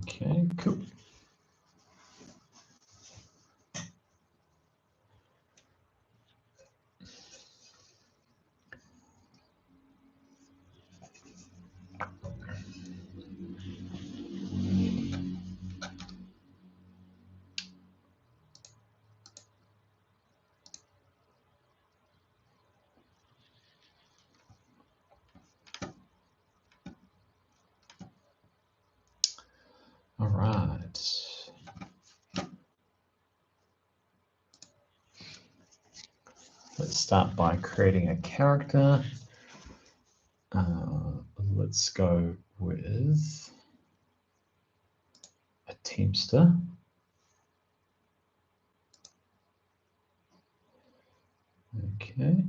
Okay, cool. All right. Let's start by creating a character. Let's go with a Teamster. Okay.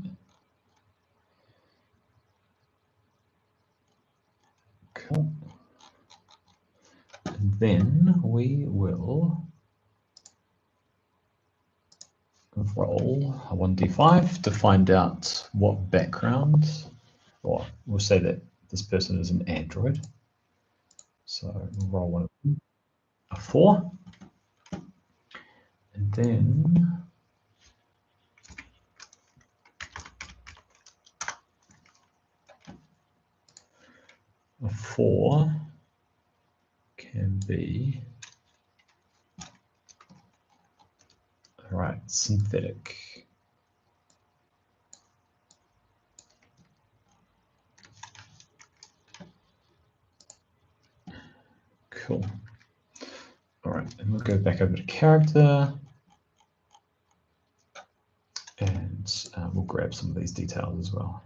Cool. And then we will roll a 1d5 to find out what background, or we'll say that this person is an android. So we'll roll one of them, a 4. And then a 4 can be, all right, synthetic. Cool. All right, and we'll go back over to character, and we'll grab some of these details as well.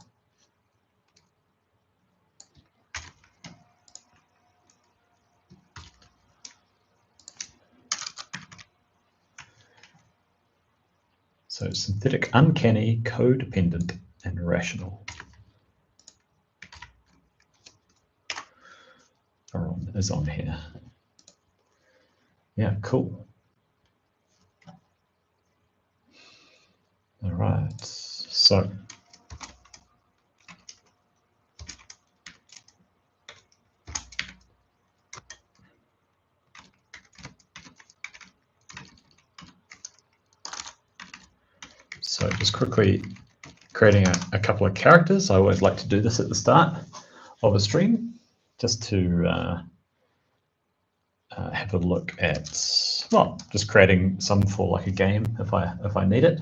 So synthetic, uncanny, codependent, and rational. Is on here. Yeah, cool. All right, so just quickly creating a couple of characters. I always like to do this at the start of a stream, just to have a look at, well, just creating some for like a game if I need it.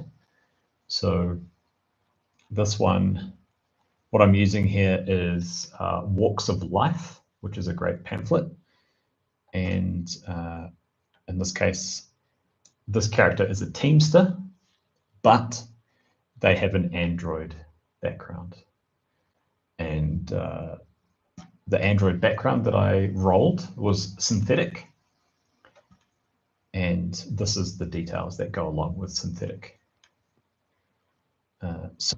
So this one, what I'm using here is Walks of Life, which is a great pamphlet. And in this case, this character is a Teamster, but they have an Android background. And the Android background that I rolled was synthetic. And this is the details that go along with synthetic. So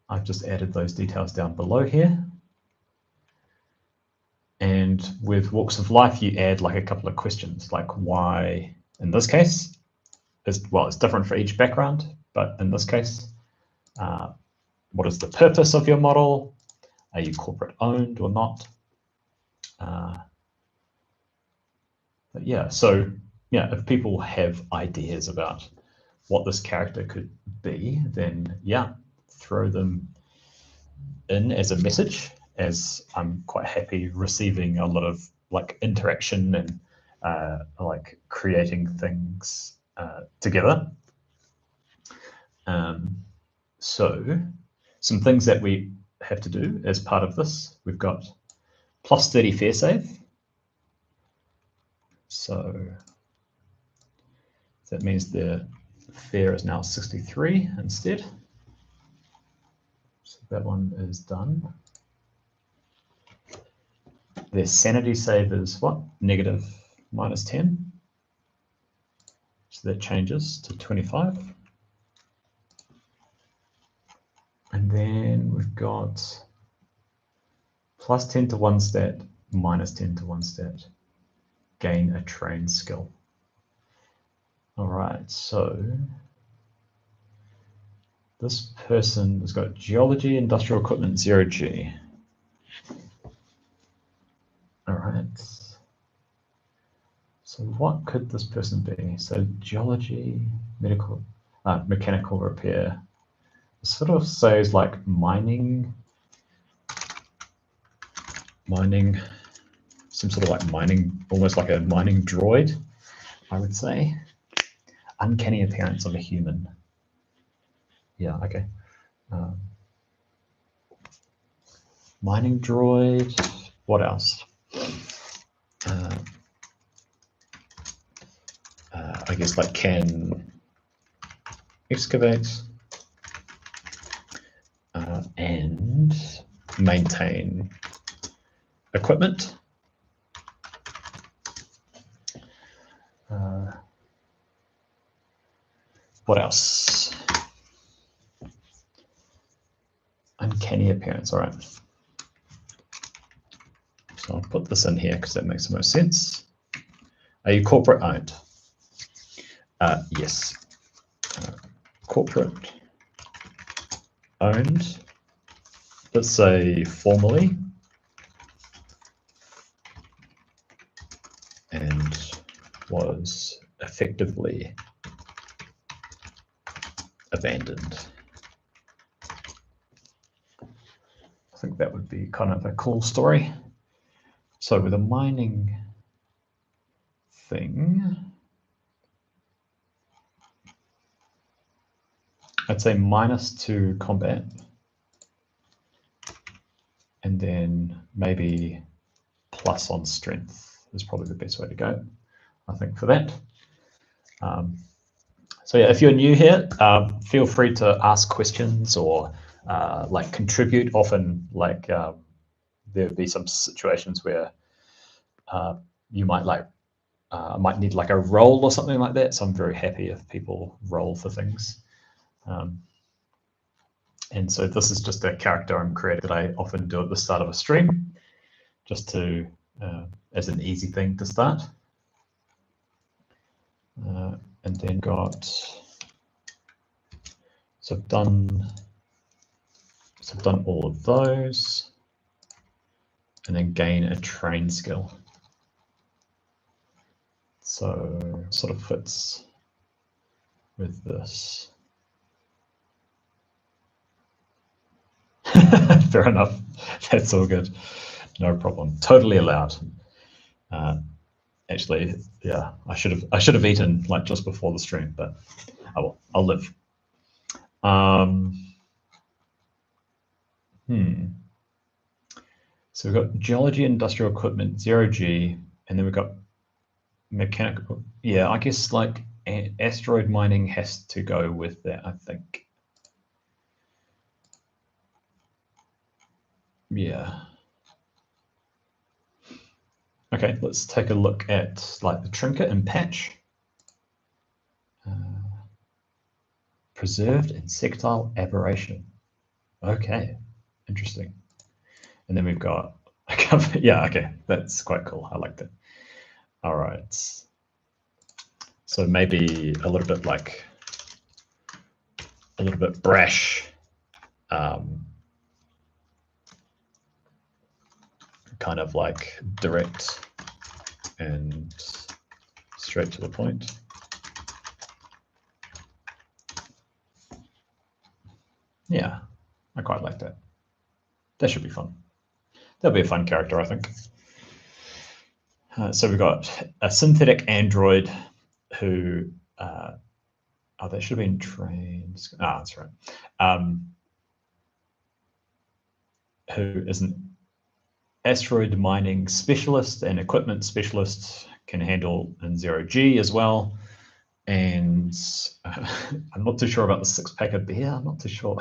I've just added those details down below here. And with Walks of Life, you add like a couple of questions, like why, in this case, it's different for each background, but in this case, what is the purpose of your model? Are you corporate owned or not? But yeah, so yeah, if people have ideas about what this character could be, then yeah, throw them in as a message, as I'm quite happy receiving a lot of like interaction and like creating things together. So some things that we have to do as part of this, we've got plus 30 fair save. So that means the fair is now 63 instead. So that one is done. Their sanity save is what? Negative -10. So that changes to 25. And then we've got plus 10 to 1 stat, minus 10 to 1 stat. Gain a trained skill. All right, so this person has got geology, industrial equipment, 0G. All right. So what could this person be? So geology, mechanical repair. It sort of says like mining, some sort of like mining, almost like a mining droid, I would say. Uncanny appearance of a human. Yeah, okay. Mining droid. What else? I guess like can excavate and maintain equipment. What else? Uncanny appearance. All right. So I'll put this in here because that makes the most sense. Are you corporate owned? Yes. Corporate owned. Let's say formally. And was effectively abandoned. I think that would be kind of a cool story. So with a mining thing, I'd say -2 combat, and then maybe plus on strength is probably the best way to go, I think, for that. So yeah, if you're new here, feel free to ask questions or like contribute. Often, like there'd be some situations where you might might need like a role or something like that. So I'm very happy if people roll for things. And so this is just a character I'm creating that I often do at the start of a stream, just to as an easy thing to start. And then so I've done all of those, and then gain a train skill. So sort of fits with this. Fair enough. That's all good. No problem. Totally allowed. Actually, yeah, I should have eaten like just before the stream, but I'll live. So we've got geology, industrial equipment, 0G, and then we've got mechanical. Yeah, I guess like asteroid mining has to go with that, I think. Yeah. Okay, let's take a look at like the trinket and patch. Preserved insectile aberration. Okay, interesting. And then we've got a couple, yeah, okay, that's quite cool. I like that. All right. So maybe a little bit brash. Kind of like direct and straight to the point. Yeah, I quite like that. That should be fun. That'll be a fun character, I think. So we've got a synthetic android who, oh, that should have been trained. Ah, that's right. Who is an asteroid mining specialist and equipment specialist, can handle in 0G as well. And I'm not too sure about the 6-pack of beer. I'm not too sure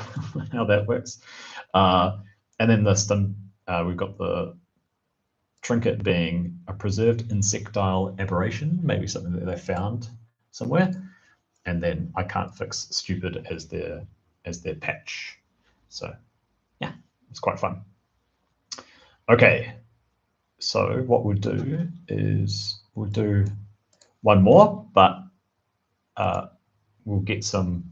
how that works. And then we've got the trinket being a preserved insectile aberration, maybe something that they found somewhere. And then I can't fix stupid as their patch. So yeah, it's quite fun. Okay, so what we'll do is we'll do one more, but we'll get some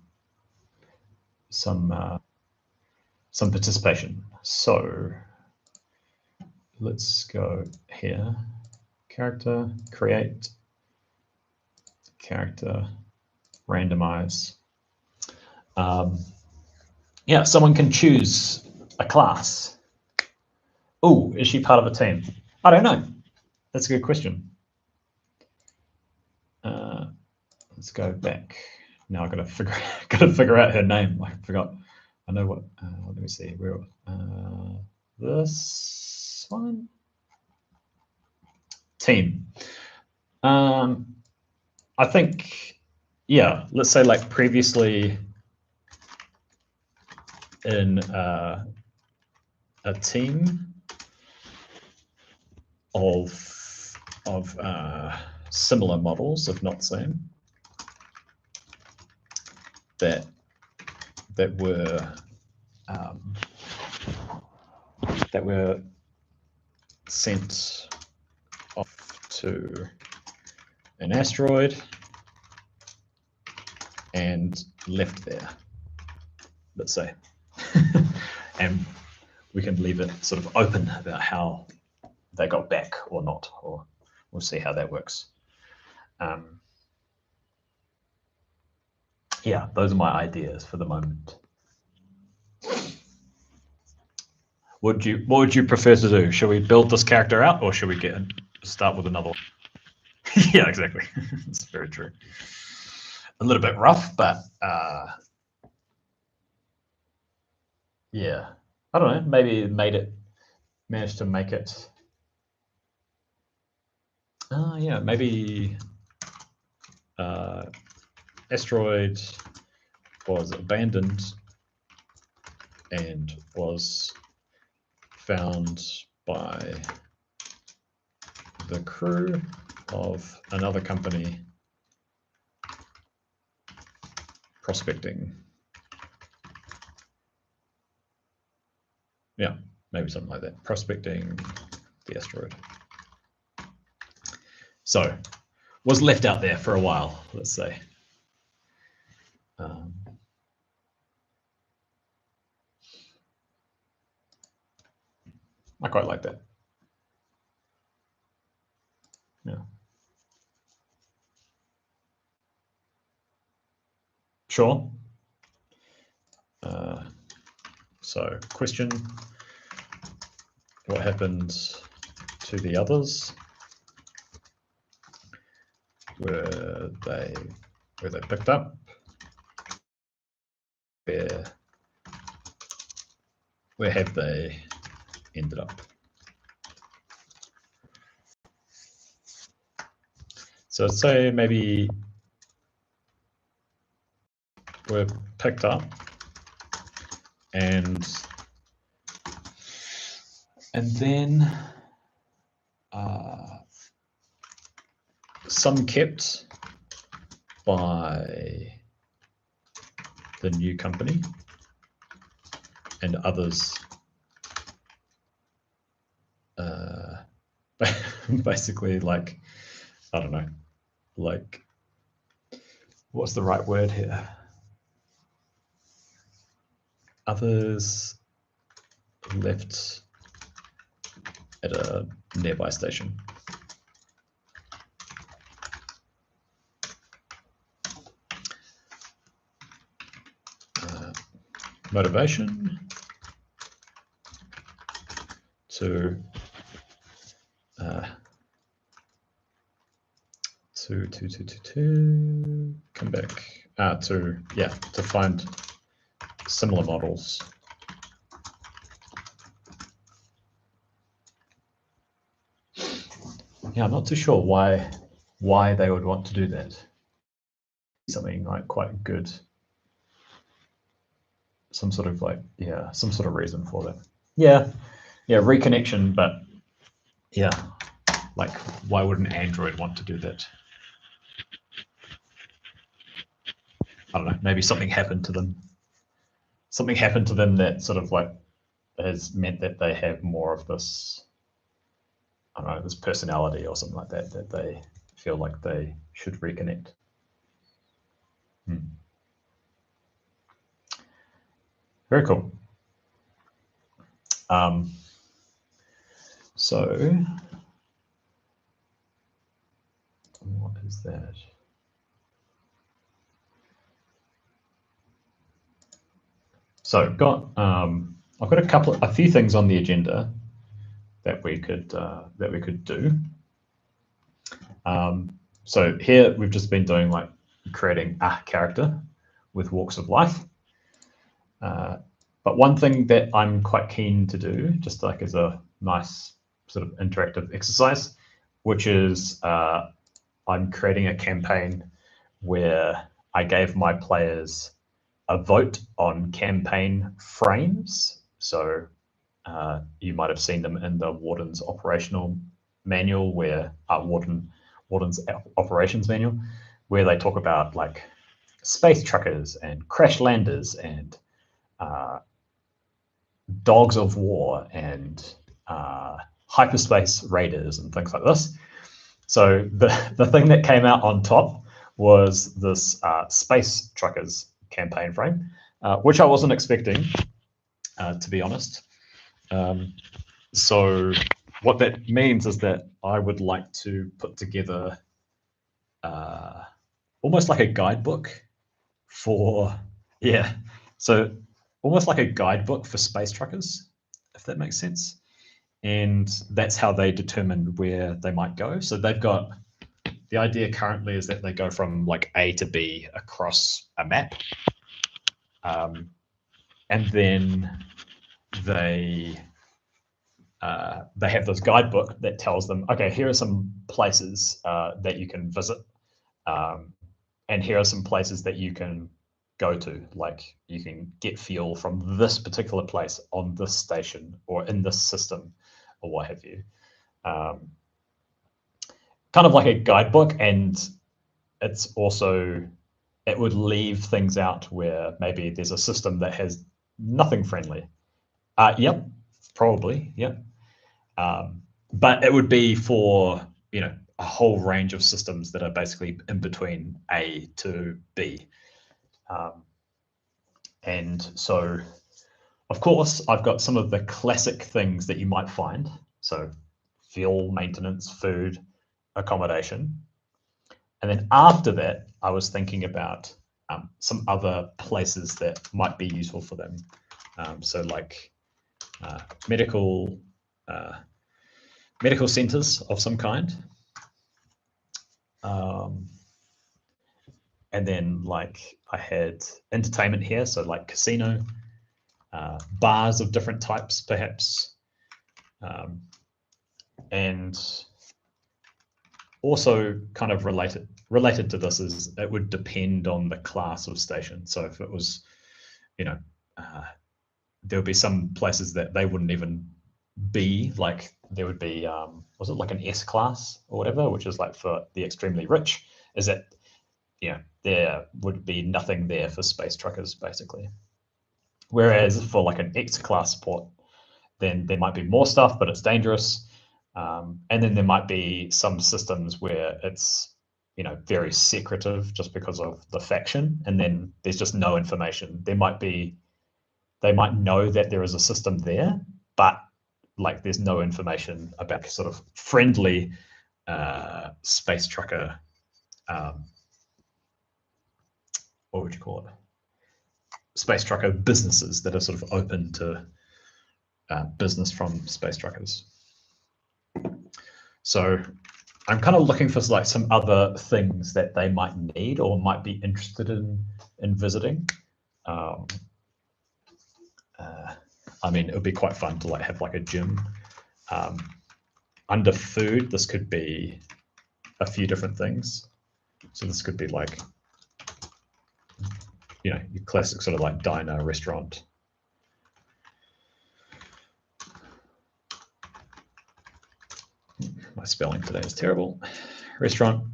participation. So let's go here, character, create, character, randomize. Yeah, someone can choose a class. Oh, is she part of a team? I don't know. That's a good question. Let's go back. Now I've got to figure out her name. I forgot. I know what. Let me see. Where? This one. Team. I think, yeah. Let's say like previously in a team of similar models, if not same, that were sent off to an asteroid and left there, let's say. And we can leave it sort of open about how they got back or not, or we'll see how that works. Yeah, those are my ideas for the moment. What would you prefer to do? Should we build this character out, or should we start with another one? Yeah, exactly. That's very true. A little bit rough, but yeah, I don't know. Maybe managed to make it. Yeah, maybe asteroid was abandoned and was found by the crew of another company prospecting. Yeah, maybe something like that. Prospecting the asteroid. So, was left out there for a while, let's say. I quite like that. Yeah. Sure. So, question: what happened to the others? Were they picked up? Where have they ended up? So say maybe were picked up and then some kept by the new company and others basically, like, I don't know, like, what's the right word here? Others left at a nearby station. Motivation to come back to find similar models. Yeah, I'm not too sure why they would want to do that. Something like quite good. Some sort of reason for that. Yeah, reconnection, but yeah, like, why would an android want to do that? I don't know, maybe something happened to them. Something happened to them that sort of like has meant that they have more of this, I don't know, this personality or something like that, that they feel like they should reconnect. Very cool. So what is that? So I've got a few things on the agenda that we could do. So here we've just been doing like creating a character with walks of life. But one thing that I'm quite keen to do, just like as a nice sort of interactive exercise, which is I'm creating a campaign where I gave my players a vote on campaign frames. So you might have seen them in the Warden's operational manual, where Warden's operations manual, where they talk about like space truckers and crash landers and dogs of war and hyperspace raiders and things like this. So the thing that came out on top was this space truckers campaign frame, which I wasn't expecting, to be honest. So what that means is that I would like to put together almost like a guidebook for, yeah, so almost like a guidebook for space truckers, if that makes sense. And that's how they determine where they might go. So they've got, the idea currently is that they go from like A to B across a map. And then they have this guidebook that tells them, okay, here are some places that you can visit. And here are some places that you can go to. Like you can get fuel from this particular place on this station or in this system or what have you. Kind of like a guidebook, and it's also, it would leave things out where maybe there's a system that has nothing friendly. Yep, probably, yep. But it would be for, you know, a whole range of systems that are basically in between A to B. And so, of course, I've got some of the classic things that you might find. So fuel, maintenance, food, accommodation. And then after that, I was thinking about some other places that might be useful for them. So like medical centers of some kind. And then like I had entertainment here, so like casino, bars of different types perhaps. And also kind of related to this is it would depend on the class of station. So if it was, you know, there would be some places that they wouldn't even be, like there would be, was it like an S class or whatever, which is like for the extremely rich, is that, you know, there would be nothing there for space truckers basically. Whereas for like an X class port, then there might be more stuff, but it's dangerous. And then there might be some systems where it's, you know, very secretive just because of the faction, and then there's just no information. They might know that there is a system there, but like there's no information about sort of friendly space trucker, what would you call it? Space trucker businesses that are sort of open to business from space truckers. So I'm kind of looking for like some other things that they might need or might be interested in visiting. I mean, it would be quite fun to like have like a gym. Under food, this could be a few different things. So this could be like, you know, your classic sort of like diner, restaurant. My spelling today is terrible. Restaurant,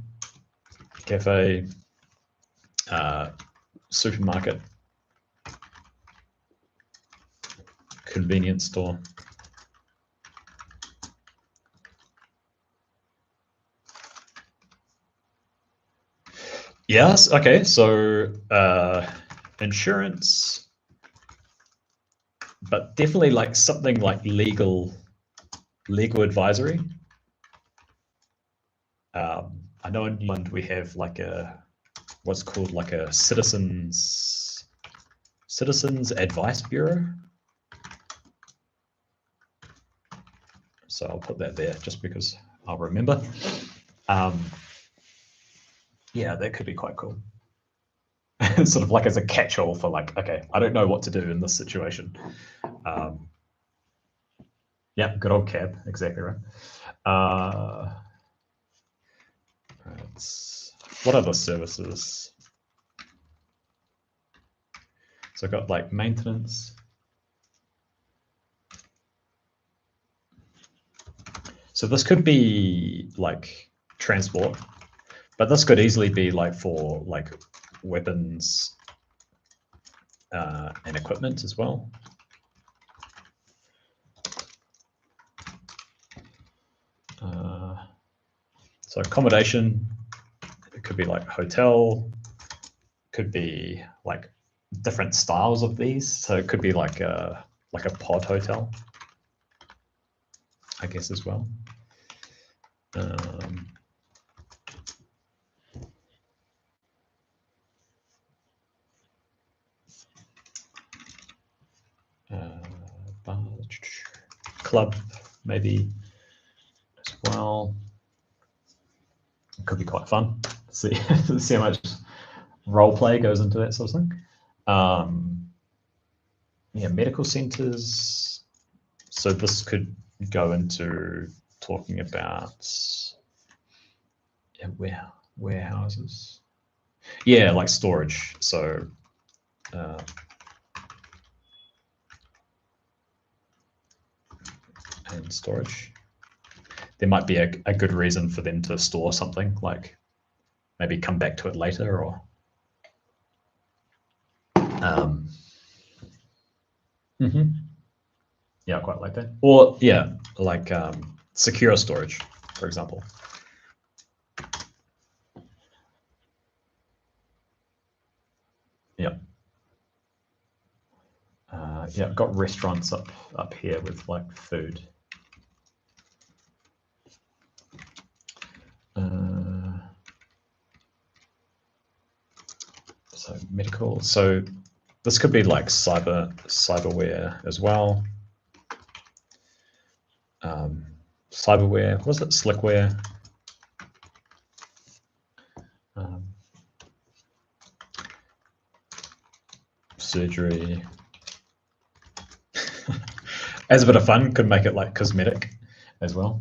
cafe, supermarket, convenience store. Yes, okay, so insurance, but definitely like something like legal advisory. I know in New Zealand we have like what's called like a citizens Citizens Advice Bureau. So I'll put that there just because I'll remember. Yeah, that could be quite cool. Sort of like as a catch-all for like, okay, I don't know what to do in this situation. Yeah, good old cab, exactly right. What other services? So I've got like maintenance. So this could be like transport, but this could easily be like for like weapons and equipment as well. So accommodation, it could be like hotel, could be like different styles of these. So it could be like a pod hotel, I guess, as well. Club, maybe as well. It could be quite fun. See how much role play goes into that sort of thing. Yeah, medical centers. So this could go into talking about warehouses. Yeah, like storage. So and storage. There might be a good reason for them to store something, like maybe come back to it later, or yeah, I quite like that. Or yeah, like secure storage, for example. Yeah. Yeah, I've got restaurants up here with like food. So medical. So this could be like cyberware as well. Cyberware. Was it slickware? Surgery. As a bit of fun, could make it like cosmetic as well.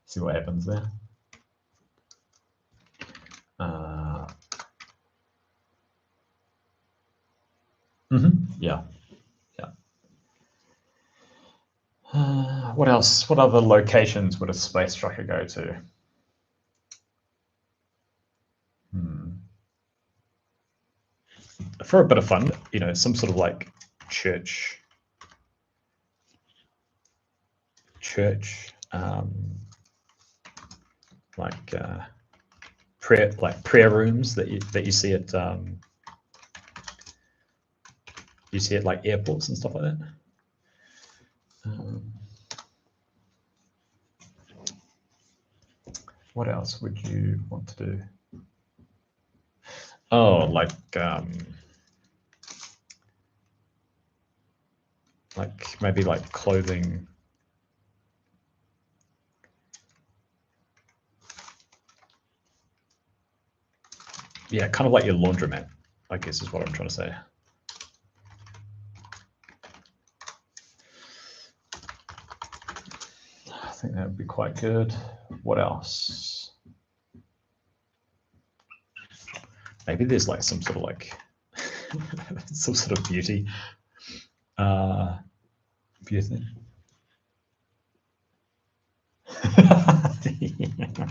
See what happens there. Yeah, yeah. What else? What other locations would a space trucker go to? For a bit of fun, you know, some sort of like church, like prayer rooms that you see at like airports and stuff like that. What else would you want to do? Oh, like maybe like clothing. Yeah, kind of like your laundromat, I guess is what I'm trying to say. I think that would be quite good. What else? Maybe there's like some sort of like some sort of beauty thing.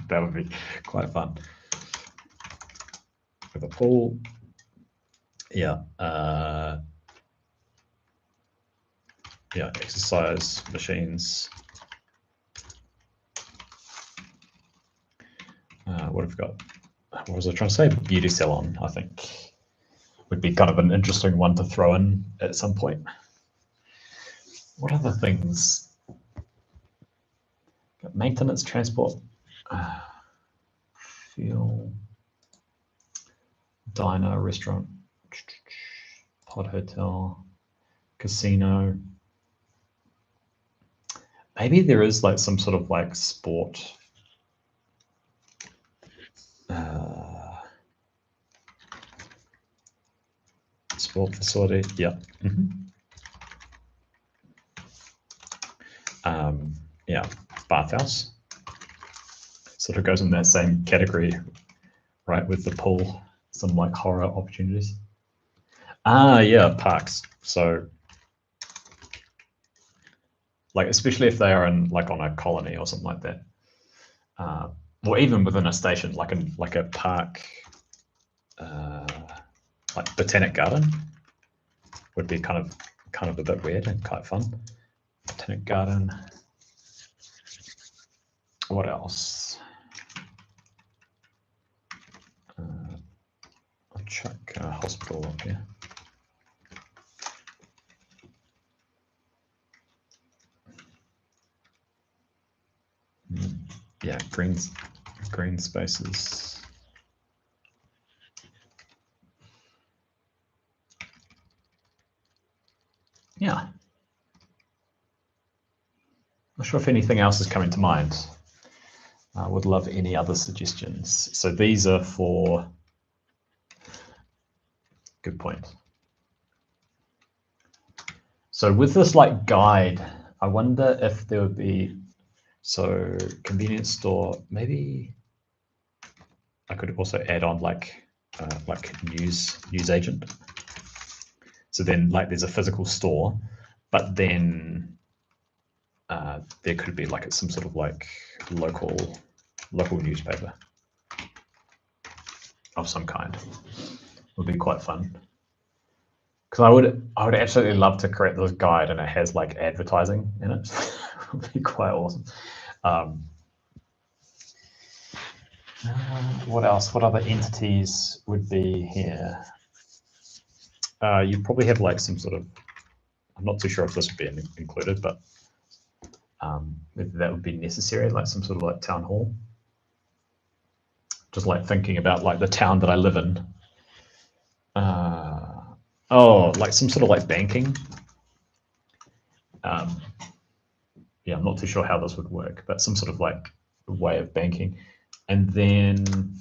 That would be quite fun. With a pool. Yeah. Yeah, exercise machines. What have we got? What was I trying to say? Beauty salon, I think, would be kind of an interesting one to throw in at some point. What other things? Got maintenance, transport, fuel, diner, restaurant, hot hotel, casino. Maybe there is like some sort of like sport. Sport facility, yeah. Yeah, bathhouse. Sort of goes in that same category, right, with the pool, some like horror opportunities. Yeah, parks. So like, especially if they are in like on a colony or something like that, or even within a station, like a park, like Botanic Garden would be kind of a bit weird and quite fun. Botanic Garden. What else? I'll check hospital up here. Yeah, green spaces. Yeah. Not sure if anything else is coming to mind. I would love any other suggestions. So these are for, good point. So with this like guide, I wonder if there would be, so convenience store, maybe I could also add on like news agent. So then like there's a physical store, but then there could be like some sort of like local newspaper of some kind. Would be quite fun. Because I would absolutely love to create this guide and it has like advertising in it. It would be quite awesome. What else? What other entities would be here? You probably have like some sort of, I'm not too sure if this would be included, but that would be necessary, like some sort of like town hall. Just like thinking about like the town that I live in. Oh, like some sort of like banking. Yeah, I'm not too sure how this would work, but some sort of like way of banking. And then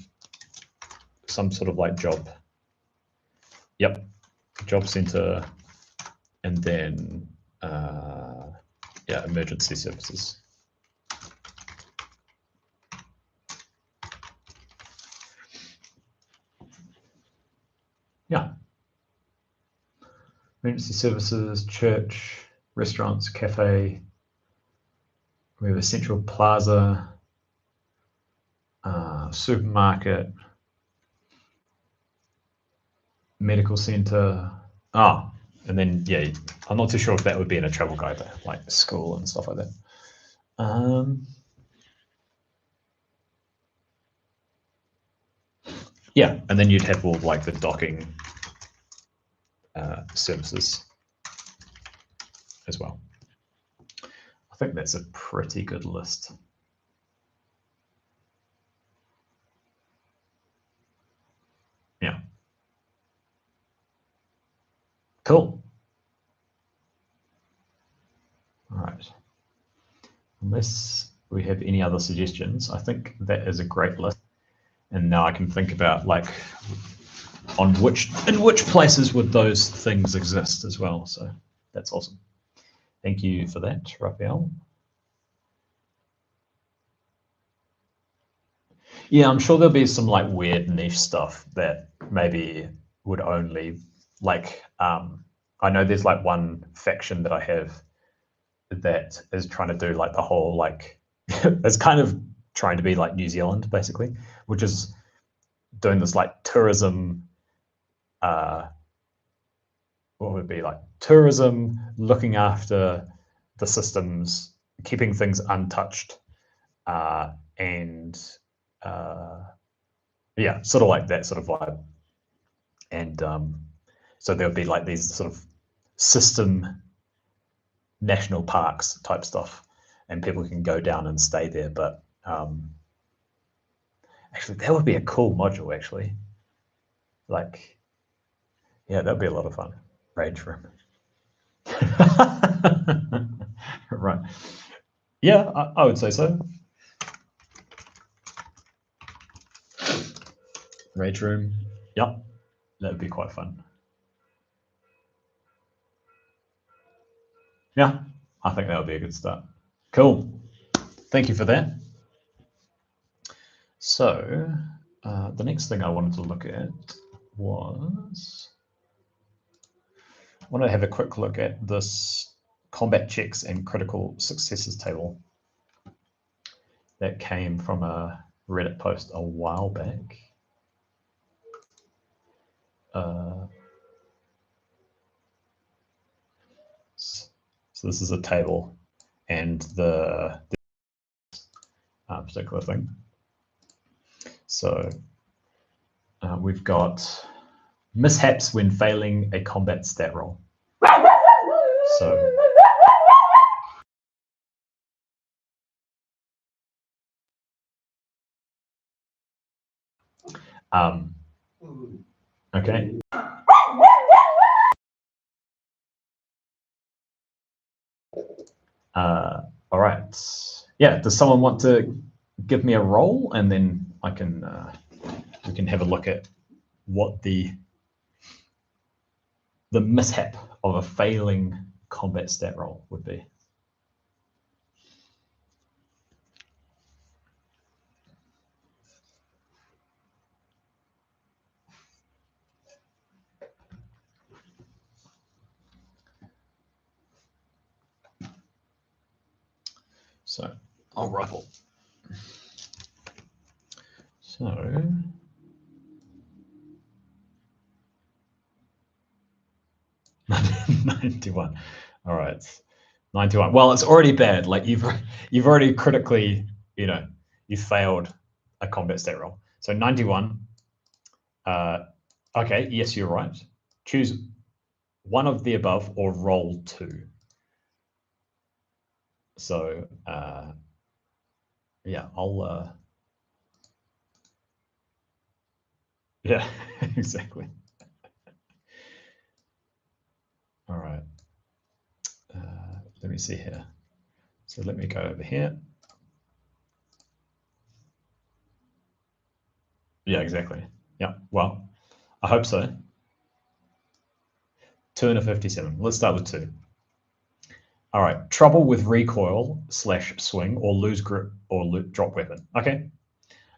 some sort of like job. Yep, job center. And then, yeah, emergency services. Yeah. Emergency services, church, restaurants, cafe. We have a central plaza, supermarket, medical center. Oh, and then, yeah, I'm not too sure if that would be in a travel guide, though, like school and stuff like that. Yeah, and then you'd have all like the docking services as well. I think that's a pretty good list. Yeah. Cool. All right. Unless we have any other suggestions, I think that is a great list. And now I can think about like in which places would those things exist as well. So that's awesome. Thank you for that, Raphael. Yeah, I'm sure there'll be some like weird niche stuff that maybe would only like, I know there's like one faction that I have that is trying to do like the whole like, it's kind of trying to be like New Zealand basically, which is doing this like tourism, what would it be like tourism, looking after the systems, keeping things untouched, and yeah, sort of like that sort of vibe. And so there'll be like these sort of system national parks type stuff, and people can go down and stay there. But actually, that would be a cool module. Actually, like, yeah, that'd be a lot of fun. Rage room. Right. Yeah, I would say so. Rage room. Yep. That would be quite fun. Yeah, I think that would be a good start. Cool. Thank you for that. So the next thing I wanted to look at was, I want to have a quick look at this combat checks and critical successes table that came from a Reddit post a while back. So this is a table and the particular thing. So we've got mishaps when failing a combat stat roll. So okay. All right. Yeah. Does someone want to give me a roll, and then I can we can have a look at what the mishap of a failing combat stat roll would be. So I'll ruffle. So 91. All right. 91. Well, it's already bad. Like you've already critically, you failed a combat stat roll. So 91. Okay, yes, you're right. Choose one of the above or roll 2. So yeah, I'll yeah, exactly. All right. Let me see here. So let me go over here. Yeah, exactly. Yeah, well, I hope so. 2 and a 57. Let's start with 2. All right, trouble with recoil / swing or lose grip or drop weapon. Okay,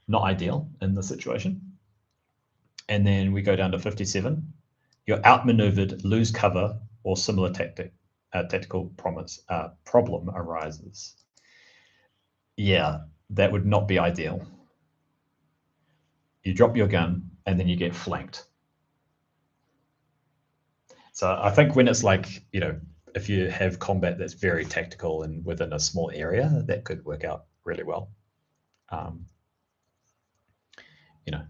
not ideal in this situation. And then we go down to 57. You're outmaneuvered, lose cover, or similar tactical problem arises. Yeah, that would not be ideal. You drop your gun and then you get flanked. So I think when it's like, if you have combat that's very tactical and within a small area, that could work out really well.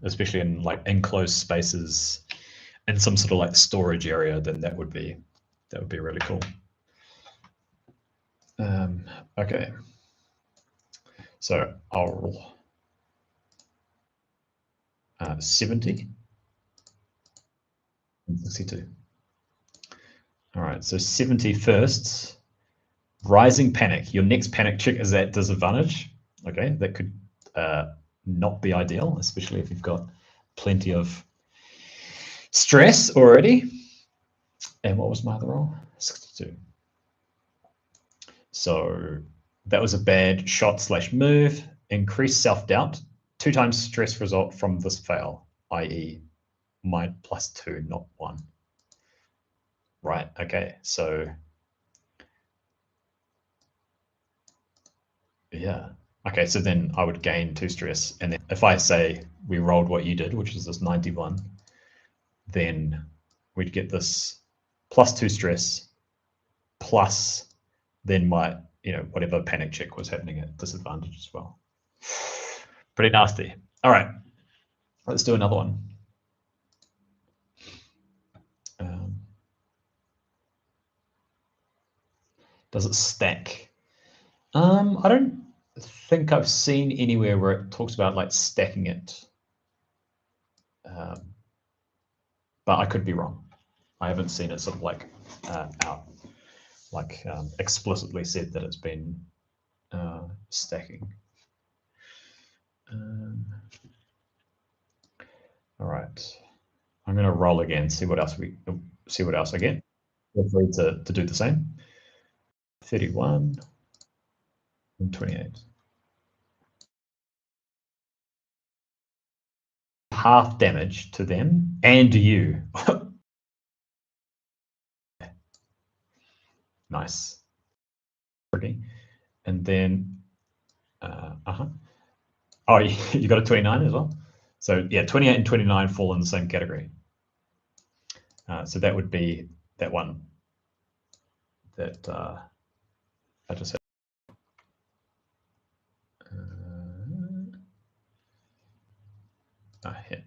Especially in like enclosed spaces in some sort of like storage area, then that would be really cool. Okay. So I'll roll 70 and 62. All right, so 70 first. Rising panic. Your next panic check is at disadvantage. Okay, that could not be ideal, especially if you've got plenty of stress already. And what was my other roll? 62. So that was a bad shot / move. Increased self-doubt. 2 times stress result from this fail, i.e. my +2, not 1. Right, okay, so yeah. Okay, so then I would gain 2 stress. And then if I say we rolled what you did, which is this 91, then we'd get this +2 stress plus then my, whatever panic check was happening at disadvantage as well. Pretty nasty. All right, let's do another one. Does it stack? I don't think I've seen anywhere where it talks about like stacking it, but I could be wrong. I haven't seen it sort of like out, like explicitly said that it's been stacking. All right, I'm going to roll again. See what else I get. Feel free to do the same. 31 and 28. Half damage to them and you. Nice. Pretty. And then, oh, you got a 29 as well. So yeah, 28 and 29 fall in the same category. So that would be that one that I just had. Here.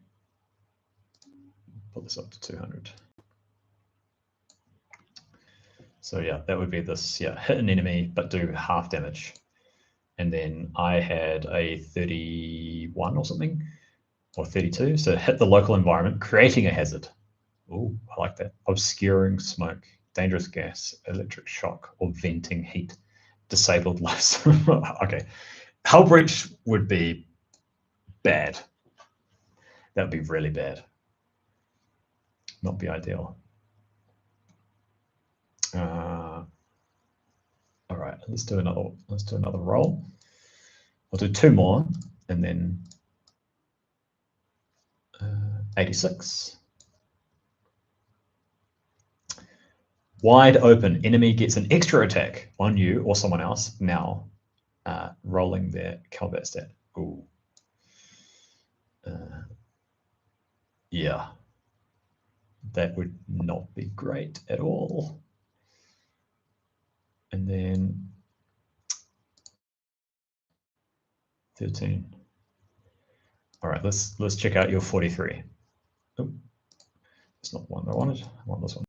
Put this up to 200. So yeah, that would be this, yeah, hit an enemy, but do half damage. And then I had a 31 or something, or 32. So hit the local environment, creating a hazard. Oh, I like that. Obscuring smoke, dangerous gas, electric shock, or venting heat. Disabled life. Okay. Hull breach would be bad. That would be really bad. Not be ideal. All right, let's do another roll. I'll do 2 more and then 86. Wide open, enemy gets an extra attack on you or someone else now, rolling their combat stat. Ooh. Yeah, that would not be great at all. And then 13. All right, let's check out your 43. Oh, it's not the one I wanted. I want this one.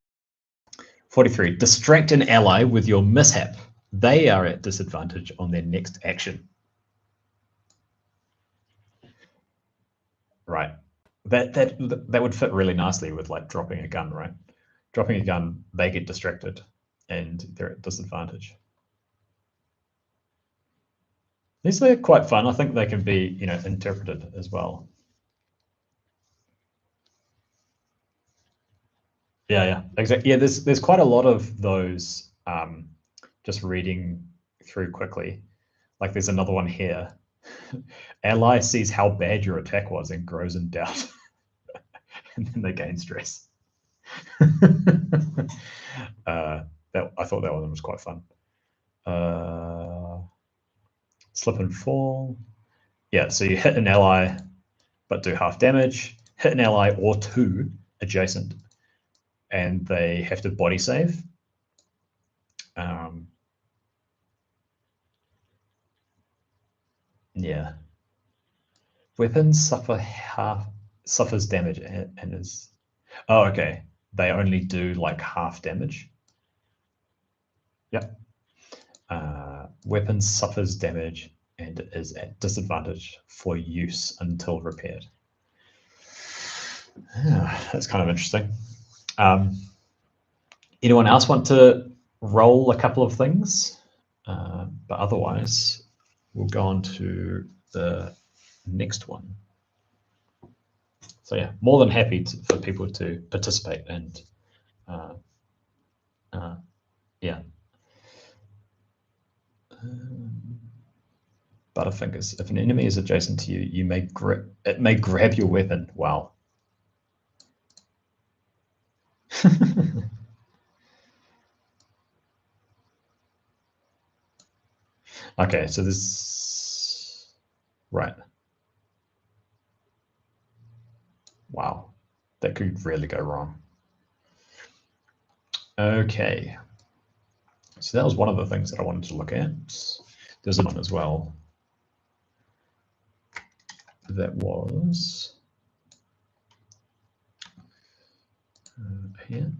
43. Distract an ally with your mishap. They are at disadvantage on their next action. Right. That would fit really nicely with like dropping a gun, right? Dropping a gun, they get distracted and they're at disadvantage. These are quite fun. I think they can be, interpreted as well. Yeah, exactly. Yeah, there's quite a lot of those. Just reading through quickly, like there's another one here. Ally sees how bad your attack was and grows in doubt, and then they gain stress. I thought that one was quite fun. Slip and fall. Yeah, so you hit an ally, but do half damage. Hit an ally or 2 adjacent, and they have to body save. Yeah. Weapons suffers damage and is. Oh, okay. They only do like half damage. Yep. Weapons suffers damage and is at disadvantage for use until repaired. That's kind of interesting. Anyone else want to roll a couple of things? But otherwise, we'll go on to the next one. So yeah, more than happy for people to participate and yeah. Butterfingers. If an enemy is adjacent to you, it may grab your weapon. Wow. Okay, so this, right. Wow, that could really go wrong. Okay, so that was one of the things that I wanted to look at. There's one as well. That was here.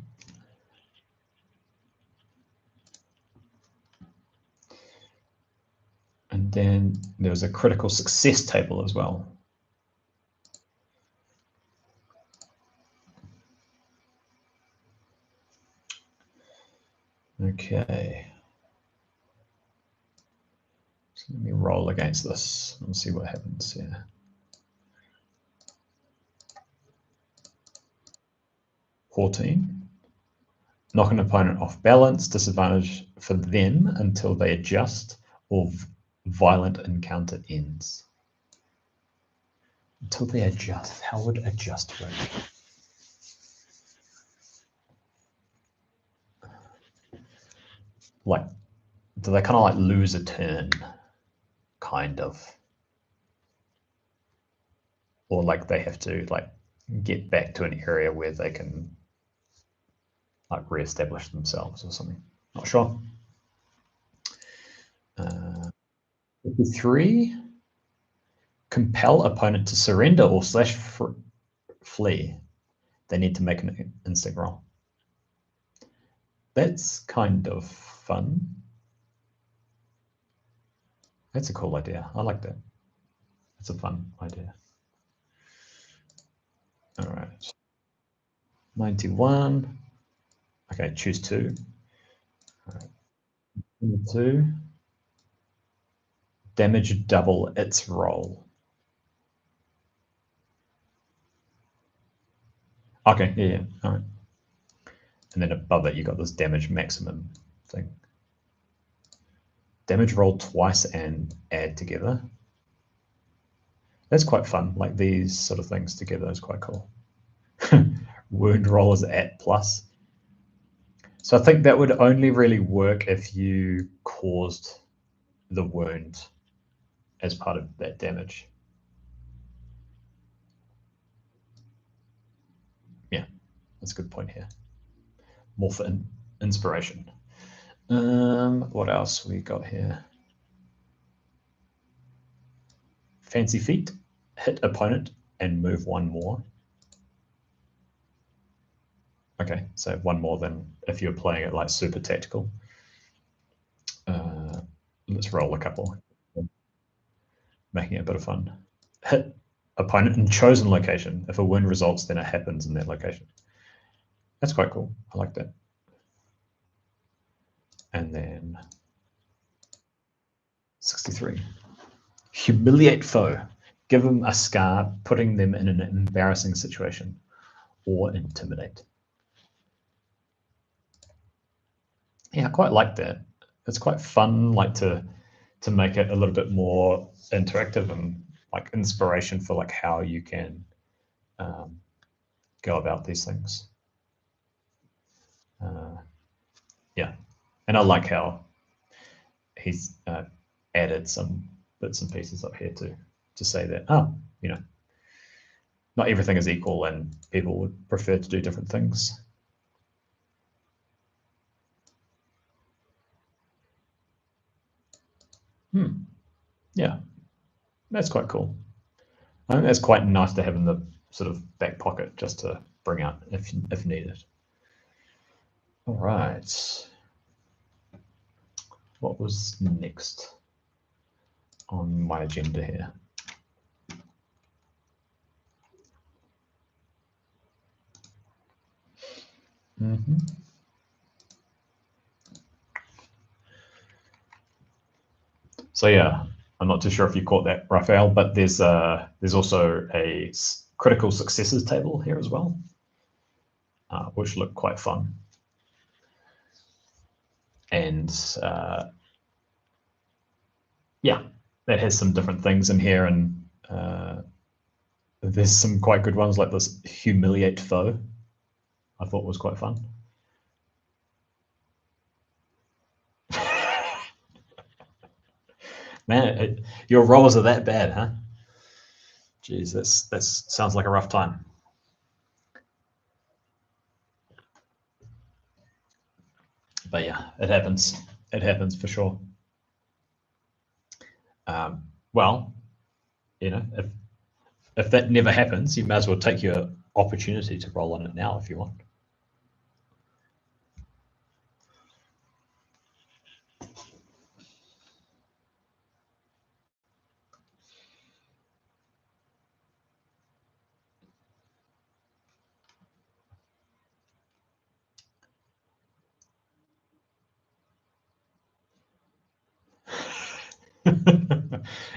And then there's a critical success table as well. Okay. So let me roll against this and see what happens here. $14. Knock an opponent off balance, disadvantage for them until they adjust or violent encounter ends. Until they adjust. How would adjust work? Like, do they kind of like lose a turn? Kind of. Or like they have to like get back to an area where they can like reestablish themselves or something. Not sure. 53. Compel opponent to surrender or slash flee. They need to make an instinct roll. That's kind of fun. That's a cool idea. I like that. It's a fun idea. All right. 91. Okay, choose 2. All right. 2. Damage double its roll. Okay, yeah. All right. And then above it, you got this damage maximum thing. Damage roll twice and add together. That's quite fun. Like these sort of things together is quite cool. Wound roll is at plus. So I think that would only really work if you caused the wound as part of that damage. Yeah, that's a good point here. More for inspiration. What else we got here? Fancy feet. Hit opponent and move 1 more. Okay, so 1 more than if you're playing it like super tactical. Let's roll a couple, making it a bit of fun. Hit opponent in chosen location. If a wound results, then it happens in that location. That's quite cool. I like that. And then 63. Humiliate foe. Give them a scar, putting them in an embarrassing situation, or intimidate. Yeah, I quite like that. It's quite fun, like to make it a little bit more interactive and like inspiration for like how you can go about these things. Yeah, and I like how he's added some bits and pieces up here to say that, oh, you know, not everything is equal and people would prefer to do different things. Yeah, that's quite cool. I think that's quite nice to have in the sort of back pocket just to bring out if needed. All right. What was next on my agenda here? So yeah, I'm not too sure if you caught that, Raphael, but there's also a critical successes table here as well, which look quite fun. And yeah, that has some different things in here, and there's some quite good ones like this humiliate foe. I thought was quite fun. Man, your rolls are that bad, huh? Jeez, that sounds like a rough time. But yeah, it happens. It happens for sure. Well, you know, if that never happens, you may as well take your opportunity to roll on it now if you want.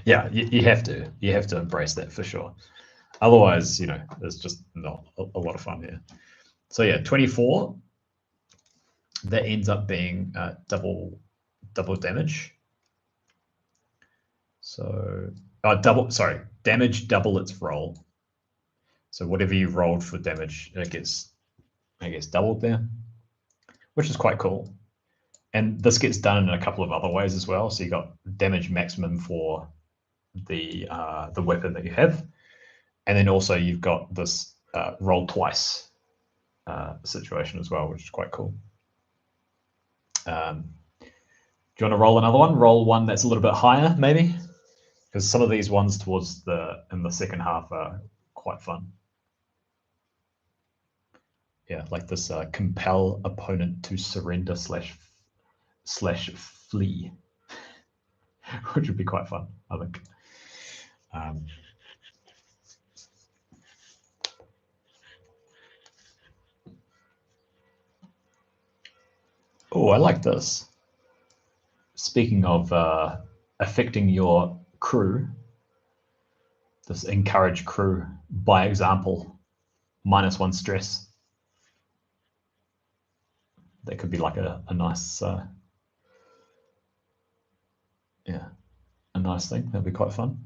Yeah, you have to embrace that for sure. Otherwise, there's just not a lot of fun here. So yeah, 24. That ends up being double damage. So damage double its roll. So whatever you rolled for damage, it gets, I guess, doubled there, which is quite cool. And this gets done in a couple of other ways as well. So you got damage maximum for the weapon that you have, and then also you've got this roll twice situation as well, which is quite cool. Do you want to roll another one? Roll one that's a little bit higher, maybe, because some of these ones in the second half are quite fun. Yeah, like this compel opponent to surrender / flee, which would be quite fun, I think. Oh, I like this. Speaking of affecting your crew, this encourage crew by example, -1 stress. That could be like a nice, a nice thing. That'd be quite fun.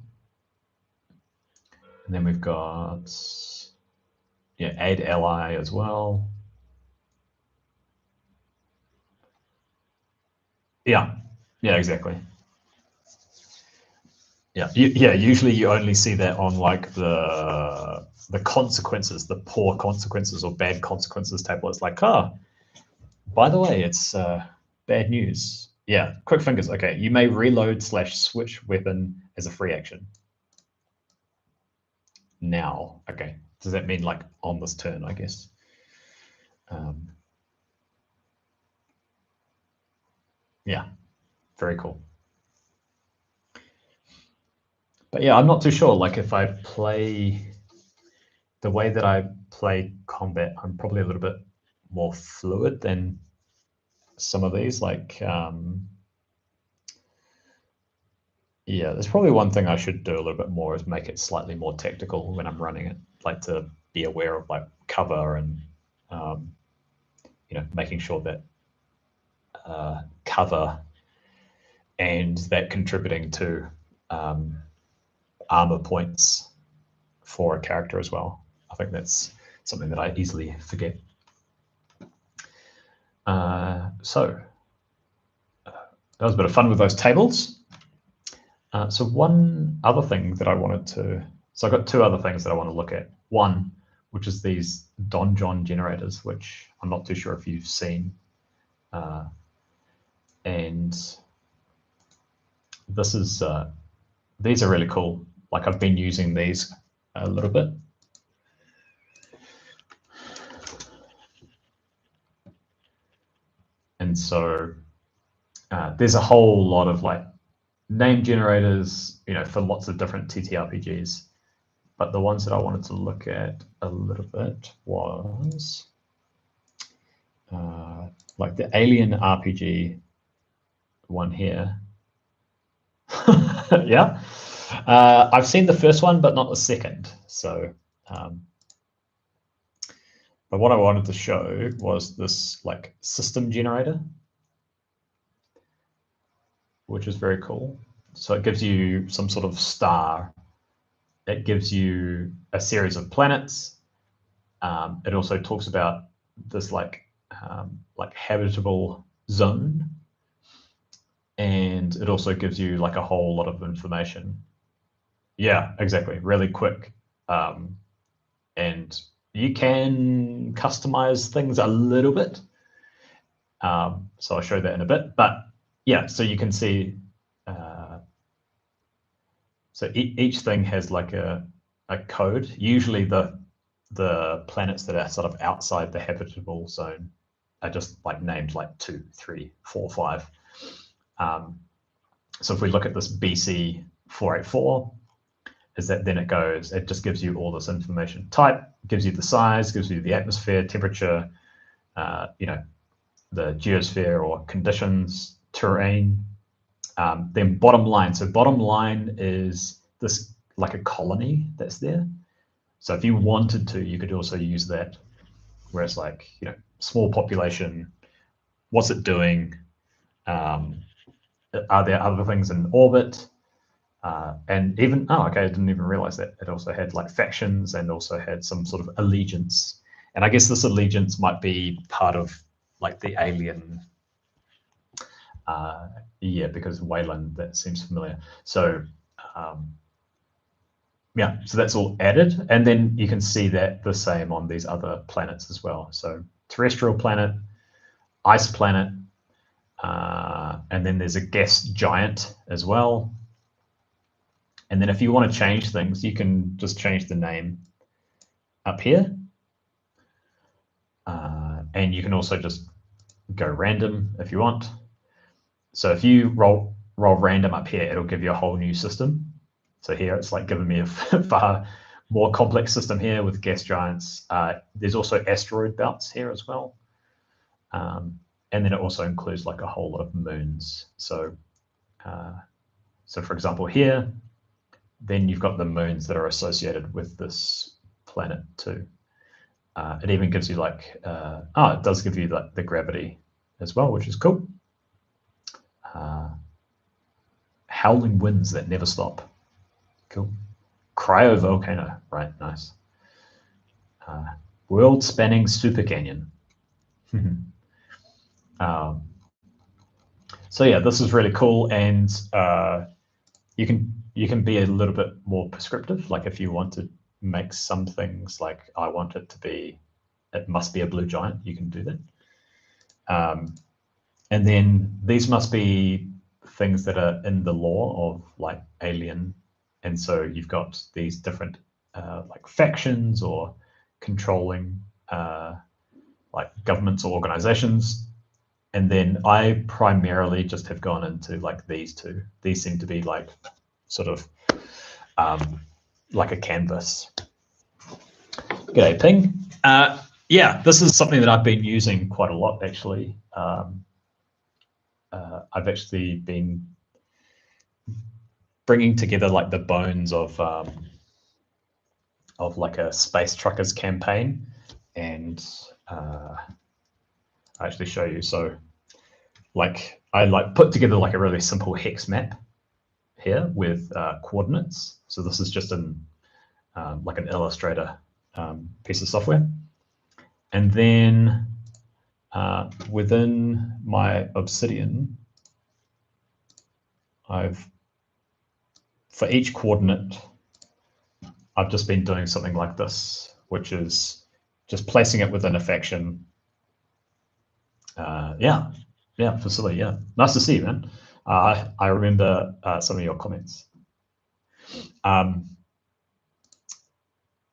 And then we've got, aid ally as well. Yeah, exactly. Yeah, usually you only see that on like the consequences, the poor consequences or bad consequences table. It's like, by the way, it's bad news. Yeah, quick fingers. Okay, you may reload / switch weapon as a free action. Now, okay. Does that mean like on this turn, I guess? Yeah, very cool. But yeah, I'm not too sure. Like if I play the way that I play combat, I'm probably a little bit more fluid than some of these. Like, yeah, there's probably one thing I should do a little bit more is make it slightly more tactical when I'm running it. Like to be aware of like cover and, making sure that cover and that contributing to armor points for a character as well. I think that's something that I easily forget. So that was a bit of fun with those tables. So one other thing that I wanted to, so I've got two other things that I want to look at. One, which is these donjon generators, which I'm not too sure if you've seen. And this is, these are really cool. Like I've been using these a little bit. And so there's a whole lot of like name generators, for lots of different TTRPGs. But the ones that I wanted to look at a little bit was like the Alien RPG one here. Yeah. I've seen the first one, but not the second. So, but what I wanted to show was this like system generator, which is very cool. So it gives you some sort of star. It gives you a series of planets. It also talks about this like habitable zone, and it also gives you like a whole lot of information. Yeah, exactly. Really quick, and you can customize things a little bit. So I'll show that in a bit. But yeah, so you can see. So each thing has like a code. Usually the planets that are sort of outside the habitable zone are just like named like 2, 3, 4, 5. So if we look at this BC 484, it just gives you all this information. Type gives you the size, gives you the atmosphere, temperature, the geosphere or conditions, terrain, Then bottom line. So bottom line is this like a colony that's there. So if you wanted to, you could also use that, where it's like, small population, what's it doing? Are there other things in orbit? And even, okay, I didn't even realize that it also had like factions and also had some sort of allegiance. And I guess this allegiance might be part of like the alien, yeah, because Wayland, that seems familiar. So yeah, so that's all added. And then you can see that the same on these other planets as well. So terrestrial planet, ice planet, and then there's a gas giant as well. And then if you want to change things, you can just change the name up here. And you can also just go random if you want. So if you roll random up here, it'll give you a whole new system. So here it's like giving me a far more complex system here with gas giants. There's also asteroid belts here as well. And then it also includes like a whole lot of moons. So, so for example, here, then you've got the moons that are associated with this planet too. It even gives you like, it does give you the gravity as well, which is cool. Howling winds that never stop. Cool. Cryovolcano, right, nice. World-spanning super canyon. So yeah, this is really cool, and you can be a little bit more prescriptive. Like if you want to make some things like I want it to be, it must be a blue giant, you can do that. And then these must be things that are in the lore of like Alien. And so you've got these different like factions or controlling like governments or organizations. And then I primarily just have gone into like these two. These seem to be like sort of like a canvas. G'day, Ping. Yeah, this is something that I've been using quite a lot, actually. I've actually been bringing together like the bones of like a space truckers campaign, and I'll actually show you. So like I like put together like a really simple hex map here with coordinates. So this is just an like an Illustrator piece of software. And then within my Obsidian, for each coordinate, I've just been doing something like this, which is just placing it within a faction. Yeah, Facility, yeah. Nice to see you, man. I remember some of your comments.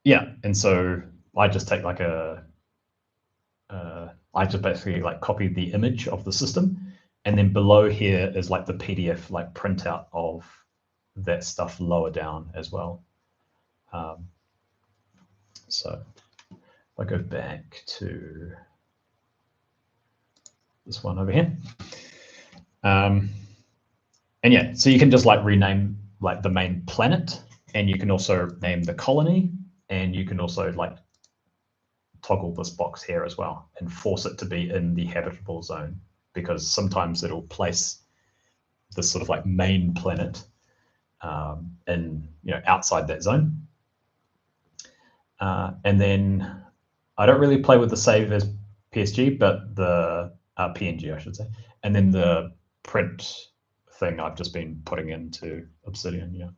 Yeah, and so I just take like I just basically like copy the image of the system, and then below here is like the PDF like printout of that stuff lower down as well. So if I go back to this one over here, and yeah, so you can just like rename like the main planet, and you can also name the colony, and you can also like toggle this box here as well and force it to be in the habitable zone, because sometimes it'll place this sort of like main planet in, outside that zone. And then I don't really play with the save as PSG, but the PNG, I should say. And then the print thing I've just been putting into Obsidian, yeah.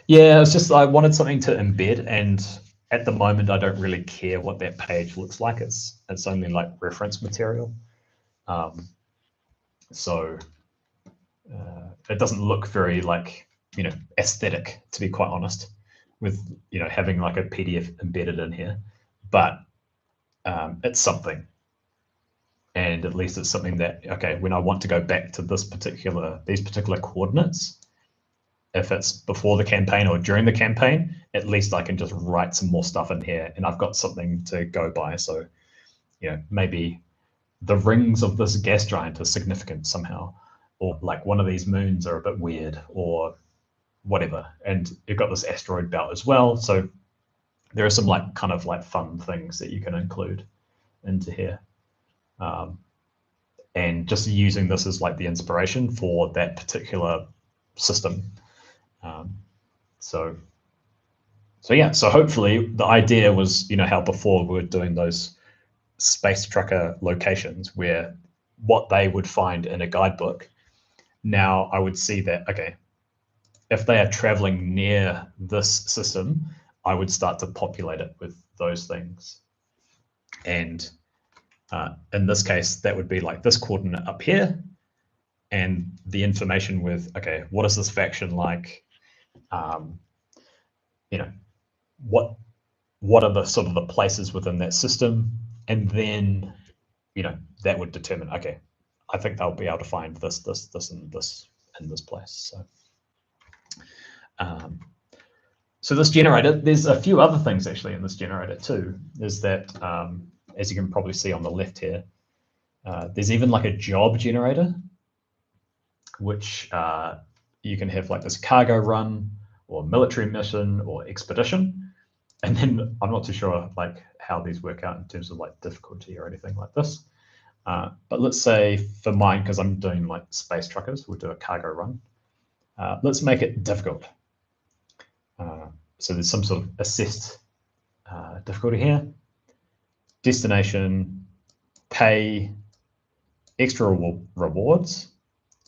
Yeah, it's just I wanted something to embed, and at the moment I don't really care what that page looks like. It's only like reference material, so it doesn't look very like aesthetic, to be quite honest, with having like a PDF embedded in here. But it's something, and at least it's something that, okay, when I want to go back to these particular coordinates, if it's before the campaign or during the campaign, at least I can just write some more stuff in here, and I've got something to go by. So, maybe the rings of this gas giant are significant somehow, or like one of these moons are a bit weird, or whatever. And you've got this asteroid belt as well. So there are some like kind of like fun things that you can include into here. And just using this as like the inspiration for that particular system. So yeah, so hopefully the idea was, how before we were doing those space trucker locations where what they would find in a guidebook, now I would see that, okay, if they are traveling near this system, I would start to populate it with those things. And in this case, that would be like this coordinate up here, and the information with, okay, what is this faction like? What are the sort of the places within that system? And then, that would determine, okay, I think they'll be able to find this, and this in this place. So this generator, there's a few other things actually in this generator too, is that, as you can probably see on the left here, there's even like a job generator, which you can have like this cargo run or military mission or expedition. And then I'm not too sure like how these work out in terms of like difficulty or anything like this. But let's say for mine, because I'm doing like space truckers, we'll do a cargo run. Let's make it difficult. So there's some sort of assessed difficulty here. Destination, pay, extra rewards,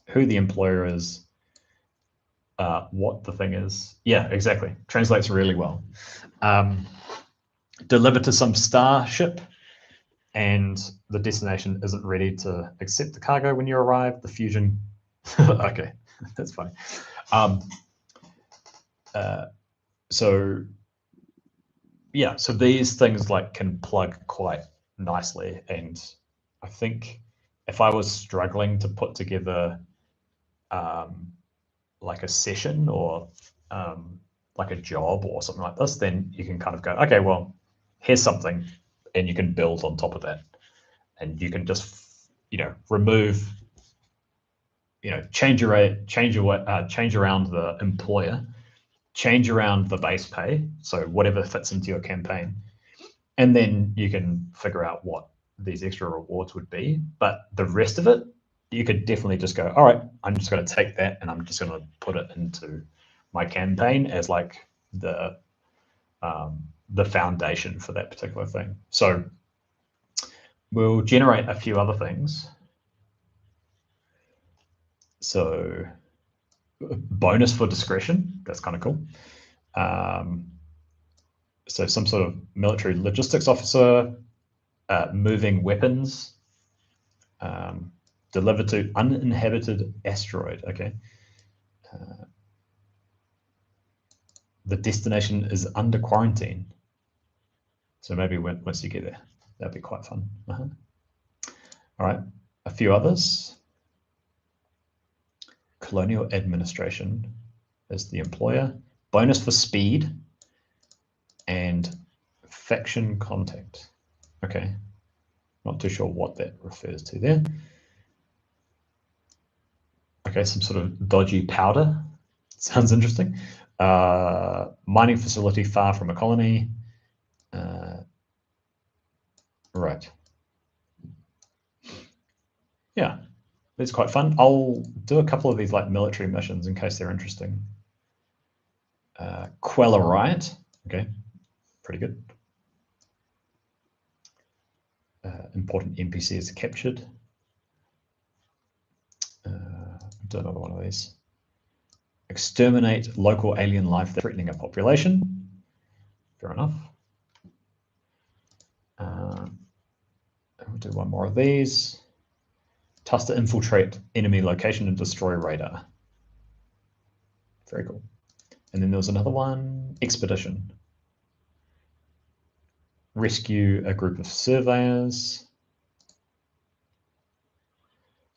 who the employer is, what the thing is. Yeah, exactly. Translates really well. Deliver to some starship, and the destination isn't ready to accept the cargo when you arrive. The fusion. Okay, that's funny. So yeah, so these things like can plug quite nicely, and I think if I was struggling to put together like a session or like a job or something like this, then you can kind of go, okay, well, here's something, and you can build on top of that, and you can just remove, change around the employer, change around the base pay, so whatever fits into your campaign, and then you can figure out what these extra rewards would be. But the rest of it, you could definitely just go, all right, I'm just going to take that and I'm just going to put it into my campaign as like the foundation for that particular thing. So we'll generate a few other things. So bonus for discretion, that's kind of cool. So some sort of military logistics officer, moving weapons, delivered to uninhabited asteroid. Okay. The destination is under quarantine. So maybe once you get there, that'd be quite fun. All right, a few others. Colonial administration is the employer. Bonus for speed and faction contact. Okay, not too sure what that refers to there. Okay, some sort of dodgy powder. Sounds interesting. Mining facility far from a colony. Right. Yeah, it's quite fun. I'll do a couple of these like military missions in case they're interesting. Quell a riot. Okay, pretty good. Important NPCs captured. Do another one of these. Exterminate local alien life threatening a population. Fair enough. We'll do one more of these. Task to infiltrate enemy location and destroy radar. Very cool. And then there was another one, expedition. Rescue a group of surveyors.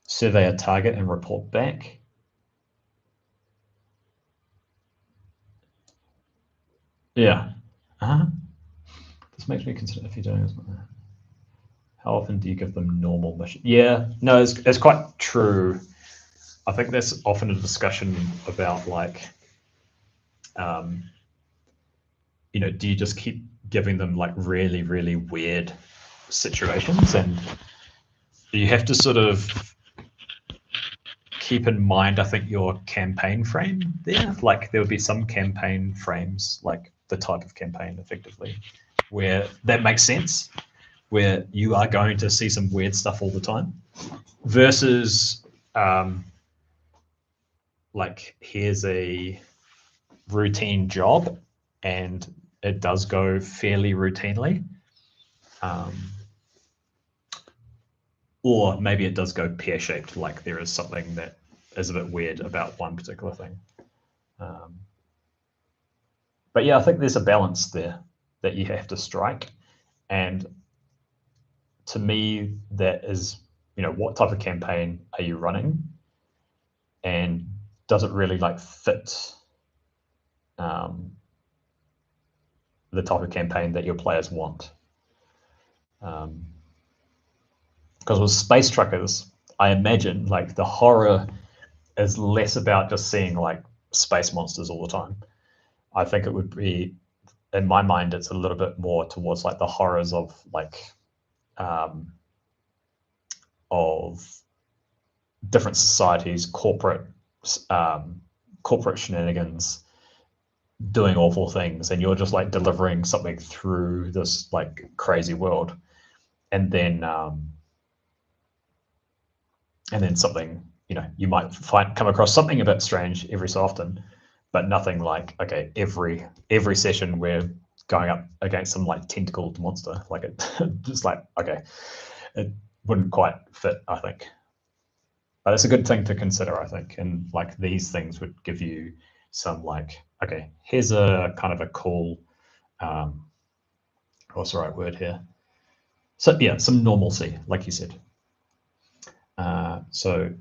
Survey a target and report back. Yeah. This makes me consider if you're doing this. How often do you give them normal mission? Yeah, no, it's quite true. I think that's often a discussion about like, do you just keep giving them like really, really weird situations, and you have to sort of keep in mind, I think, your campaign frame there. Like there would be some campaign frames, like the type of campaign effectively, where that makes sense, where you are going to see some weird stuff all the time, versus like here's a routine job and it does go fairly routinely. Or maybe it does go pear-shaped, like there is something that is a bit weird about one particular thing. But yeah, I think there's a balance there that you have to strike. And to me, that is, what type of campaign are you running? And does it really like fit the type of campaign that your players want? Because with Space Truckers, I imagine like the horror is less about just seeing like space monsters all the time. I think it would be, in my mind, it's a little bit more towards like the horrors of like of different societies, corporate shenanigans, doing awful things, and you're just like delivering something through this like crazy world, and then something, you might come across something a bit strange every so often, but nothing like, okay, every session we're going up against some like tentacled monster. Like it just like, okay, it wouldn't quite fit, I think. But it's a good thing to consider, I think. And like these things would give you some like, okay, here's a kind of a cool, what's the right word here? So yeah, some normalcy, like you said. So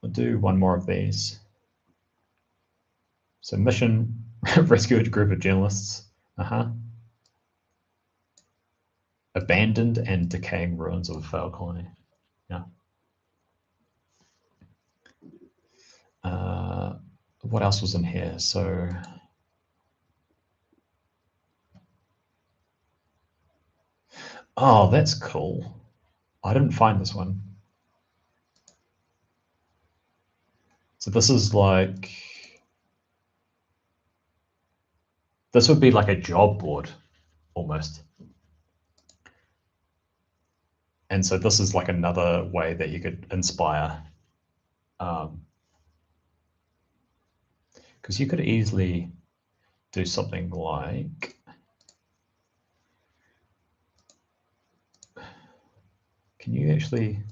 we'll do one more of these. So mission, rescue a group of journalists. Abandoned and decaying ruins of a failed colony. Yeah. What else was in here? So oh, that's cool. I didn't find this one. So this is like, this would be like a job board almost. And so this is like another way that you could inspire, because you could easily do something like, can you actually,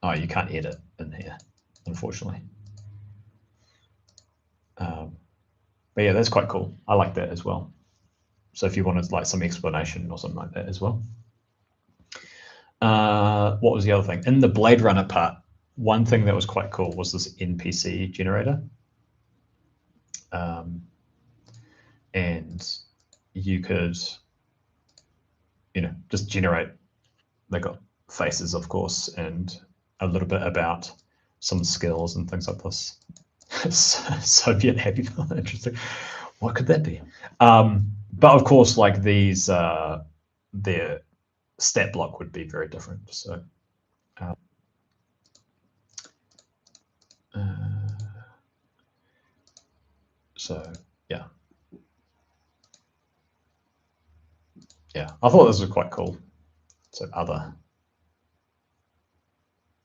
oh, you can't edit in here, unfortunately. But yeah, that's quite cool. I like that as well. So if you wanted like some explanation or something like that as well. What was the other thing? In the Blade Runner part, one thing that was quite cool was this NPC generator. And you could, just generate, they got faces, of course, and a little bit about some skills and things like this. Soviet happy people, interesting. What could that be? But of course, like these, their stat block would be very different. So yeah. Yeah, I thought this was quite cool. So other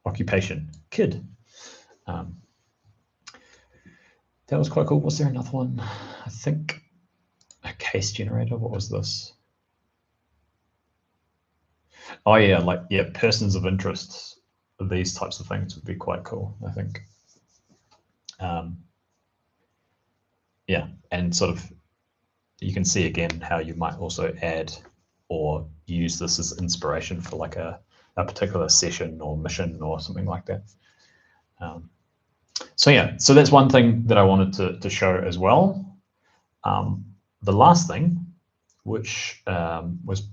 occupation, kid. That was quite cool. Was there another one? I think a case generator. What was this? Oh yeah, like yeah, persons of interest. These types of things would be quite cool, I think. Yeah, and sort of you can see again how you might also add or use this as inspiration for like a particular session or mission or something like that. So yeah, so that's one thing that I wanted to show as well. The last thing, which was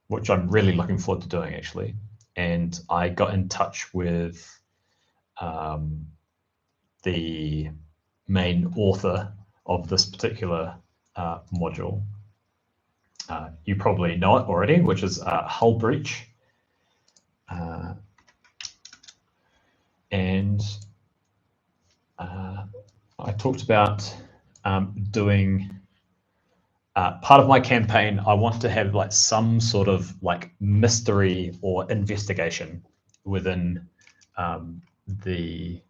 which I'm really looking forward to doing actually. And I got in touch with the main author of this particular module. You probably know it already, which is Hull Breach. And I talked about doing part of my campaign. I want to have like some sort of like mystery or investigation within the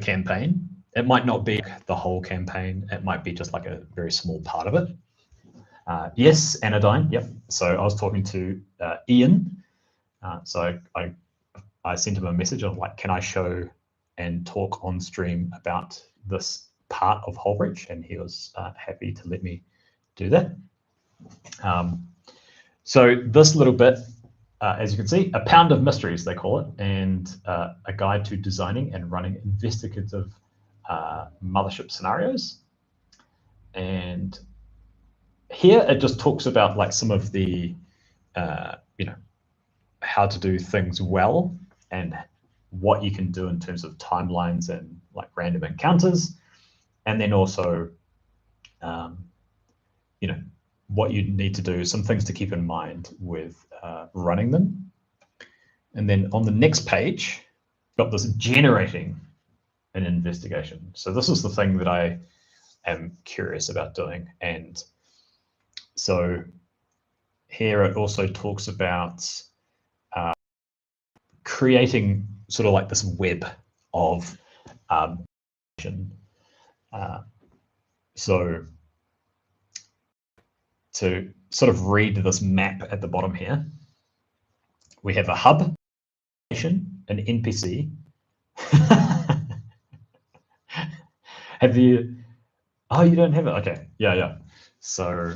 campaign. It might not be the whole campaign. It might be just like a very small part of it. Yes, Anodyne. Yep. So I was talking to Ian. So I sent him a message of like, can I show and talk on stream about this part of Hull Breach? And he was happy to let me do that. So this little bit, as you can see, a pound of mysteries, they call it, and a guide to designing and running investigative mothership scenarios. And here it just talks about like some of the, how to do things well and what you can do in terms of timelines and like random encounters. And then also, what you need to do, some things to keep in mind with running them. And then on the next page, got this generating an investigation. So this is the thing that I am curious about doing. And so here it also talks about creating sort of like this web of so to sort of read this map at the bottom here, we have a hub, an NPC. Have you? Oh, you don't have it. Okay. Yeah. So,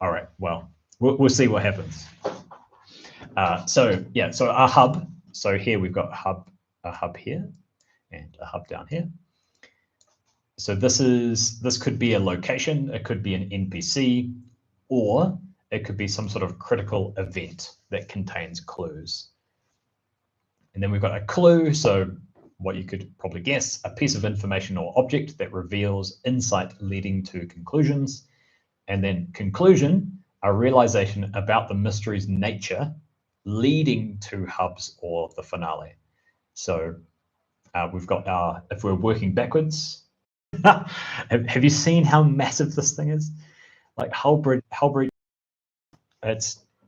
all right. Well, we'll see what happens. So our hub. So here we've got a hub here, and a hub down here. So this could be a location, it could be an NPC, or it could be some sort of critical event that contains clues. And then we've got a clue, so what you could probably guess, a piece of information or object that reveals insight leading to conclusions. And then conclusion, a realization about the mystery's nature leading to hubs or the finale. So we've got our, if we're working backwards, have you seen how massive this thing is? Like Hull Breach, I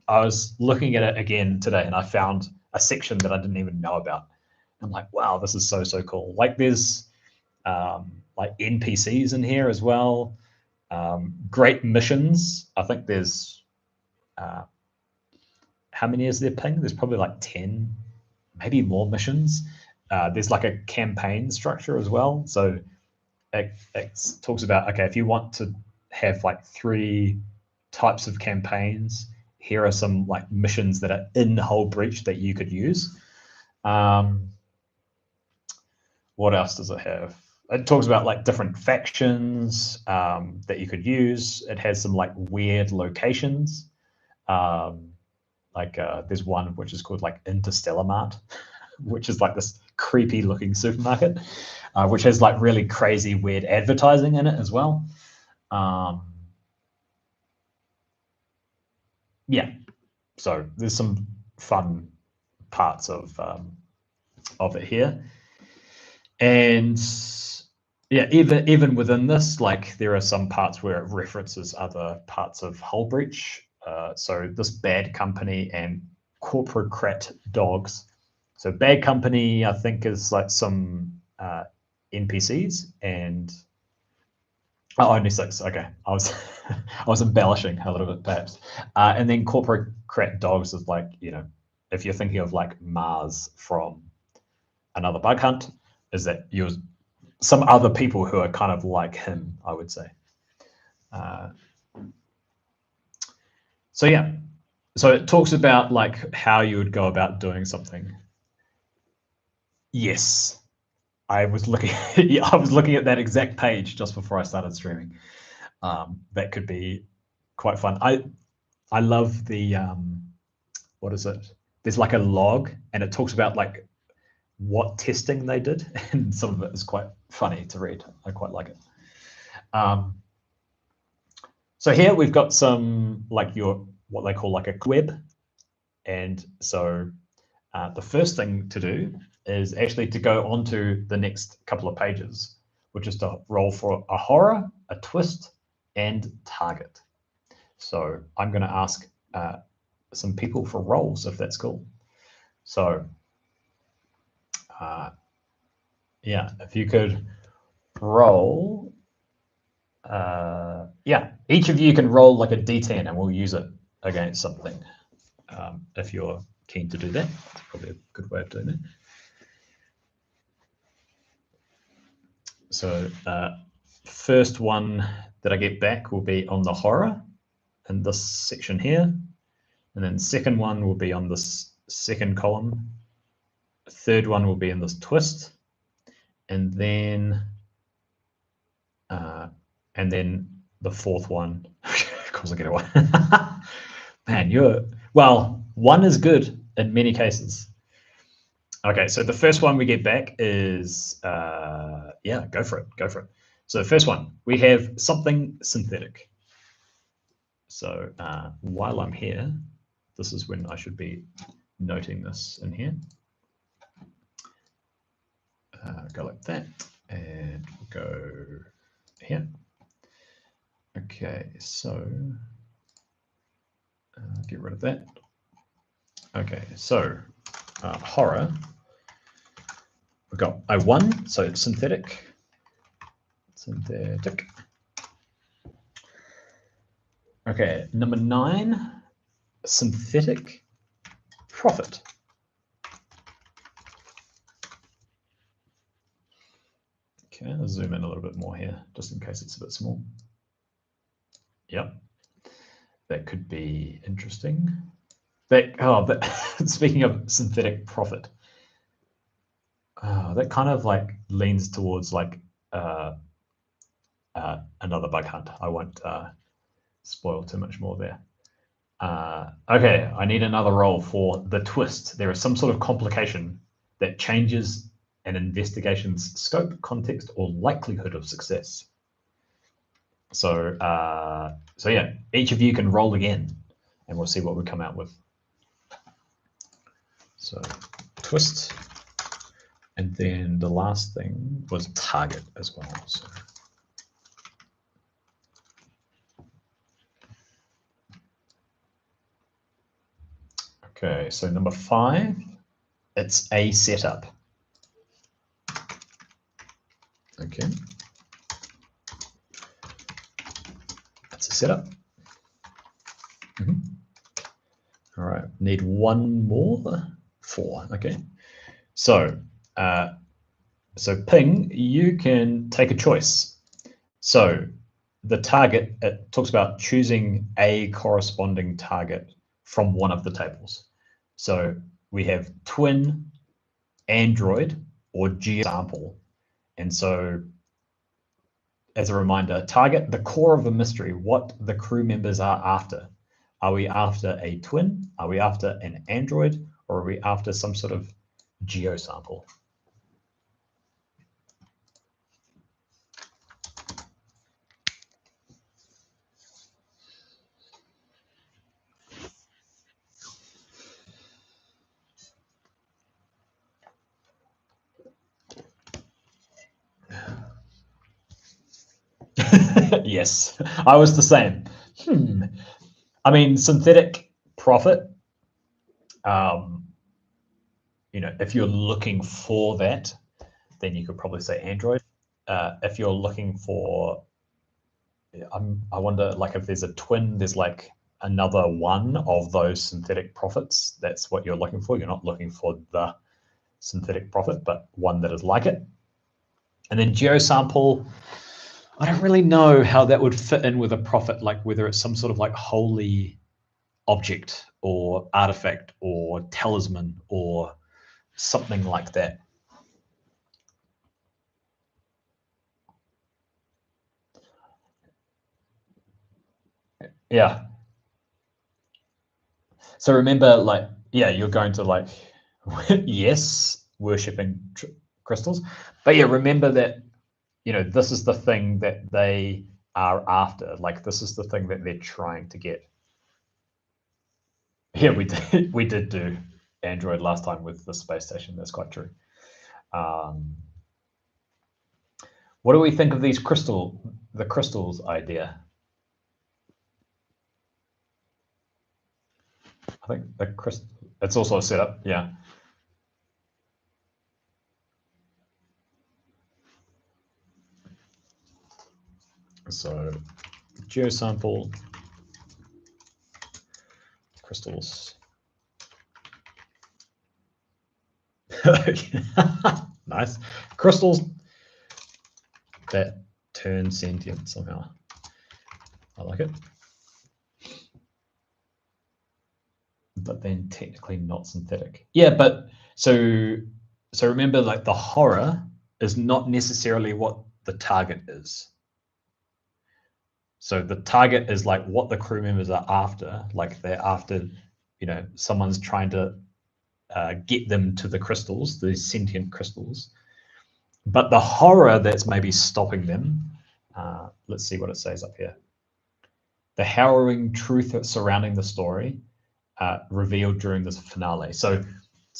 was looking at it again today and I found a section that I didn't even know about. I'm like, wow, this is so cool. Like there's like NPCs in here as well. Great missions. I think there's, how many is there, Ping? There's probably like 10, maybe more missions. There's like a campaign structure as well. So it talks about, okay, if you want to have like 3 types of campaigns, here are some like missions that are in Hull Breach that you could use. What else does it have? It talks about like different factions that you could use. It has some like weird locations. There's one which is called like Interstellar Mart, which is like this creepy looking supermarket, which has like really crazy weird advertising in it as well. Yeah, so there's some fun parts of it here. And yeah, even within this, like there are some parts where it references other parts of Hull Breach. So this bad company and corporate dogs. So bad company, I think, is like some NPCs and only 6. Okay, I was embellishing a little bit perhaps. And then corporate dogs is like, if you're thinking of like Mars from Another Bug Hunt, is that you're some other people who are kind of like him, I would say. So yeah, so it talks about like how you would go about doing something. Yes, I was looking. I was looking at that exact page just before I started streaming. that could be quite fun. I love the what is it? There's like a log, and it talks about like what testing they did, and some of it is quite funny to read. I quite like it. So here we've got some like what they call like a web, and so the first thing to do is actually to go onto the next couple of pages, which is to roll for a horror, a twist, and target. So I'm going to ask some people for roles, if that's cool. So yeah, if you could roll, yeah, each of you can roll like a D10 and we'll use it against something. If you're keen to do that, it's probably a good way of doing it. So first one that I get back will be on the horror in this section here. And then second one will be on this second column. Third one will be in this twist. And then the fourth one, of course I get a one. Man, well, one is good in many cases. Okay, so the first one we get back is, yeah, go for it. So the first one, we have something synthetic. So while I'm here, this is when I should be noting this in here. Go like that, and we'll go here. Okay, so get rid of that. Okay, so horror. We've got a 1, so it's synthetic. Okay, number 9, synthetic profit. Okay, I'll zoom in a little bit more here, just in case it's a bit small. Yep, that could be interesting. But speaking of synthetic profit, that kind of like leans towards like another bug hunt. I won't spoil too much more there. Okay, I need another roll for the twist. There is some sort of complication that changes an investigation's scope, context, or likelihood of success. So, so yeah, each of you can roll again, and we'll see what we come out with. So, twist, and then the last thing was target as well. So. Okay, so number 5, it's a setup. Okay. That's a setup. All right, need one more. 4, okay. So, so Ping, you can take a choice. So the target, it talks about choosing a corresponding target from one of the tables. So we have twin, android, or geo-sample. And so as a reminder, target the core of a mystery, what the crew members are after. Are we after a twin? Are we after an android? Or are we after some sort of geo-sample? Yes, I was the same. I mean, synthetic profit, you know, if you're looking for that, then you could probably say Android. If you're looking for, I wonder, like if there's a twin, there's like another one of those synthetic profits. That's what you're looking for. You're not looking for the synthetic profit, but one that is like it. And then geosample, I don't really know how that would fit in with a profit, like whether it's some sort of like holy object or artifact or talisman or something like that. Yeah. So remember, like, yeah, you're going to like, yes, worshipping crystals, but yeah, remember that, you know, this is the thing that they are after. Like, this is the thing that they're trying to get. Yeah, we did do Android last time with the space station. That's quite true. What do we think of the crystals idea? I think the crystal, it's also a setup, yeah. So geosample, crystals. Nice. Crystals that turn sentient somehow. I like it. But then technically not synthetic. Yeah, but so remember, like, the horror is not necessarily what the target is. So the target is like what the crew members are after. Like, they're after, you know, someone's trying to get them to the crystals, these sentient crystals. But the horror that's maybe stopping them, let's see what it says up here. The harrowing truth surrounding the story revealed during this finale. So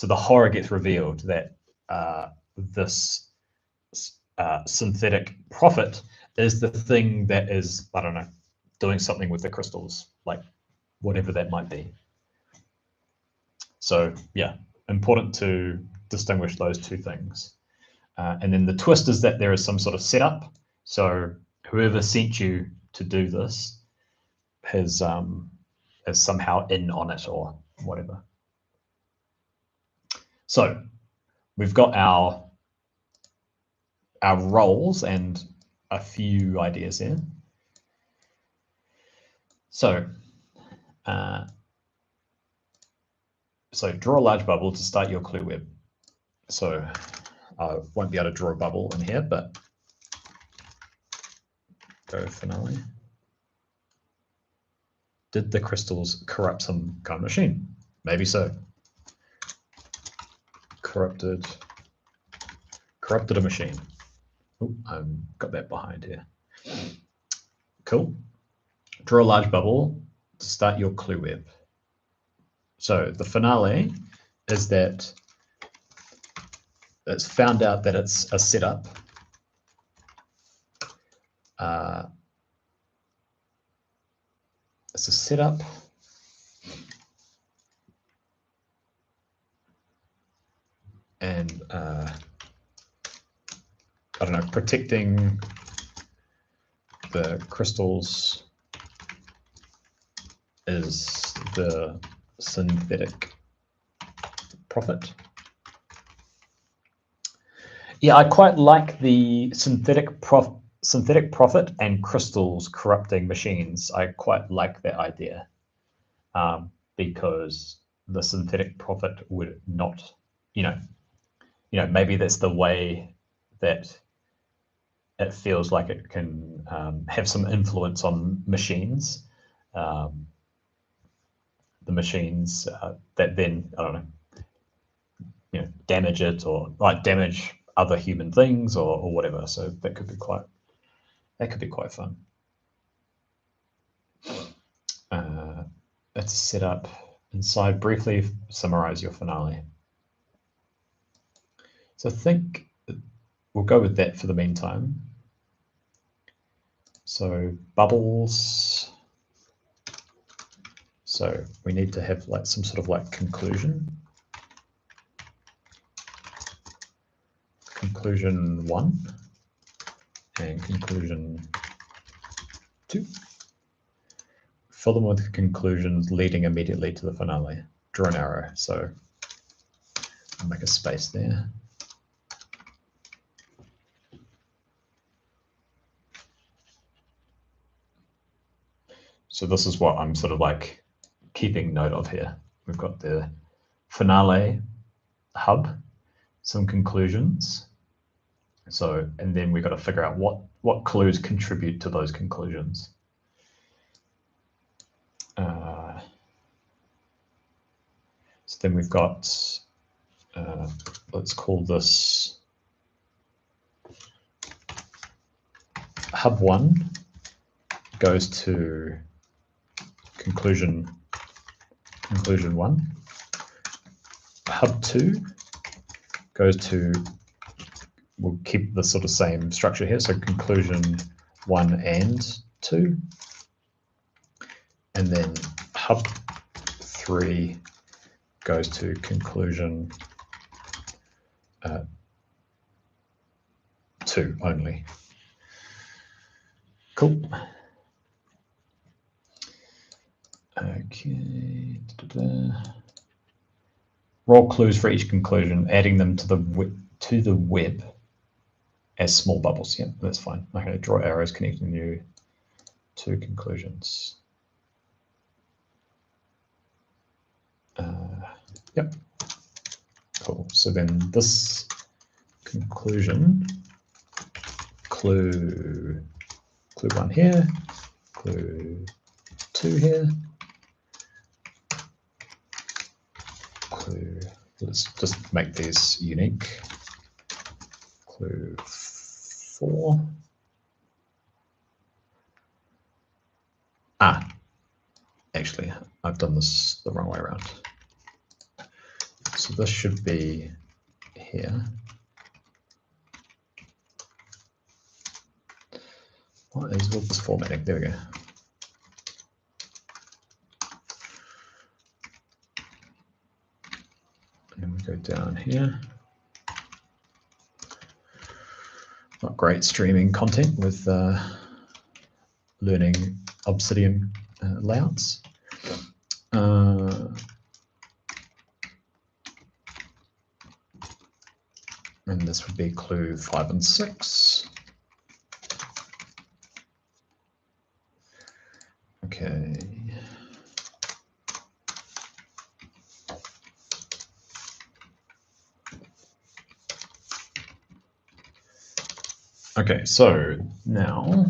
the horror gets revealed that this synthetic prophet is the thing that is, I don't know, doing something with the crystals, like whatever that might be. So yeah, important to distinguish those two things. And then the twist is that there is some sort of setup. So whoever sent you to do this is somehow in on it or whatever. So we've got our roles and a few ideas here. So draw a large bubble to start your clue web. So I won't be able to draw a bubble in here, but go finale. Did the crystals corrupt some kind of machine? Maybe so. Corrupted a machine. Oh, I've got that behind here. Cool. Draw a large bubble to start your clue web. So the finale is that it's found out that it's a setup. It's a setup. And I don't know, protecting the crystals is the synthetic prophet. Yeah, I quite like the synthetic prophet and crystals corrupting machines. I quite like that idea, because the synthetic prophet would not, you know, maybe that's the way that it feels like it can have some influence on machines. The machines that then, I don't know, damage it or like damage other human things or whatever. So that could be quite fun. Let's set up inside. Briefly summarize your finale. So I think we'll go with that for the meantime. So bubbles. So we need to have like some sort of like conclusion. Conclusion 1 and conclusion 2. Fill them with conclusions leading immediately to the finale. Draw an arrow. So I'll make a space there. So this is what I'm sort of like keeping note of here. We've got the finale hub, some conclusions. So, and then we've got to figure out what clues contribute to those conclusions. So then we've got, let's call this hub 1 goes to conclusion 1. Hub 2 goes to, we'll keep the sort of same structure here, so conclusion 1 and 2. And then hub 3 goes to conclusion 2 only. Cool. Okay. Roll clues for each conclusion, adding them to the web as small bubbles. Yeah, that's fine. Okay, draw arrows connecting you to conclusions. Yep. Cool. So then this conclusion, clue 1 here, clue 2 here, clue, let's just make these unique, clue 4. Actually, I've done this the wrong way around. So this should be here. What is with this formatting? There we go. And then we go down here. Not great streaming content with learning Obsidian layouts. And this would be clue 5 and 6. Okay. Okay, so now,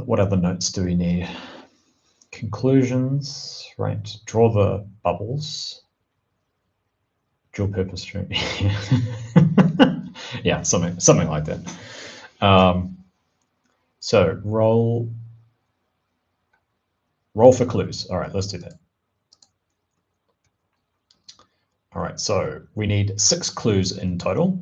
what other notes do we need? Conclusions, right? Draw the bubbles. Dual purpose string. Yeah, something like that. So roll for clues. All right, let's do that. All right, so we need 6 clues in total.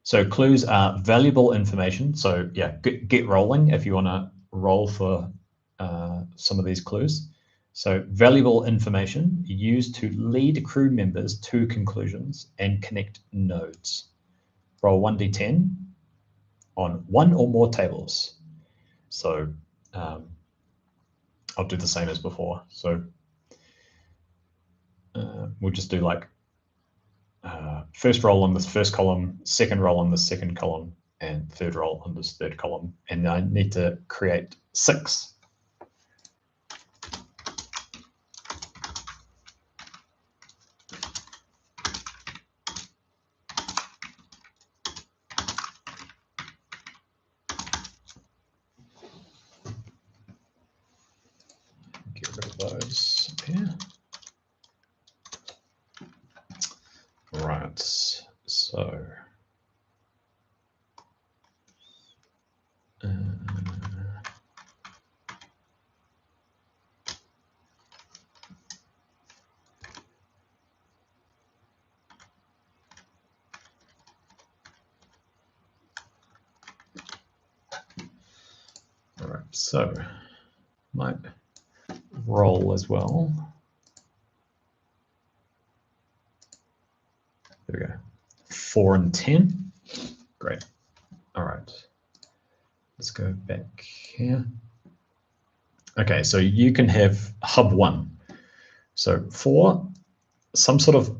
So clues are valuable information. So yeah, get rolling if you want to roll for some of these clues. So valuable information used to lead crew members to conclusions and connect nodes. Roll 1d10 on 1 or more tables. So I'll do the same as before. So we'll just do like first roll on this first column, second roll on the second column, and third roll on this third column. And I need to create 6. Get rid of those up here. Right, so all right, so might roll as well. There we go. 4 and 10. Great. All right. Let's go back here. Okay, so you can have hub 1. So 4, some sort of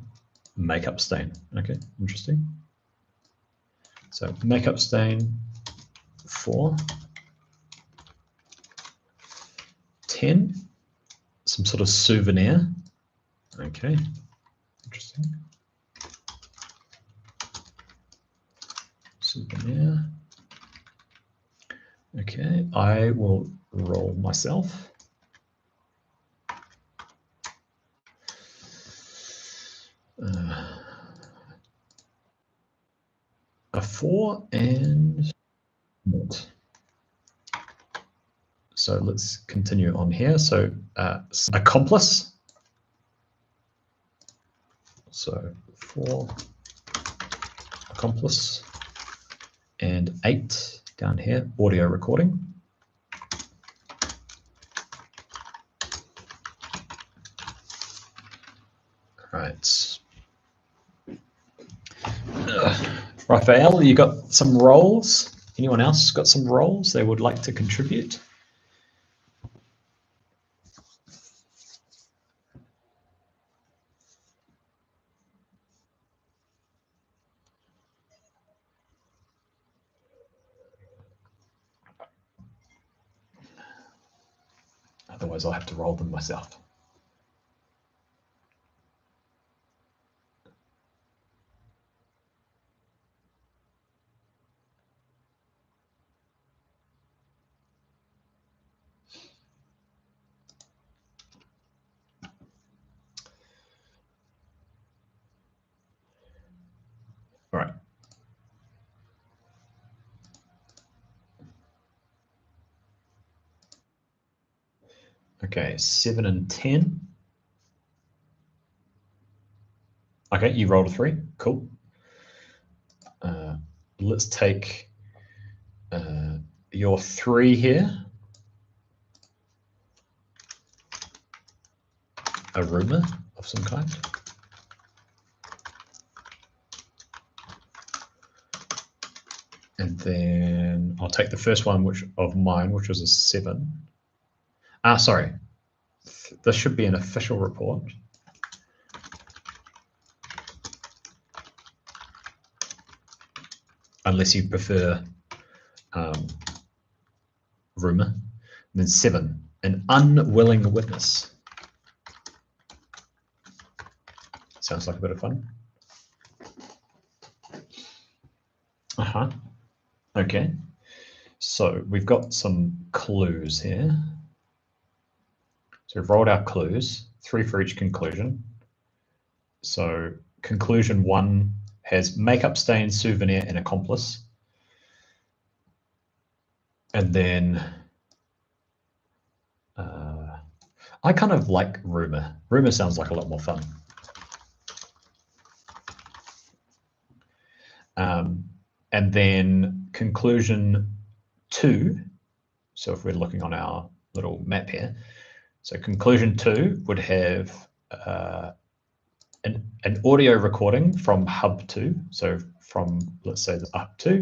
makeup stain. Okay, interesting. So makeup stain 4. 10, some sort of souvenir. Okay, interesting. Souvenir. Okay, I will roll myself. A 4 and not. So let's continue on here. So accomplice. So 4 accomplice and 8 down here, audio recording. All right. Raphael, you got some roles? Anyone else got some roles they would like to contribute? Otherwise, I'll have to roll them myself. All right. Okay, 7 and 10. Okay, you rolled a 3. Cool. Let's take your 3 here. A rumor of some kind. And then I'll take the first one, which of mine, which was a 7. Sorry. This should be an official report. Unless you prefer rumor. And then 7, an unwilling witness. Sounds like a bit of fun. Okay. So we've got some clues here. So we've rolled our clues, 3 for each conclusion. So conclusion 1 has makeup stain, souvenir, and accomplice. And then I kind of like rumor. Rumor sounds like a lot more fun. And then conclusion 2, so if we're looking on our little map here, so conclusion 2 would have an audio recording from hub 2, so from, let's say, the hub 2,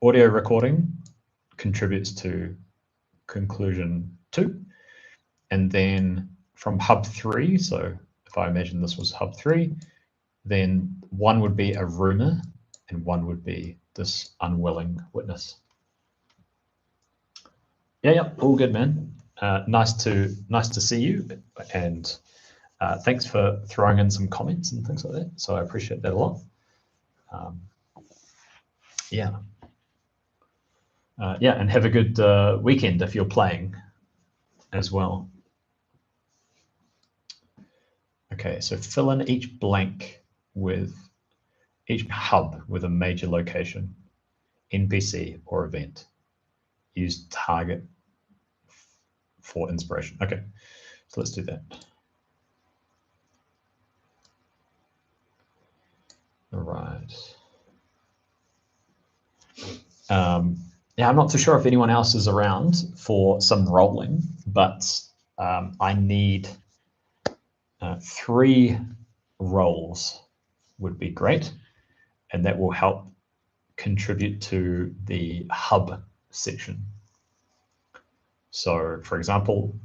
audio recording contributes to conclusion 2, and then from hub 3, so if I imagine this was hub 3, then 1 would be a rumor and 1 would be this unwilling witness. Yeah, all good, man. Nice to see you, and thanks for throwing in some comments and things like that. So I appreciate that a lot. Yeah, and have a good weekend if you're playing as well. Okay, so fill in each blank with each hub with a major location, NPC or event. Use target for inspiration. Okay, so let's do that. All right. Yeah, I'm not too sure if anyone else is around for some rolling, but I need 3 rolls would be great, and that will help contribute to the hub section. So, for example,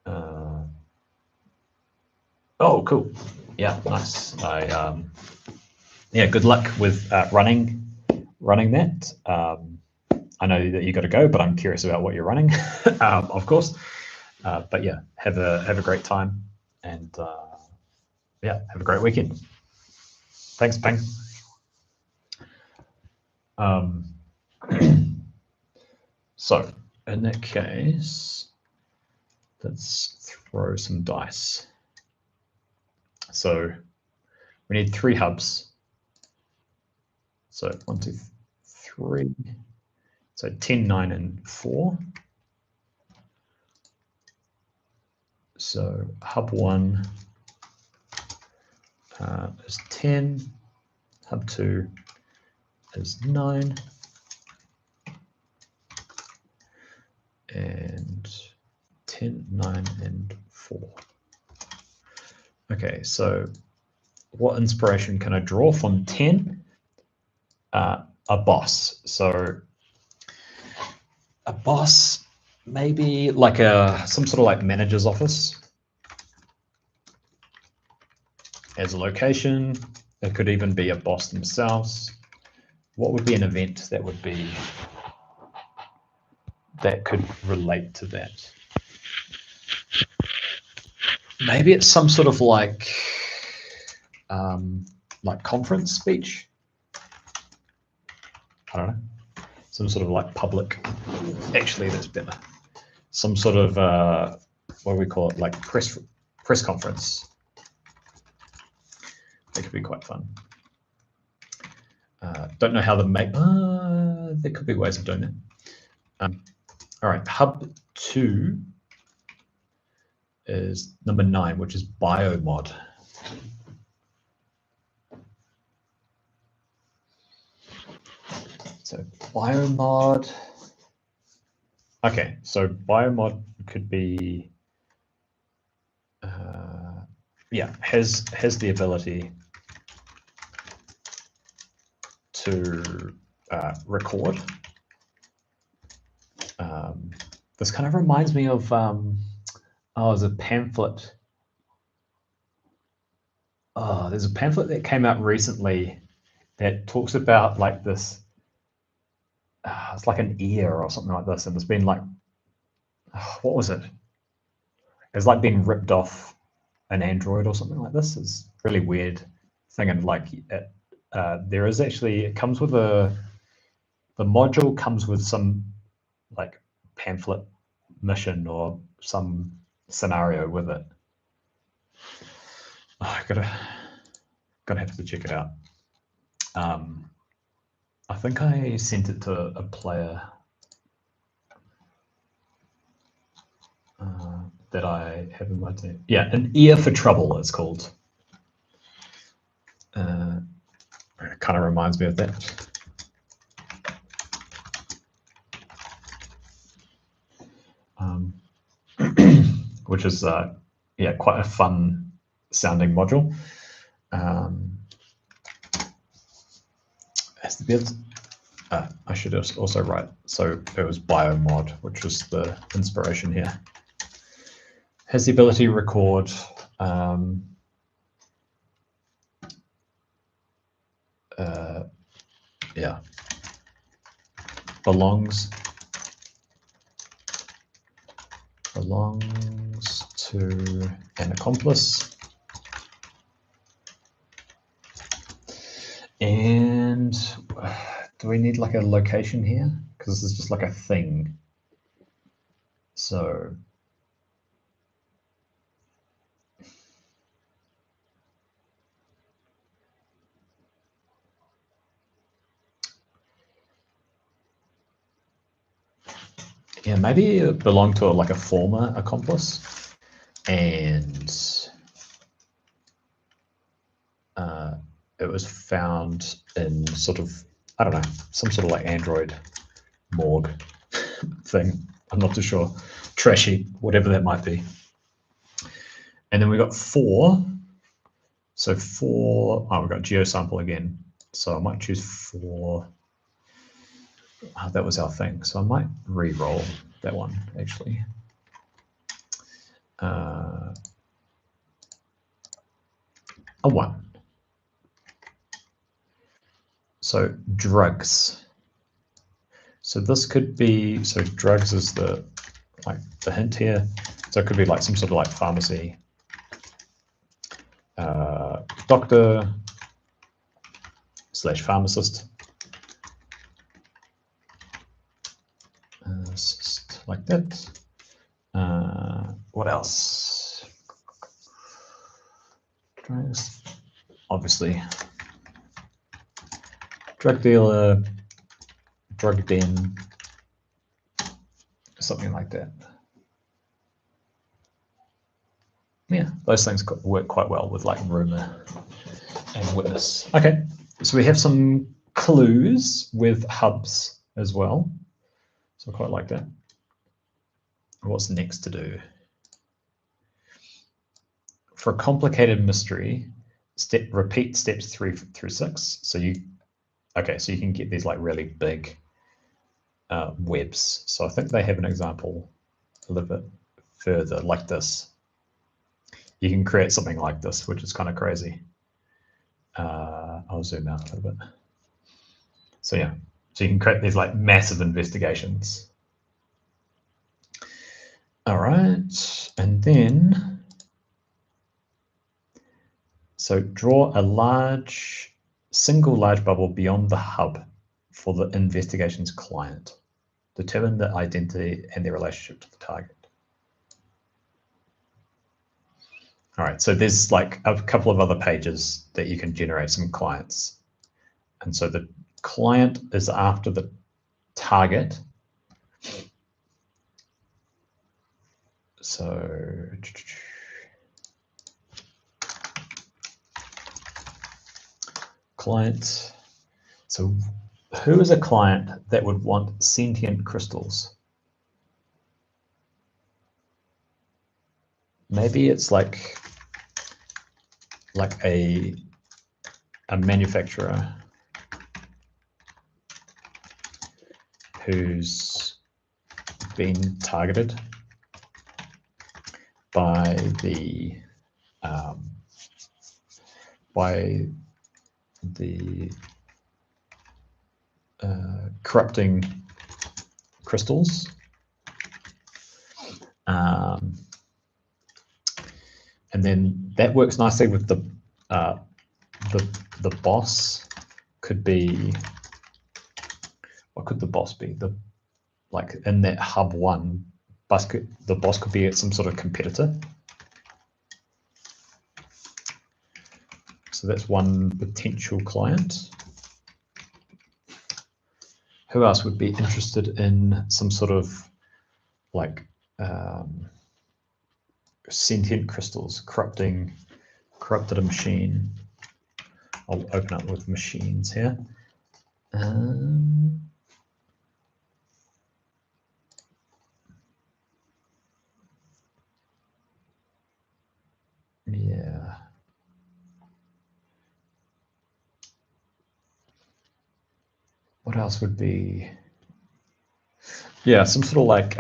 oh, cool. Yeah, nice. Yeah, good luck with running that. I know that you got to go, but I'm curious about what you're running, of course. But yeah, have a great time, and yeah, have a great weekend. Thanks, Ping. So in that case, let's throw some dice. So we need 3 hubs. So 1, 2, 3. So 10, 9, and 4. So hub 1 is 10. Hub 2 is 9. And 10, 9, and 4. Okay, so what inspiration can I draw from 10? A boss. So a boss, maybe like some sort of like manager's office as a location. It could even be a boss themselves. What would be an event that could relate to that? Maybe it's some sort of like conference speech. I don't know. Some sort of like public. Actually, that's better. Some sort of what do we call it? Like press conference. That could be quite fun. Don't know how to make. There could be ways of doing that. All right, hub 2 is number 9, which is biomod. So biomod. Okay, so biomod could be, has the ability to record. This kind of reminds me of there's a pamphlet. There's a pamphlet that came out recently that talks about like this. It's like an ear or something like this, and it's been like, what was it? It's like being ripped off an Android or something like this. It's a really weird thing, and like there is actually, it comes with the module comes with some like pamphlet mission or some scenario with it. I gotta have to check it out. I think I sent it to a player that I have in my team. Yeah, an ear for trouble it's called. It kind of reminds me of that. Which is quite a fun sounding module. Has the build. I should also write. So it was biomod, which was the inspiration here. Has the ability to record. Belongs to an accomplice. And do we need like a location here? Because this is just like a thing. So yeah, maybe it belonged to like a former accomplice, and it was found in sort of, I don't know, some sort of like Android morgue thing. I'm not too sure. Trashy, whatever that might be. And then we got 4. So 4, we've got geosample again. So I might choose 4. That was our thing. So I might re-roll that one, actually. A 1. So drugs. So this could be, so drugs is the hint here. So it could be like some sort of like pharmacy. Doctor / pharmacist. like that. What else? Obviously, drug dealer, drug den, something like that. Yeah, those things work quite well with like rumor and witness. Okay, so we have some clues with hubs as well. So I quite like that. What's next to do? For a complicated mystery, repeat steps 3 through 6. So you can get these like really big webs. So I think they have an example a little bit further like this. You can create something like this, which is kind of crazy. I'll zoom out a little bit. So yeah, so you can create these like massive investigations. All right, and then, so draw a single large bubble beyond the hub for the investigation's client. Determine the identity and their relationship to the target. All right, so there's like a couple of other pages that you can generate some clients. And so the client is after the target. So client. So who is a client that would want sentient crystals? Maybe it's like a manufacturer who's been targeted by the corrupting crystals. And then that works nicely with the boss. Could be, what could the boss be? Like in that hub one, the boss could be some sort of competitor. So that's one potential client. Who else would be interested in some sort of like sentient crystals, corrupted a machine? I'll open up with machines here. Yeah. What else would be? Yeah, some sort of like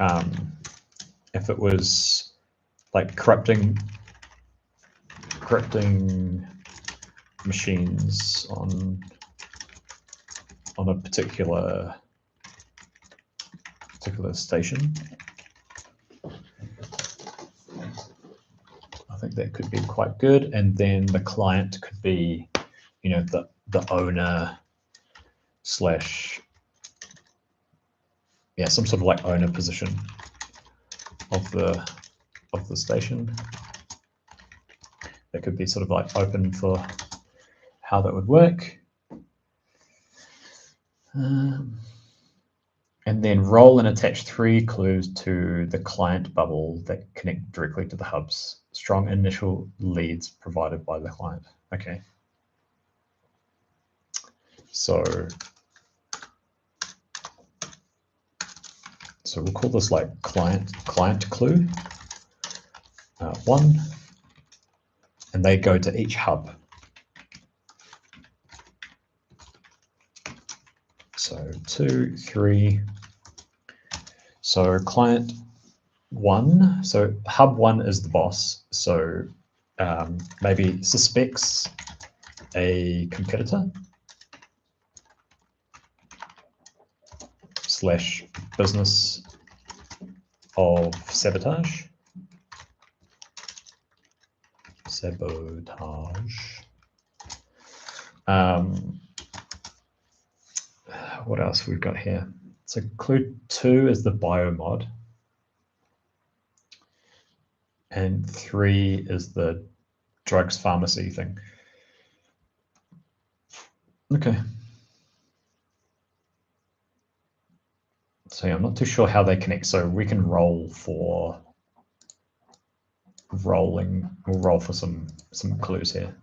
if it was like corrupting machines on a particular station. I think that could be quite good. And then the client could be, you know, the owner slash, yeah, some sort of like owner position of the station. That could be sort of like open for how that would work. And then roll and attach 3 clues to the client bubble that connect directly to the hubs. Strong initial leads provided by the client. Okay. So we'll call this like client clue 1, and they go to each hub. So 2, 3. So client 1. So hub 1 is the boss. So maybe suspects a competitor slash business of sabotage. What else we've got here? So clue 2 is the biomod. and 3 is the drugs pharmacy thing. Okay. So yeah, I'm not too sure how they connect. So we can roll for rolling. We'll roll for some clues here.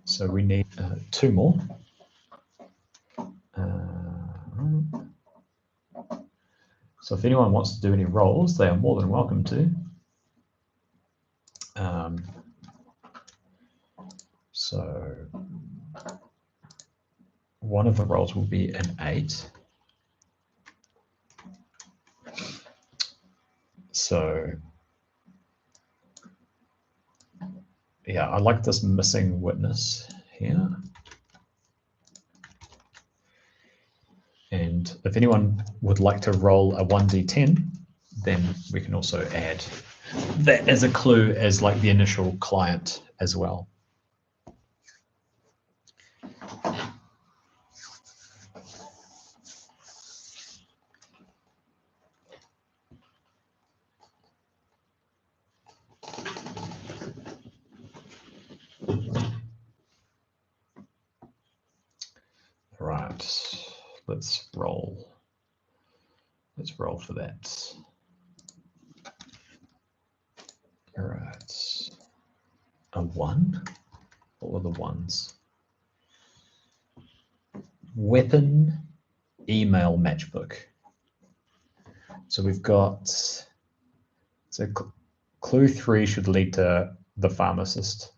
So we need 2 more. So if anyone wants to do any rolls, they are more than welcome to. So one of the rolls will be an 8. So yeah, I like this missing witness here. And if anyone would like to roll a 1d10, then we can also add that as a clue as like the initial client as well. Right, let's roll. Let's roll for that. All right, a 1. What were the ones? Weapon, email, matchbook. So we've got, so clue 3 should lead to the pharmacist.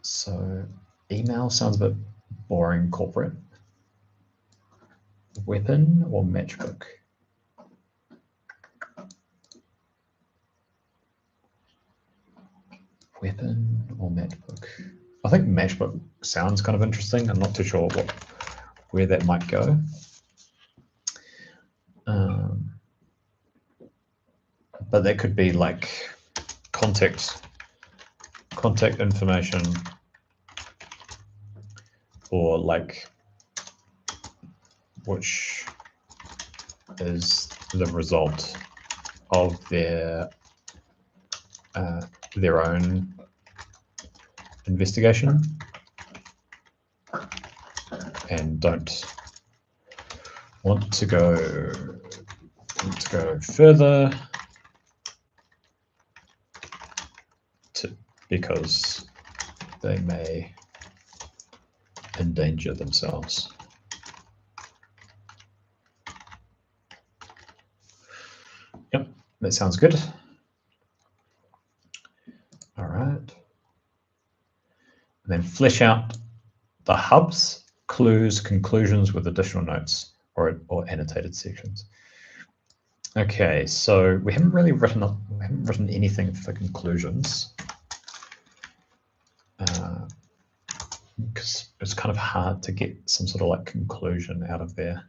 So email sounds a bit boring corporate. Weapon or matchbook? Weapon or matchbook? I think matchbook sounds kind of interesting. I'm not too sure where that might go. But that could be like contact information, or like which is the result of their own investigation and don't want to go further because they may endanger themselves. Yep, that sounds good. All right. And then flesh out the hubs, clues, conclusions with additional notes or annotated sections. Okay, so we haven't really written anything for conclusions. Because it's kind of hard to get some sort of like conclusion out of there.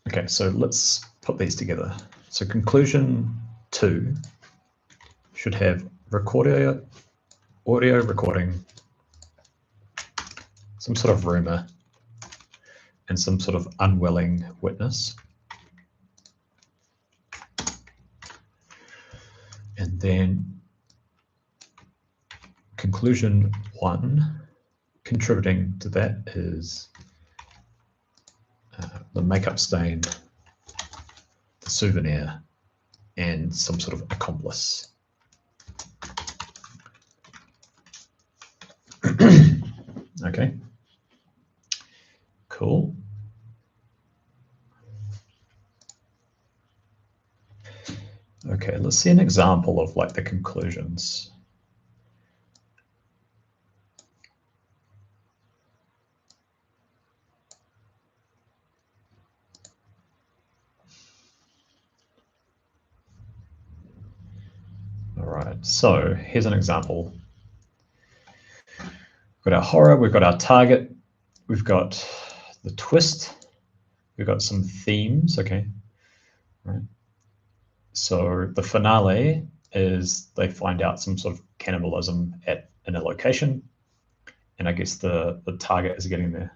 Okay, so let's put these together. So conclusion 2 should have audio recording, some sort of rumor, and some sort of unwilling witness. And then conclusion 1, contributing to that is the makeup stain, the souvenir, and some sort of accomplice. Okay, cool. Okay, let's see an example of like the conclusions. All right, so here's an example. We've got our horror, we've got our target, we've got the twist, we've got some themes. Okay, right. So the finale is they find out some sort of cannibalism in a location, and I guess the target is getting there.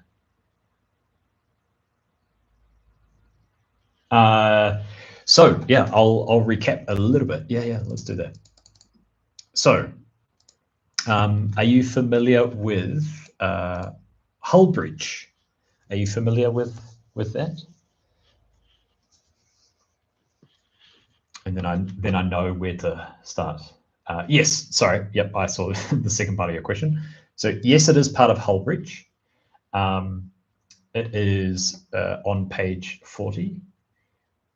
So yeah, I'll recap a little bit. Yeah, let's do that. So, are you familiar with hull breach? Are you familiar with that? And then I know where to start. Yes, sorry. Yep, I saw the second part of your question. So yes, it is part of hull breach. It is on page 40.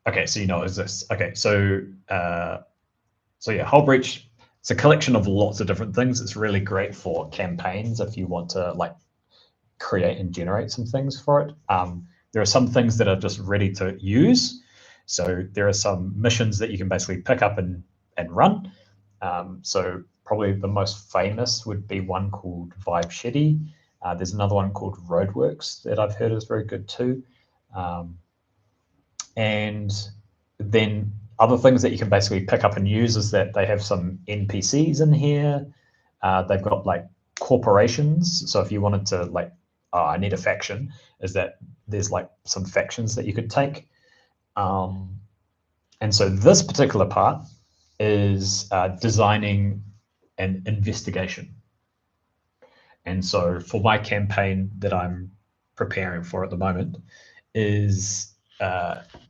Okay, so you know it exists. Okay, so yeah, hull breach. It's a collection of lots of different things. It's really great for campaigns if you want to like create and generate some things for it. There are some things that are just ready to use. So there are some missions that you can basically pick up and run. So probably the most famous would be one called Vibe Shetty. There's another one called Roadworks that I've heard is very good too. And then other things that you can basically pick up and use is that they have some NPCs in here. They've got like corporations. So if you wanted to like, oh, I need a faction, is that there's like some factions that you could take. And so this particular part is designing an investigation. And so for my campaign that I'm preparing for at the moment is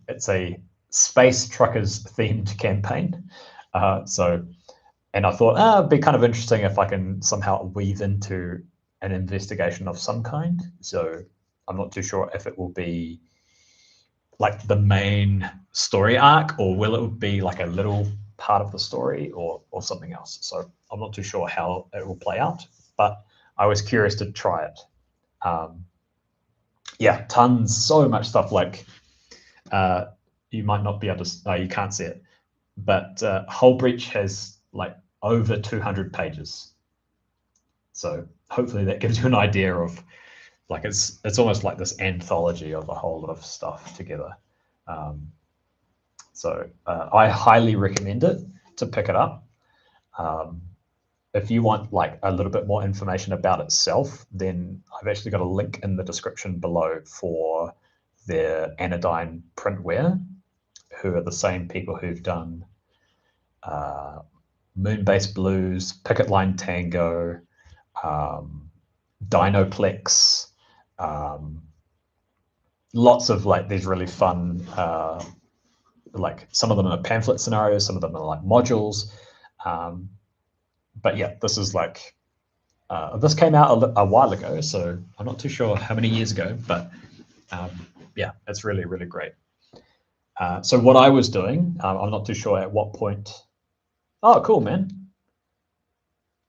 it's a space truckers themed campaign. And I thought, it'd be kind of interesting if I can somehow weave into an investigation of some kind. So I'm not too sure if it will be like the main story arc, or will it be like a little part of the story, or something else. So I'm not too sure how it will play out, but I was curious to try it. Yeah, so much stuff. Like you might not be able to, you can't see it, but Hull Breach has like over 200 pages. So hopefully that gives you an idea of like it's almost like this anthology of a whole lot of stuff together. So I highly recommend it to pick it up. If you want like a little bit more information about itself, then I've actually got a link in the description below for their Anodyne printware, who are the same people who've done Moonbase Blues, Picket Line Tango, Dinoplex, lots of like these really fun, like some of them are pamphlet scenarios, some of them are like modules. But yeah, this is like, this came out a while ago, so I'm not too sure how many years ago, but yeah, it's really, really great. So what I was doing, I'm not too sure at what point. Oh, cool, man.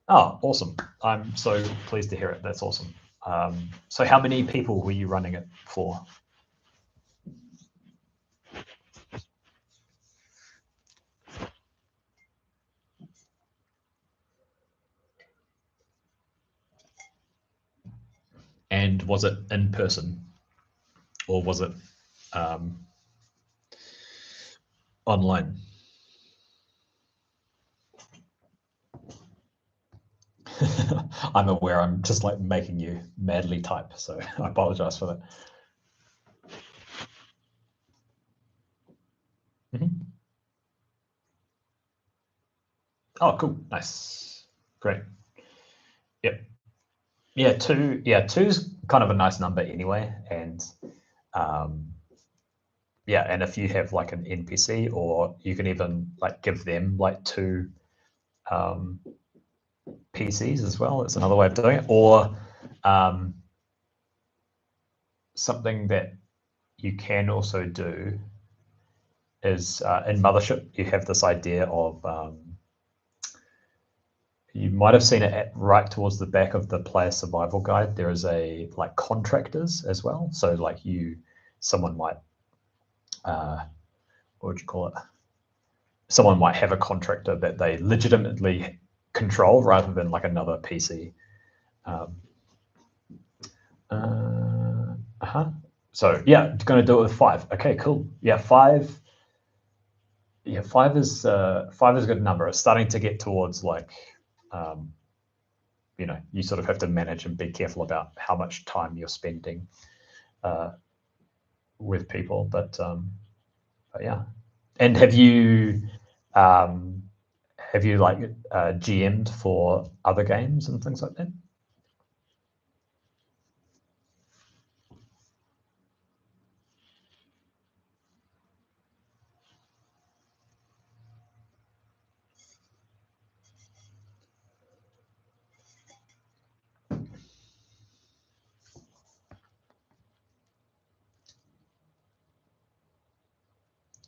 Oh, awesome. I'm so pleased to hear it. That's awesome. So how many people were you running it for? And was it in person, or was it online? I'm aware I'm just like making you madly type, so I apologize for that. Mm-hmm. Oh, cool. Nice. Great. Yep. Yeah, two's kind of a nice number anyway. And yeah, and if you have like an NPC, or you can even like give them like two PCs as well. It's another way of doing it. Or something that you can also do is in Mothership, you have this idea of you might have seen it right towards the back of the player survival guide. There is a like contractors as well. So like someone might, what would you call it? Someone might have a contractor that they legitimately control rather than like another PC. So yeah, going to do it with 5. Okay, cool. Yeah, 5. Yeah, 5 is a good number. It's starting to get towards like, you know, you sort of have to manage and be careful about how much time you're spending with people. But yeah. And have you like GM'd for other games and things like that?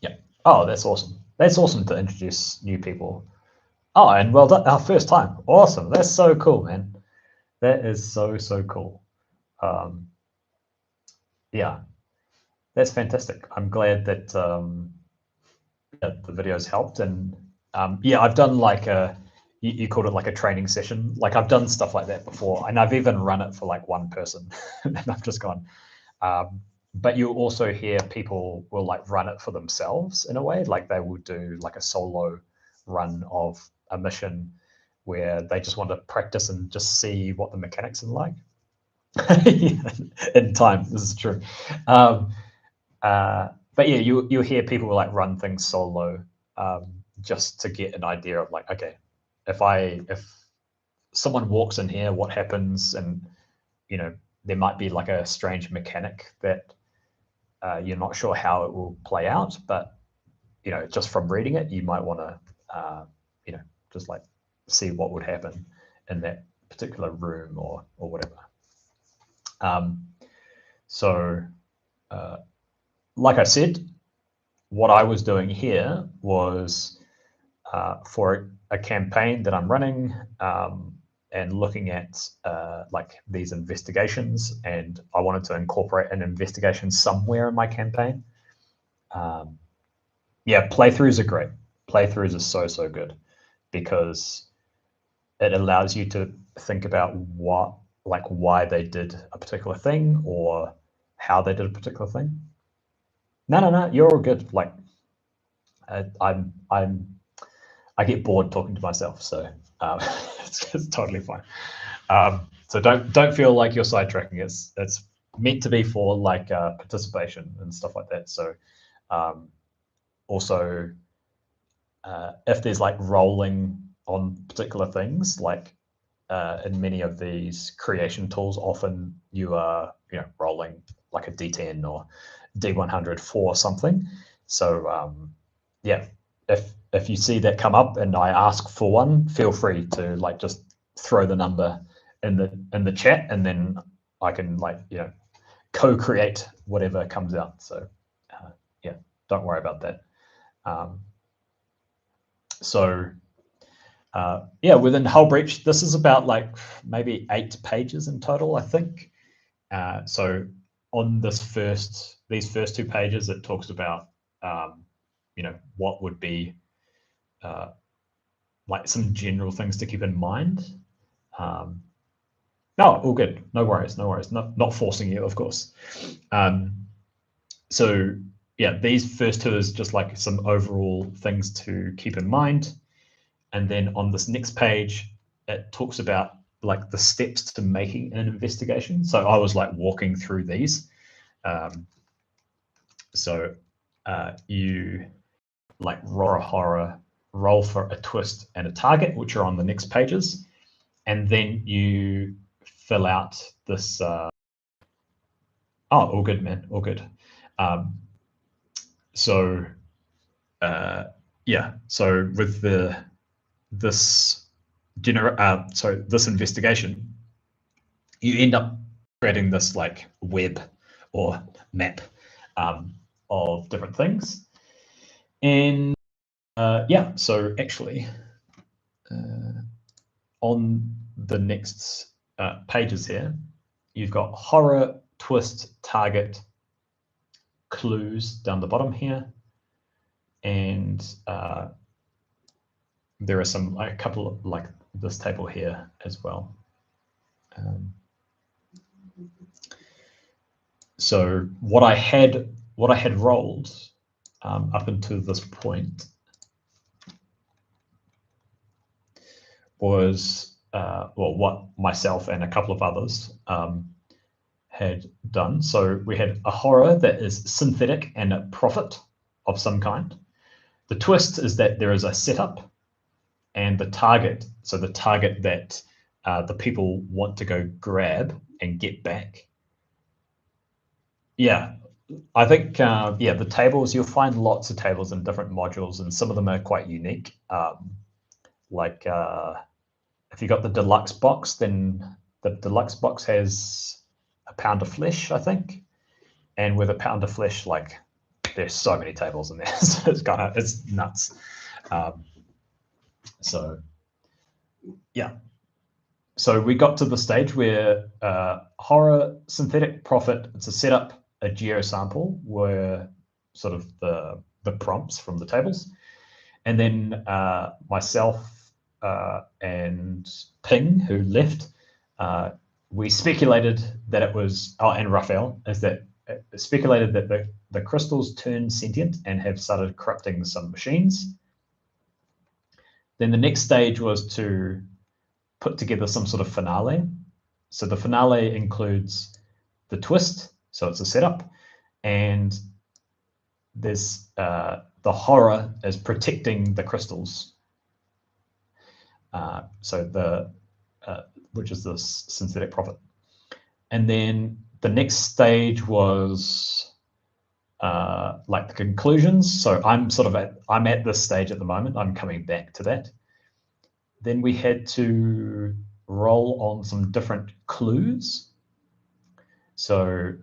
Yeah. Oh, that's awesome. That's awesome to introduce new people. Oh, and well done. Our first time. Awesome. That's so cool, man. That is so, so cool. Yeah, that's fantastic. I'm glad that the videos helped. And yeah, I've done like you called it like a training session. Like I've done stuff like that before, and I've even run it for like one person, and I've just gone. But you also hear people will like run it for themselves in a way, like they will do like a solo run of a mission where they just want to practice and just see what the mechanics are like. In time, this is true. Um, but yeah, you'll hear people like run things solo just to get an idea of like, okay, if someone walks in here, what happens? And you know, there might be like a strange mechanic that you're not sure how it will play out, but you know, just from reading it, you might want to, you know, just like see what would happen in that particular room or whatever. So, like I said, what I was doing here was for a campaign that I'm running and looking at like these investigations, and I wanted to incorporate an investigation somewhere in my campaign. Yeah, playthroughs are great. Playthroughs are so, so good because it allows you to think about why they did a particular thing or how they did a particular thing. No, you're all good. Like I get bored talking to myself, so it's totally fine. So don't feel like you're sidetracking. It's meant to be for like participation and stuff like that. So also if there's like rolling on particular things, like in many of these creation tools, often you are rolling like a D10 or D100 for something. So yeah, if you see that come up and I ask for one, feel free to like just throw the number in the chat, and then I can like co-create whatever comes out. So yeah, don't worry about that. So yeah, within Hullbreach, this is about like maybe 8 pages in total, I think. So on these first 2 pages, it talks about what would be like some general things to keep in mind. No, all good. No worries. Not forcing you, of course. So yeah, these first 2 is just like some overall things to keep in mind. And then on this next page, it talks about like the steps to making an investigation. So I was like walking through these. So you like roll for a twist and a target, which are on the next pages. And then you fill out this. Oh, all good, man. All good. So yeah, so with this this investigation, you end up creating this like web or map of different things. And yeah, so actually on the next pages here, you've got horror, twist, target, clues down the bottom here. And there are a couple of like this table here as well. So what I had rolled up until this point was well, what myself and a couple of others had done. So we had a horror that is synthetic and a profit of some kind. The twist is that there is a setup and the target. So the target that the people want to go grab and get back. Yeah, I think, yeah, the tables, you'll find lots of tables in different modules, and some of them are quite unique. Like if you got the deluxe box, then the deluxe box has a pound of flesh, I think. And with a pound of flesh, like there's so many tables in there. So it's nuts. So yeah. So we got to the stage where horror, synthetic profit, it's a setup, a geo sample were sort of the prompts from the tables. And then myself and Ping, who left, we speculated that it was, and Raphael, is that speculated that the crystals turn sentient and have started corrupting some machines. Then the next stage was to put together some sort of finale. So the finale includes the twist, so it's a setup, and there's the horror is protecting the crystals. So which is this synthetic profit. And then the next stage was like the conclusions. So I'm at this stage at the moment. I'm coming back to that. Then we had to roll on some different clues. So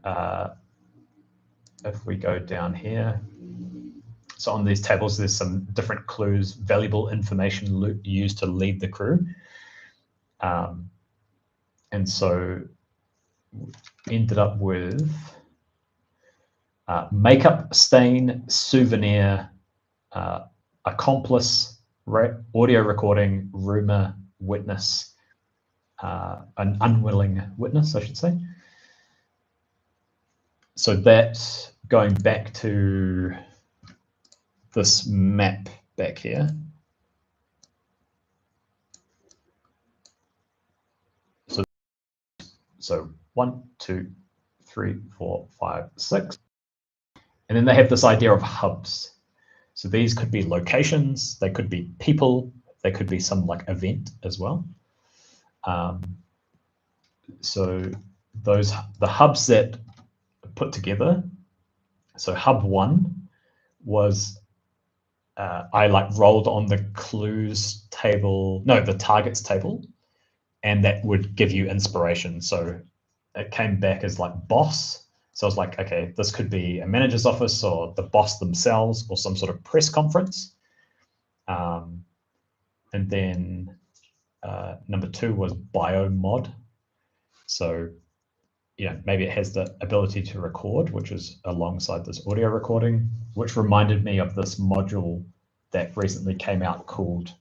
if we go down here, so on these tables, there's some different clues, valuable information used to lead the crew. And so ended up with makeup, stain, souvenir, accomplice, audio recording, rumor, witness, an unwilling witness, I should say. So that, going back to this map back here. So 1, 2, 3, 4, 5, 6. And then they have this idea of hubs. So these could be locations, they could be people, they could be some like event as well. So the hubs that put together. So hub 1 was I like rolled on the clues table, no, the targets table, and that would give you inspiration. So it came back as like boss. So I was like, okay, this could be a manager's office or the boss themselves or some sort of press conference. And then number 2 was biomod. So, yeah, maybe it has the ability to record, which is alongside this audio recording, which reminded me of this module that recently came out called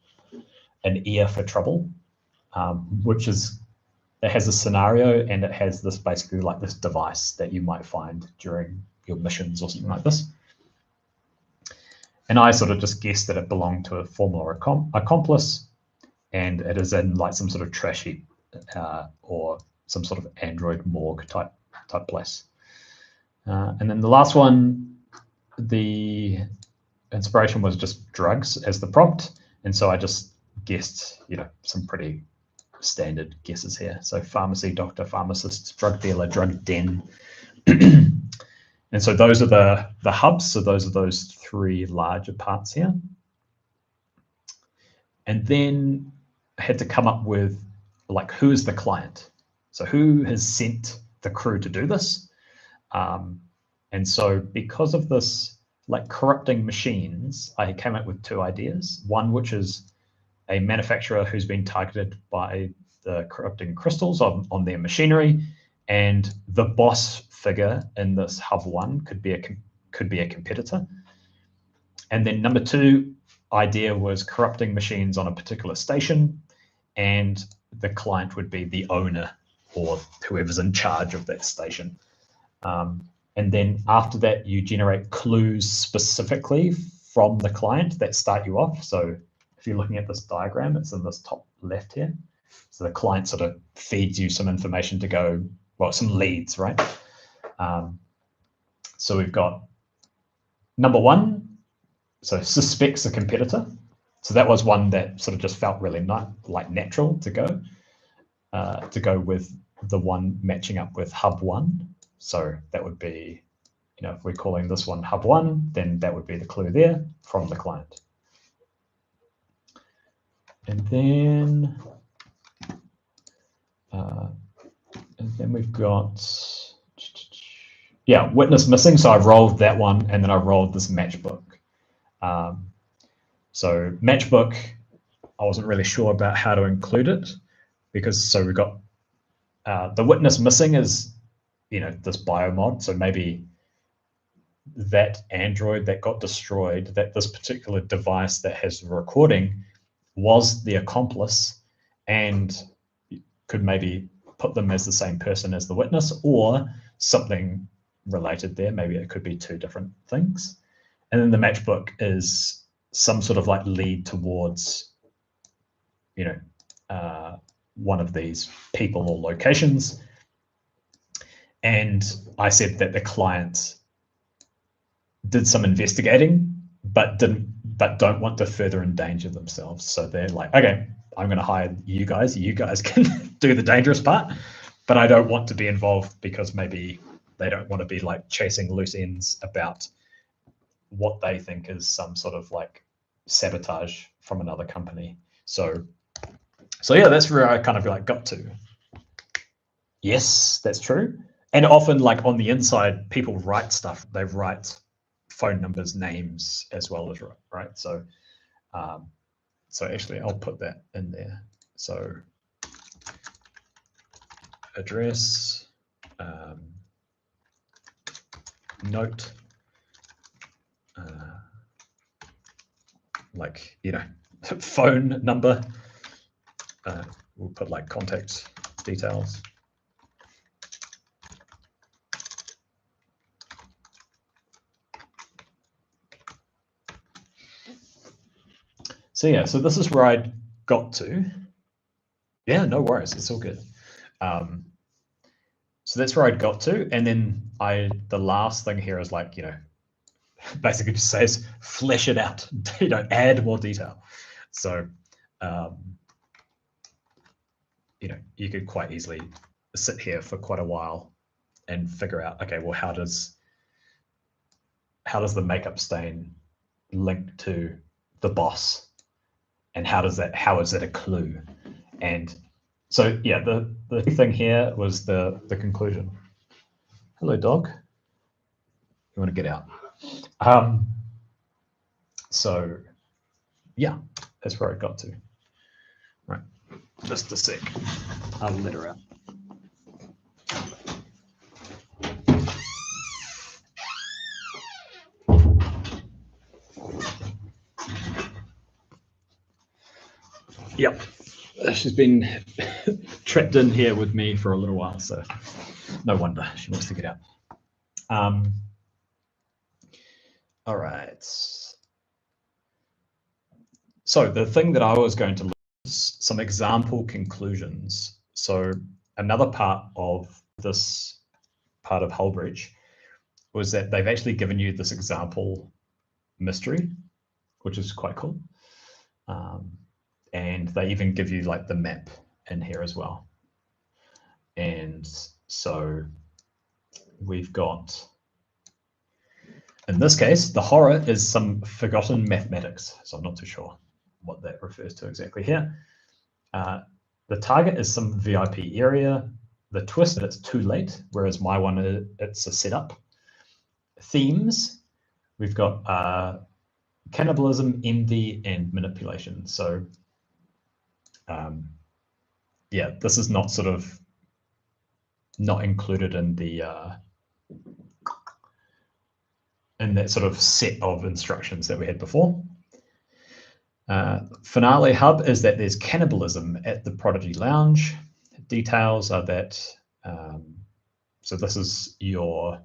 An Ear for Trouble, which is, it has a scenario and it has this basically like this device that you might find during your missions or something like this. And I sort of just guessed that it belonged to a former accomplice, and it is in like some sort of trash heap or some sort of android morgue type place. And then the last one, the inspiration was just drugs as the prompt. And so I just guessed, you know, some pretty standard guesses here. So pharmacy, doctor, pharmacist, drug dealer, drug den. And so those are the hubs. So those are those 3 larger parts here. And then I had to come up with like, who is the client? So who has sent the crew to do this? And so because of this, like corrupting machines, I came up with 2 ideas. One, which is a manufacturer who's been targeted by the corrupting crystals on their machinery, and the boss figure in this hub 1 could be a competitor. And then number 2 idea was corrupting machines on a particular station, and the client would be the owner or whoever's in charge of that station. And then after that, you generate clues specifically from the client that start you off. So if you're looking at this diagram, it's in this top left here. So the client sort of feeds you some information to go, well, some leads, right? So we've got number one, so suspects a competitor. So that was one that sort of just felt really like natural to go with the one matching up with hub one. So that would be, if we're calling this one hub one, then that would be the clue there from the client. And then we've got, witness missing. So I've rolled that one, and then I rolled this matchbook. So matchbook, I wasn't really sure about how to include it, because we've got the witness missing is, this biomod. So maybe that Android that got destroyed, that this particular device that has the recording was the accomplice, and could maybe put them as the same person as the witness, or something related there. Maybe it could be two different things. And then the matchbook is some sort of like lead towards, one of these people or locations. And I said that the client did some investigating, but don't want to further endanger themselves. So they're like, okay, I'm going to hire you guys. You guys can do the dangerous part, but I don't want to be involved, because maybe they don't want to be like chasing loose ends about what they think is some sort of like sabotage from another company. So yeah, that's where I kind of like got to. Yes, that's true. And often, like on the inside, people write stuff. They write phone numbers, names, as well as right. So actually, I'll put that in there. So address, note, like, phone number. We'll put like contact details. So yeah, so this is where I got to. Yeah, no worries, it's all good. So that's where I got to, and then the last thing here is like, basically just says flesh it out, add more detail. So you could quite easily sit here for quite a while and figure out, okay, well, how does the makeup stain link to the boss, and how is that a clue? And so yeah, the thing here was the conclusion. Hello, dog. You want to get out? So yeah, that's where I got to. Right, just a sec. I'll let her out. Yep, she's been trapped in here with me for a little while, so no wonder she wants to get out. All right. So the thing that I was going to look at is some example conclusions. So another part of this part of Hullbridge was that they've actually given you this example mystery, which is quite cool. And they even give you like the map in here as well. And so we've got, in this case, the horror is some forgotten mathematics. So I'm not too sure what that refers to exactly here. The target is some VIP area. The twist that it's too late, whereas my one, it's a setup. Themes, we've got cannibalism, envy, and manipulation. So yeah, this is not included in the in that sort of set of instructions that we had before. Finale hub is that there's cannibalism at the Prodigy Lounge. Details are that So this is your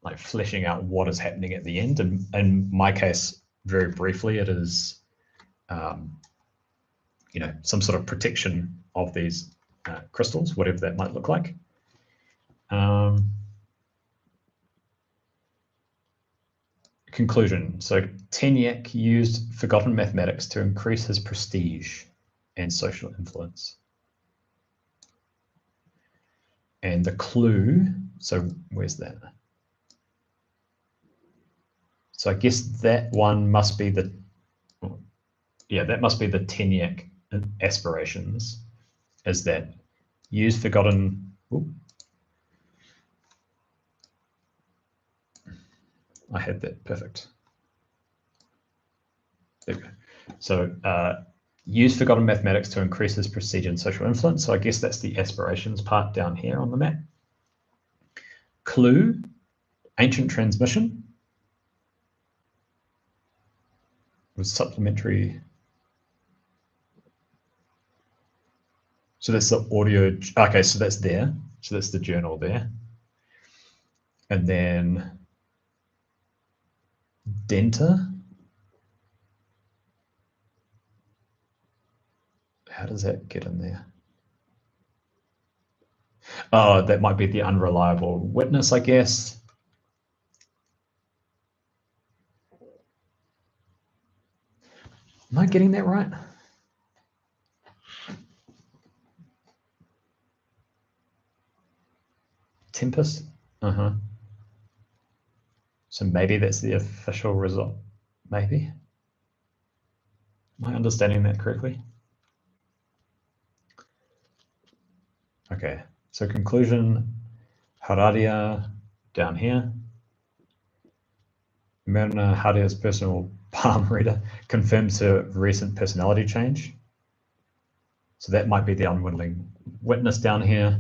like fleshing out what is happening at the end. And in my case, very briefly, it is some sort of protection of these crystals, whatever that might look like. Conclusion. So Tenyak used forgotten mathematics to increase his prestige and social influence. And the clue, so where's that? So I guess that one must be that must be the Tenyak aspirations, is that use forgotten. I had that perfect. There we go. So use forgotten mathematics to increase his prestige and social influence. So I guess that's the aspirations part down here on the map. Clue, ancient transmission with supplementary. So that's the audio. Okay, so that's there. So that's the journal there. And then Denta. How does that get in there? Oh, that might be the unreliable witness, I guess. Am I getting that right? Tempest? So maybe that's the official result. Maybe. Am I understanding that correctly? Okay, so conclusion, Haradia down here. Myrna Hadia's personal palm reader confirms her recent personality change. So that might be the unwilling witness down here.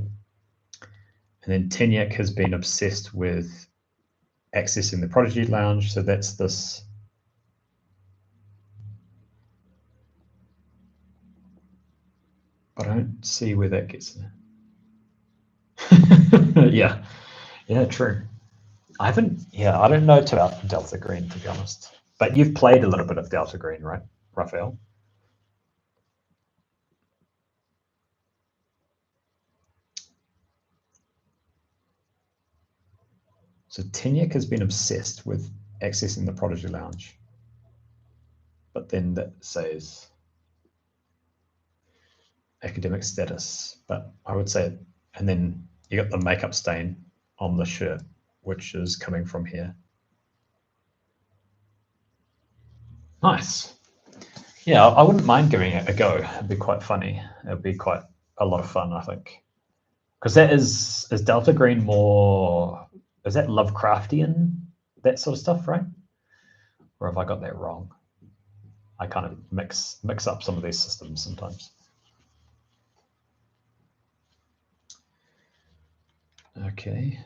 And then Tenyak has been obsessed with accessing the Prodigy Lounge. So that's this. I don't see where that gets there. Yeah, true. I don't know about Delta Green, to be honest. But you've played a little bit of Delta Green, right, Raphael? So Tenyak has been obsessed with accessing the Prodigy Lounge. But then that says academic status. But I would say, and then you got the makeup stain on the shirt, which is coming from here. Nice. Yeah, I wouldn't mind giving it a go. It'd be quite funny. It'd be quite a lot of fun, I think. Because that is Delta Green more, is that Lovecraftian, that sort of stuff, right? Or have I got that wrong? I kind of mix up some of these systems sometimes. Okay.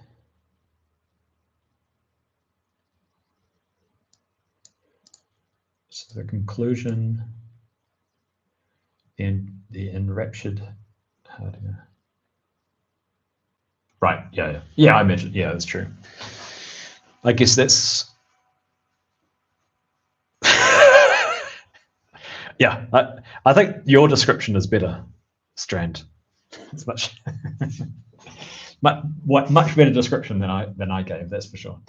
So the conclusion in the enraptured. Right. Yeah. I mentioned. Yeah, that's true. I guess that's. Yeah, I think your description is better, Strand. It's much better description than I gave. That's for sure.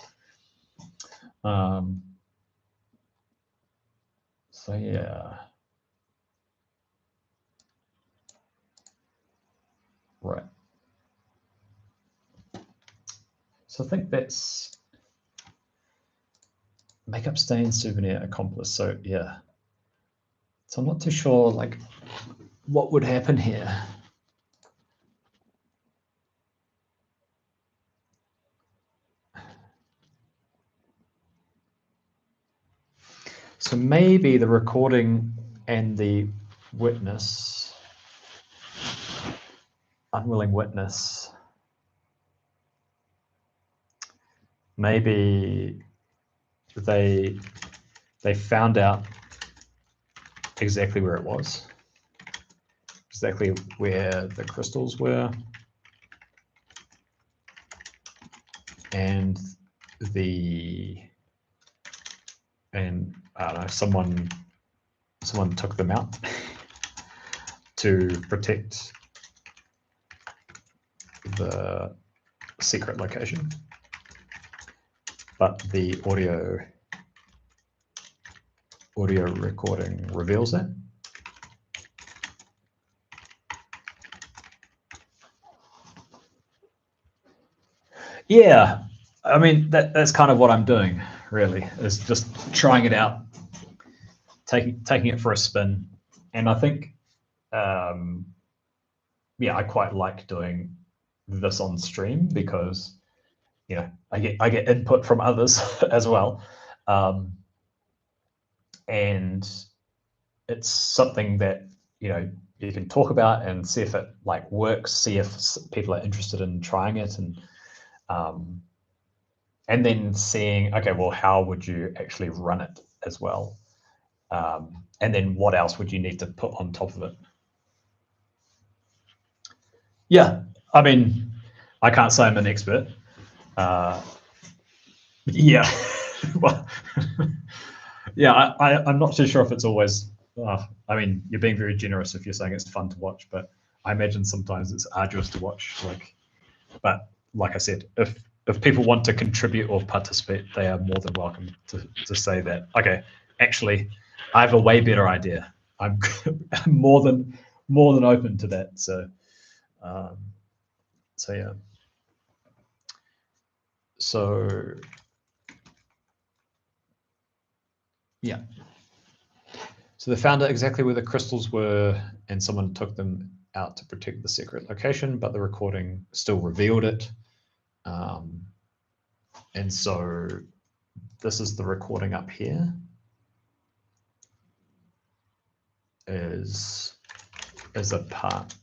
So yeah. Right. So I think that's makeup stain souvenir accomplice. So yeah. So I'm not too sure like what would happen here. So maybe the recording and the witness, unwilling witness, maybe they found out exactly where it was, exactly where the crystals were, and I don't know, someone took them out to protect the secret location, but the audio recording reveals it. Yeah, I mean that's kind of what I'm doing, really, is just trying it out, taking it for a spin, and I think, yeah, I quite like doing this on stream because, you know, I get input from others as well, and it's something that, you know, you can talk about and see if it like works, see if people are interested in trying it, and then seeing, okay, well, how would you actually run it as well, and then what else would you need to put on top of it? Yeah, I mean, I can't say I'm an expert. Yeah, well, yeah, I'm not too sure if it's always. I mean, you're being very generous if you're saying it's fun to watch, but I imagine sometimes it's arduous to watch. But like I said, if people want to contribute or participate, they are more than welcome to say that. Okay, actually, I have a way better idea. I'm more than open to that. So yeah. So yeah. So they found out exactly where the crystals were, and someone took them out to protect the secret location, but the recording still revealed it. And so this is the recording up here. Is a part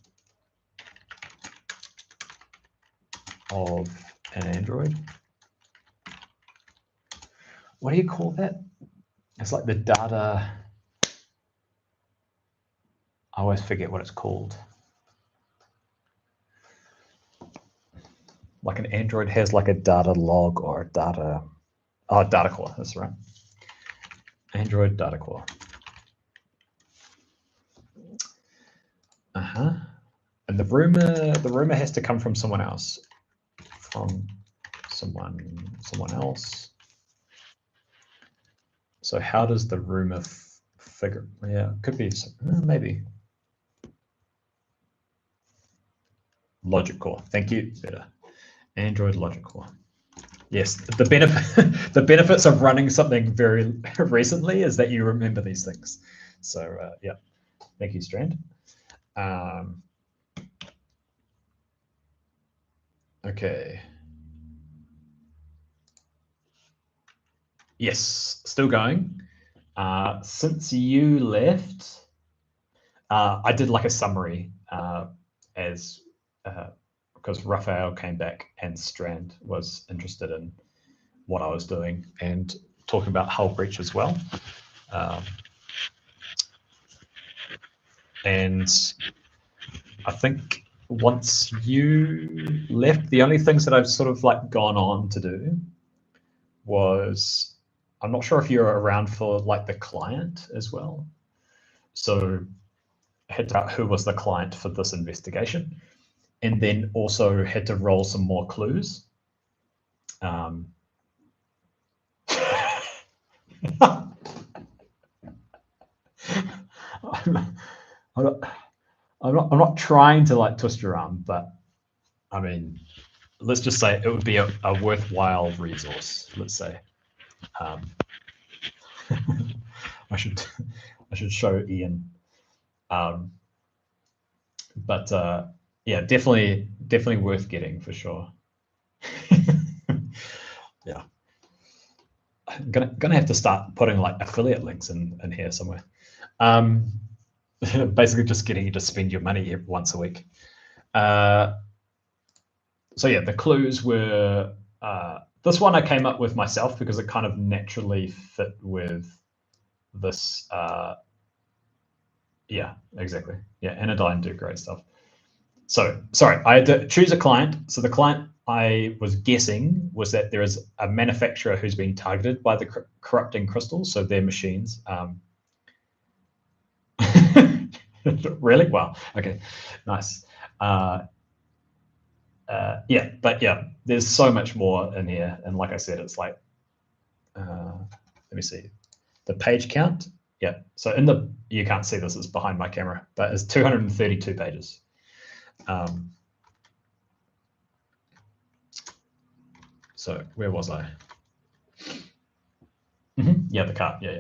of an Android. What do you call that? It's like the data. I always forget what it's called. Like an Android has like a data log or a data core. That's right. Android data core. And the rumor has to come from someone else. From someone else. So how does the rumor figure? Yeah, could be maybe. Logic core. Thank you. Better. Android logic core. Yes, the benefits of running something very recently is that you remember these things. So yeah, thank you, Strand. Okay. Yes, still going. Since you left, I did like a summary because Raphael came back and Strand was interested in what I was doing and talking about Hull Breach as well. And I think once you left, the only things that I've sort of like gone on to do was, I'm not sure if you're around for like the client as well. So I had to who was the client for this investigation, and then also had to roll some more clues. I'm not trying to like twist your arm, but I mean, let's just say it would be a worthwhile resource. Let's say. I should show Ian. But yeah, definitely worth getting for sure. Yeah, I'm gonna have to start putting like affiliate links in here somewhere. Basically, just getting you to spend your money once a week. So yeah, the clues were this one I came up with myself because it kind of naturally fit with this. Yeah, exactly. Yeah, Anodyne do great stuff. So sorry, I had to choose a client. So the client I was guessing was that there is a manufacturer who's been targeted by the corrupting crystals, so their machines. Really? Wow. Okay, nice. Yeah, but yeah, there's so much more in here, and like I said, it's like, let me see, the page count. Yeah, so you can't see this, it's behind my camera, but it's 232 pages. So where was I? Yeah, the cart. Yeah.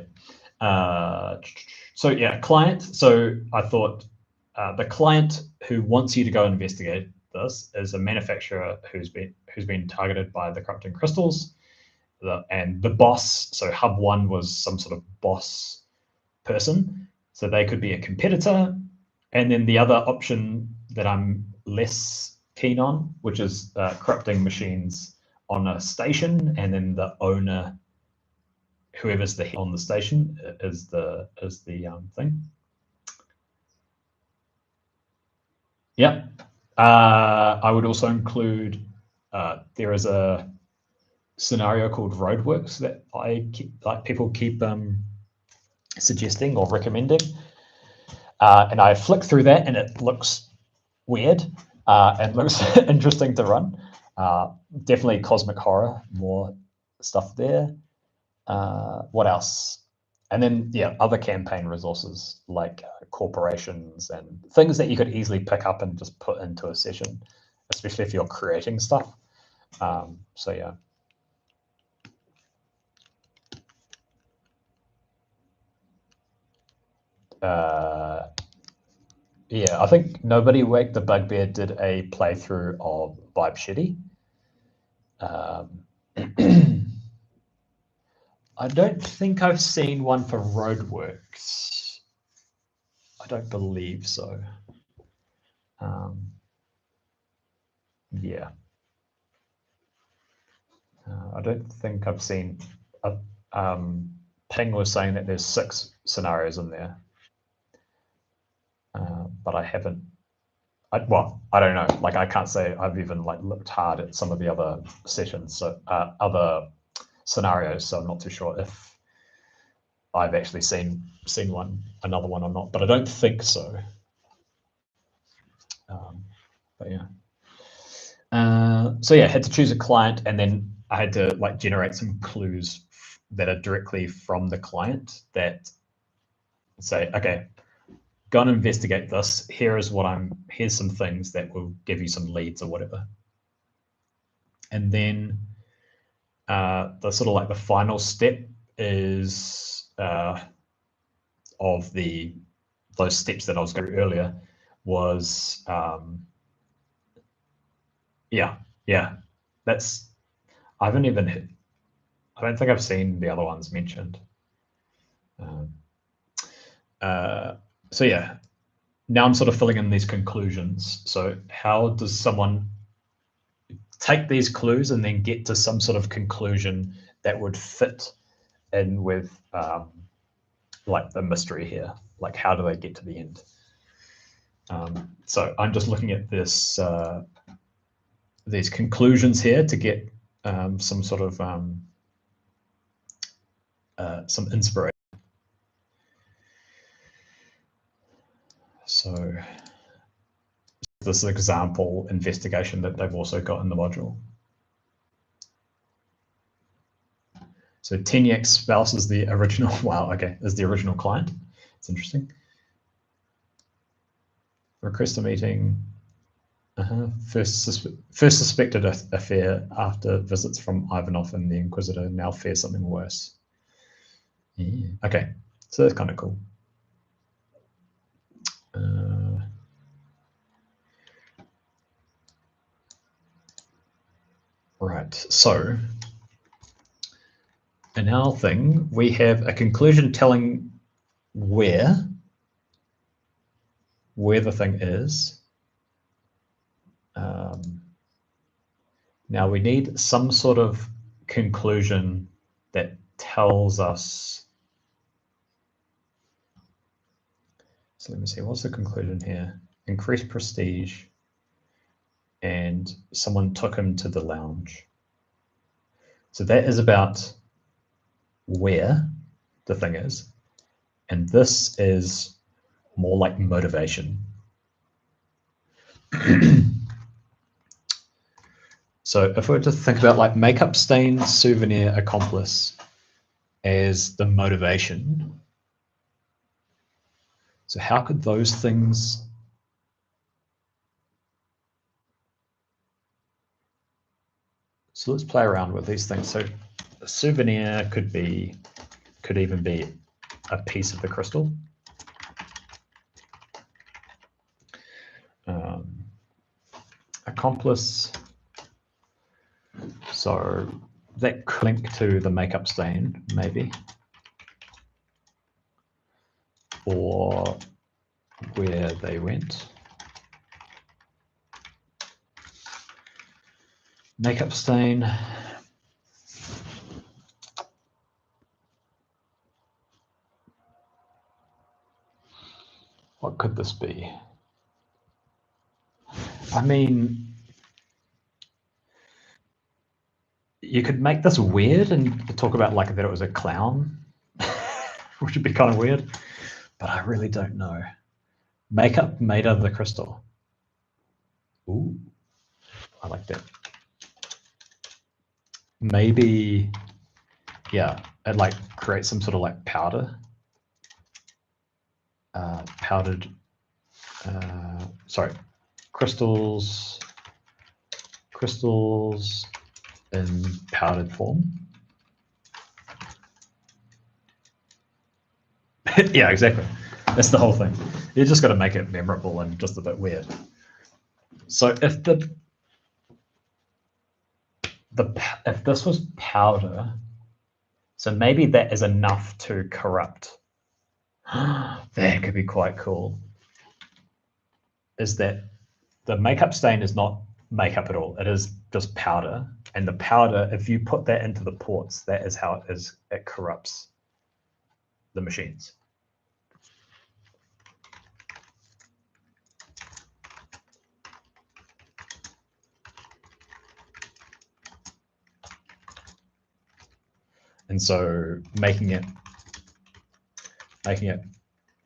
So yeah, client. So I thought the client who wants you to go investigate this is a manufacturer who's been targeted by the corrupting crystals, and the boss. So Hub One was some sort of boss person, so they could be a competitor. And then the other option that I'm less keen on, which is corrupting machines on a station, and then the owner, whoever's the on the station, is the thing. Yeah. I would also include, there is a scenario called Roadworks that people keep suggesting or recommending, and I flick through that and it looks weird and looks interesting to run. Definitely cosmic horror, more stuff there. What else? And then, yeah, other campaign resources like corporations and things that you could easily pick up and just put into a session, especially if you're creating stuff. So yeah. Yeah, I think Nobody Wake the Bugbear did a playthrough of Vibe Shitty. I don't think I've seen one for Roadworks. I don't believe so. Yeah. I don't think I've seen. Ping was saying that there's 6 scenarios in there, but I haven't. Well, I don't know. Like, I can't say I've even like looked hard at some of the other sessions, so other scenarios. So I'm not too sure if I've actually seen another one or not. But I don't think so. But yeah. So yeah, I had to choose a client, and then I had to like generate some clues that are directly from the client that say, okay, go and investigate this. Here's some things that will give you some leads or whatever. And then the sort of like the final step is of those steps that I was going through earlier was yeah. That's I don't think I've seen the other ones mentioned. So yeah, now I'm sort of filling in these conclusions. So how does someone take these clues and then get to some sort of conclusion that would fit in with like the mystery here? Like, how do they get to the end? So I'm just looking at these conclusions here to get some sort of some inspiration. So this is an example investigation that they've also got in the module. So Teniac's spouse is the original. Wow, okay, is the original client. It's interesting. Request a meeting. First suspected affair after visits from Ivanov and the Inquisitor. Now fears something worse. Yeah. Okay, so that's kind of cool. Right, so in our thing, we have a conclusion telling where the thing is. Now we need some sort of conclusion that tells us. So let me see, what's the conclusion here? Increased prestige and someone took him to the lounge. So that is about where the thing is. And this is more like motivation. So if we were to think about like makeup stain, souvenir, accomplice as the motivation, so how could those things so let's play around with these things. So a souvenir could even be a piece of the crystal. Accomplice, so that could link to the makeup stain, maybe, or where they went. Makeup stain. What could this be? I mean, you could make this weird and talk about like that it was a clown, which would be kind of weird, but I really don't know. Makeup made out of the crystal. Ooh, I like that. Maybe, yeah, it like creates some sort of like powder. Powdered, sorry, crystals in powdered form. Yeah, exactly. That's the whole thing. You just got to make it memorable and just a bit weird. So if if this was powder, so maybe that is enough to corrupt. That could be quite cool. Is that the makeup stain is not makeup at all. It is just powder. And the powder, if you put that into the ports, that is how it corrupts the machines. And so making it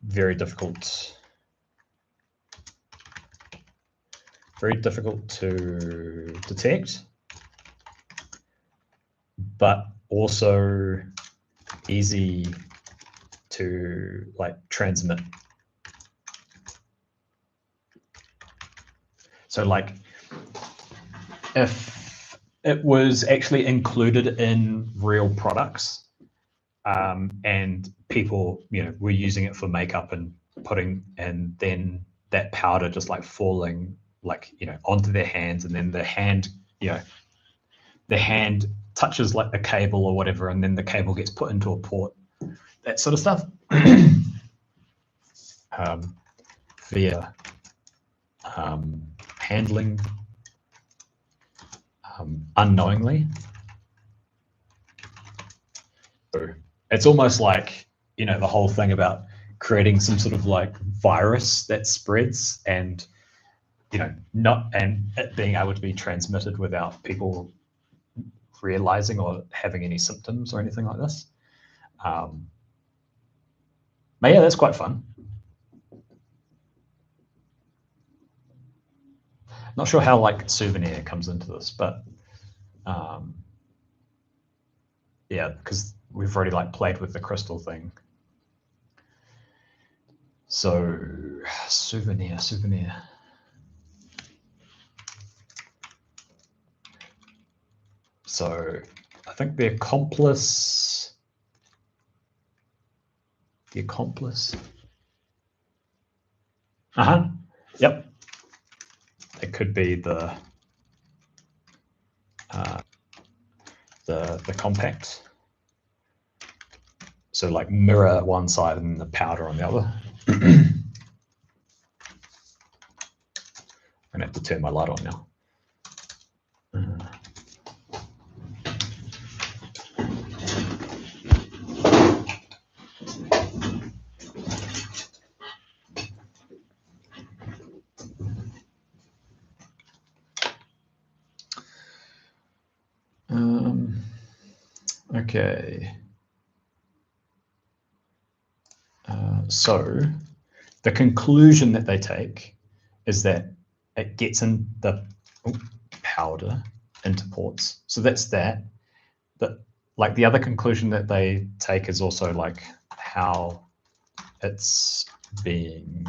very difficult to detect, but also easy to like transmit. So like if it was actually included in real products, and people, were using it for makeup and then that powder just like falling like, onto their hands, and then the hand touches like a cable or whatever, and then the cable gets put into a port, that sort of stuff. Via handling unknowingly. So it's almost like, the whole thing about creating some sort of like virus that spreads and, it being able to be transmitted without people realizing or having any symptoms or anything like this. But yeah, that's quite fun. Not sure how like souvenir comes into this, but yeah, because we've already like played with the crystal thing. So souvenir. So I think the accomplice. Yep. It could be the compact. So like mirror one side and the powder on the other. I'm gonna have to turn my light on now. Okay. So the conclusion that they take is that it gets in the powder into ports. So that's that. But like the other conclusion that they take is also like how it's being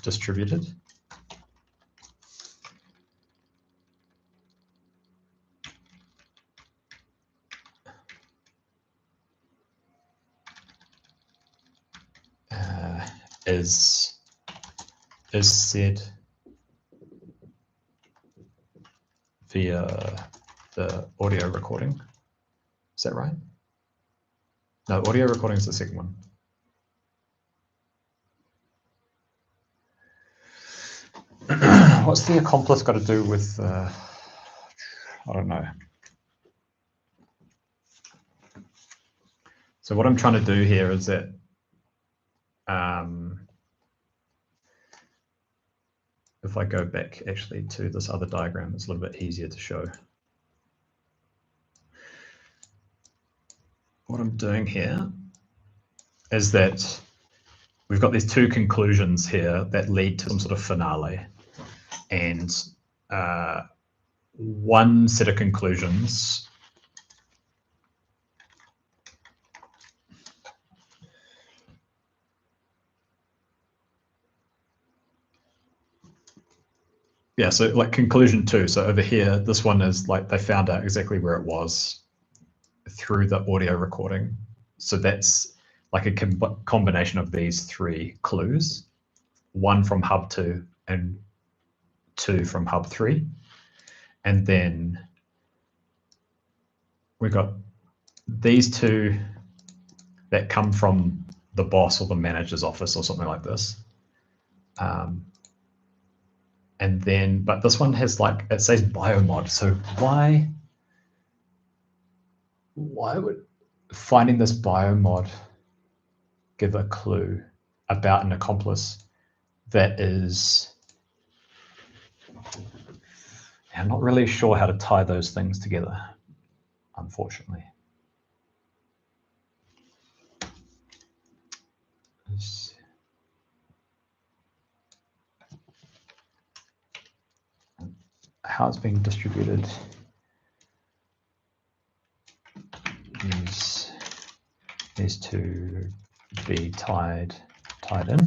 distributed. Is said via the audio recording. Is that right? No, audio recording is the second one. What's the accomplice got to do with, I don't know. So what I'm trying to do here is that if I go back actually to this other diagram, it's a little bit easier to show. What I'm doing here is that we've got these two conclusions here that lead to some sort of finale. And one set of conclusions so like conclusion 2. So over here, this one is like they found out exactly where it was through the audio recording. So that's like a combination of these 3 clues, 1 from hub 2 and 2 from hub 3. And then we've got these 2 that come from the boss or the manager's office or something like this. And then, but this one has like, it says biomod. So why would finding this biomod give a clue about an accomplice that is, I'm not really sure how to tie those things together, unfortunately. How it's being distributed is to be tied in.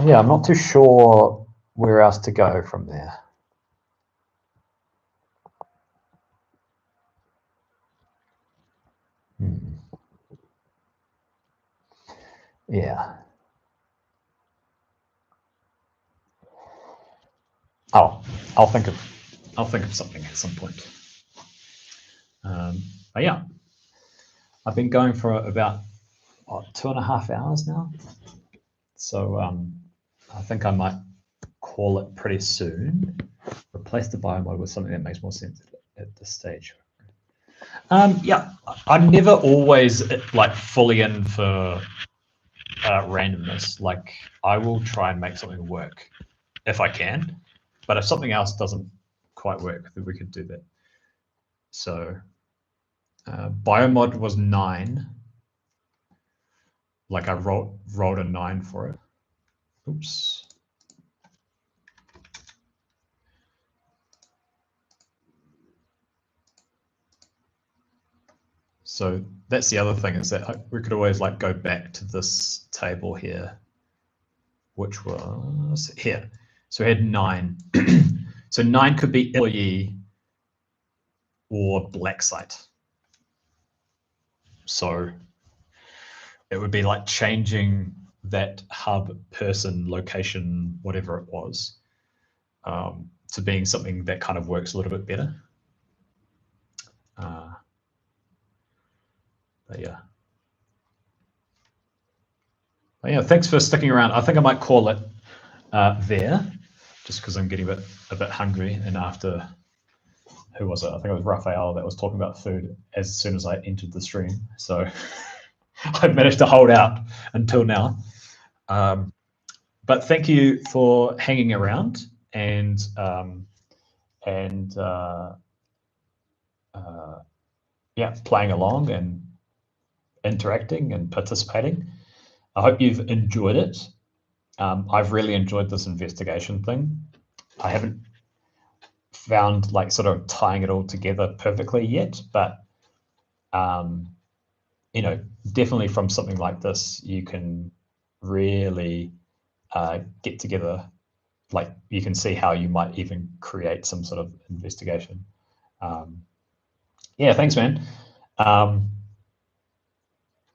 Yeah, I'm not too sure where else to go from there. Yeah. Oh, I'll think of something at some point. But yeah, I've been going for about 2.5 hours now. So I think I might call it pretty soon. Replace the biomod with something that makes more sense at this stage. Yeah, I'm never always like fully in for randomness. Like I will try and make something work if I can, but if something else doesn't quite work, then we could do that. So biomod was 9. Like I rolled a 9 for it. Oops. So that's the other thing, is that we could always like go back to this table here, which was here. So we had 9. So 9 could be employee or black site. So it would be like changing that hub, person, location, whatever it was, to being something that kind of works a little bit better. But yeah, thanks for sticking around. I think I might call it there, just because I'm getting a bit hungry. And after, who was it? I think it was Raphael that was talking about food as soon as I entered the stream. So I've managed to hold out until now. but thank you for hanging around and yeah, playing along and interacting and participating. I hope you've enjoyed it. I've really enjoyed this investigation thing. I haven't found like sort of tying it all together perfectly yet, but you know, definitely from something like this, you can really get together. Like you can see how you might even create some sort of investigation. Yeah, thanks, man.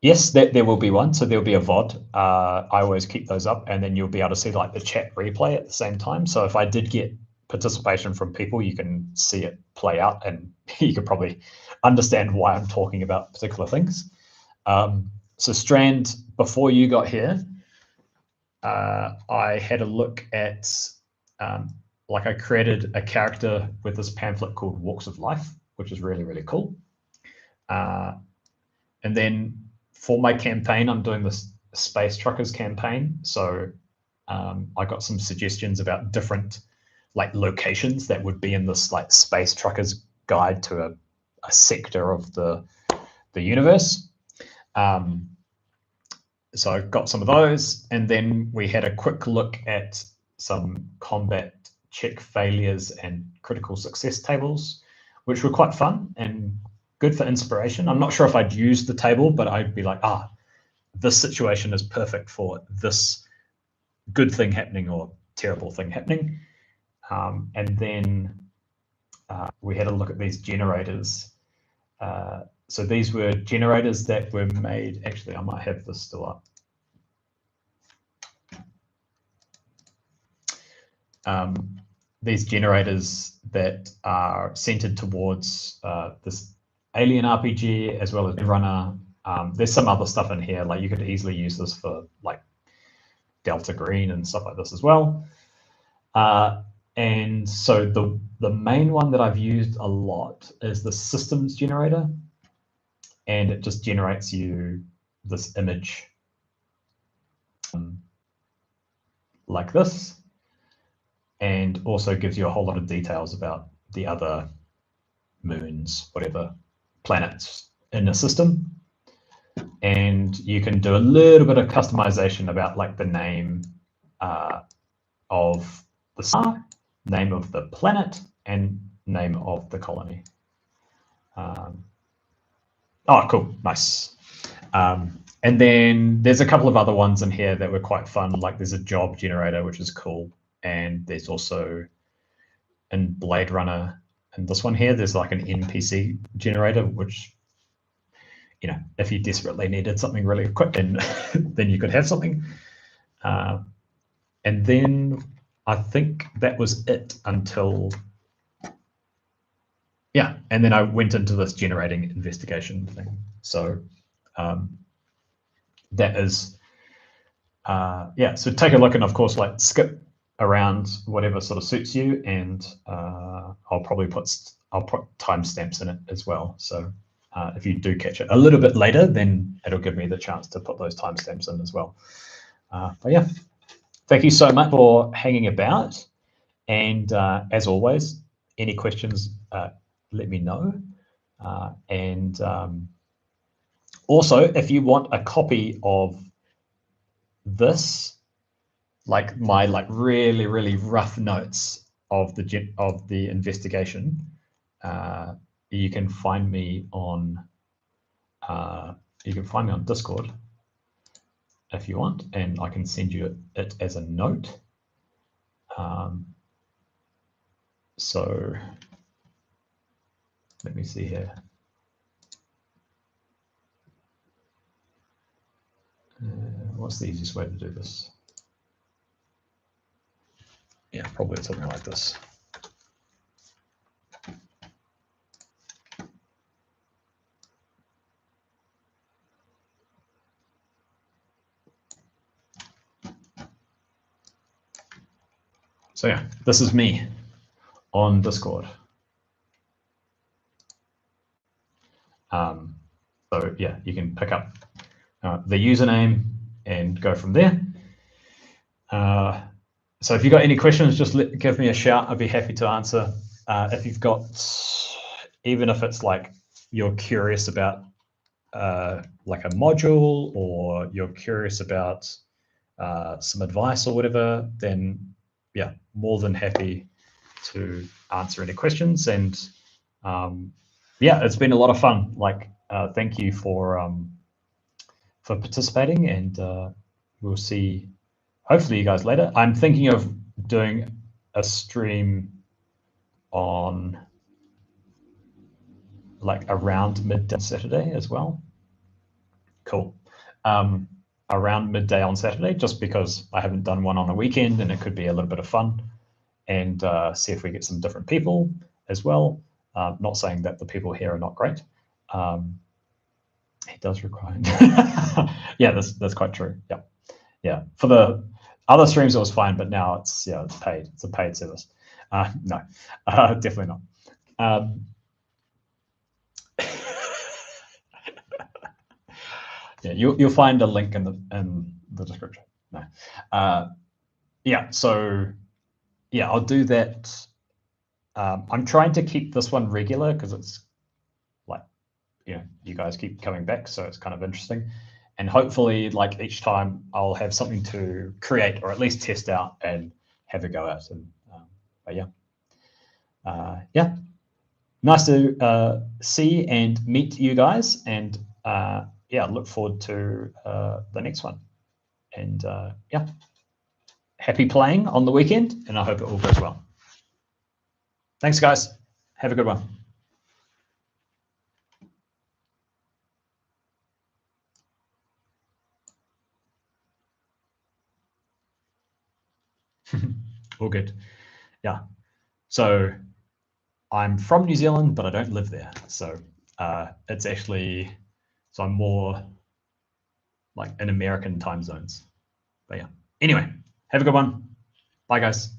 Yes, there will be one. So there'll be a VOD. I always keep those up, and then you'll be able to see like the chat replay at the same time. So if I did get participation from people, you can see it play out, and you could probably understand why I'm talking about particular things. So Strand, before you got here, I had a look at, like I created a character with this pamphlet called Walks of Life, which is really, really cool. And then for my campaign, I'm doing this Space Truckers campaign. So I got some suggestions about different like locations that would be in this like Space Truckers guide to a sector of the universe. So I got some of those, and then we had a quick look at some combat check failures and critical success tables, which were quite fun and good for inspiration. I'm not sure if I'd use the table, but I'd be like, this situation is perfect for this good thing happening or terrible thing happening. And then we had a look at these generators. So these were generators that were made, actually, I might have this still up. These generators that are centered towards this alien RPG as well as Runner. There's some other stuff in here, like you could easily use this for like Delta Green and stuff like this as well. And so the main one that I've used a lot is the systems generator, and it just generates you this image like this, and also gives you a whole lot of details about the other moons, whatever planets in the system. And you can do a little bit of customization about like the name of the star, name of the planet, and name of the colony. Oh, cool, nice. And then there's a couple of other ones in here that were quite fun. Like there's a job generator, which is cool. And there's also in Blade Runner, and this one here, there's like an NPC generator, which, you know, if you desperately needed something really quick, and then you could have something. And then I think that was it until, yeah, and then I went into this generating investigation thing. So that is, yeah, so take a look, and of course, like skip around whatever sort of suits you, and I'll put timestamps in it as well. So if you do catch it a little bit later, then it'll give me the chance to put those timestamps in as well. But yeah, thank you so much for hanging about. And as always, any questions, let me know. And also, if you want a copy of this, like my really, really rough notes of the investigation, you can find me on Discord if you want, and I can send you it as a note. So let me see here. What's the easiest way to do this? Yeah, probably something like this. So yeah, this is me on Discord. So yeah, you can pick up the username and go from there. So if you've got any questions, just give me a shout. I'd be happy to answer. If you've got, even if it's like you're curious about like a module, or you're curious about some advice or whatever, then yeah, more than happy to answer any questions. And yeah, it's been a lot of fun. Like, thank you for participating, and we'll see hopefully you guys later. I'm thinking of doing a stream on like around midday on Saturday as well. Cool. Around midday on Saturday, just because I haven't done one on a weekend, and it could be a little bit of fun, and see if we get some different people as well. Not saying that the people here are not great. It does require. Yeah, that's quite true. Yeah, yeah. For the other streams, it was fine, but now it's paid. It's a paid service. No, definitely not. Yeah, you'll find a link in the description. No, yeah. So yeah, I'll do that. I'm trying to keep this one regular because it's like, you guys keep coming back, so it's kind of interesting. And hopefully, like each time, I'll have something to create or at least test out and have a go at. And but yeah, yeah, nice to see and meet you guys. And yeah, look forward to the next one. And yeah, happy playing on the weekend, and I hope it all goes well. Thanks, guys. Have a good one. All good. Yeah. So I'm from New Zealand, but I don't live there. So it's actually, so I'm more like in American time zones. But yeah. Anyway, have a good one. Bye, guys.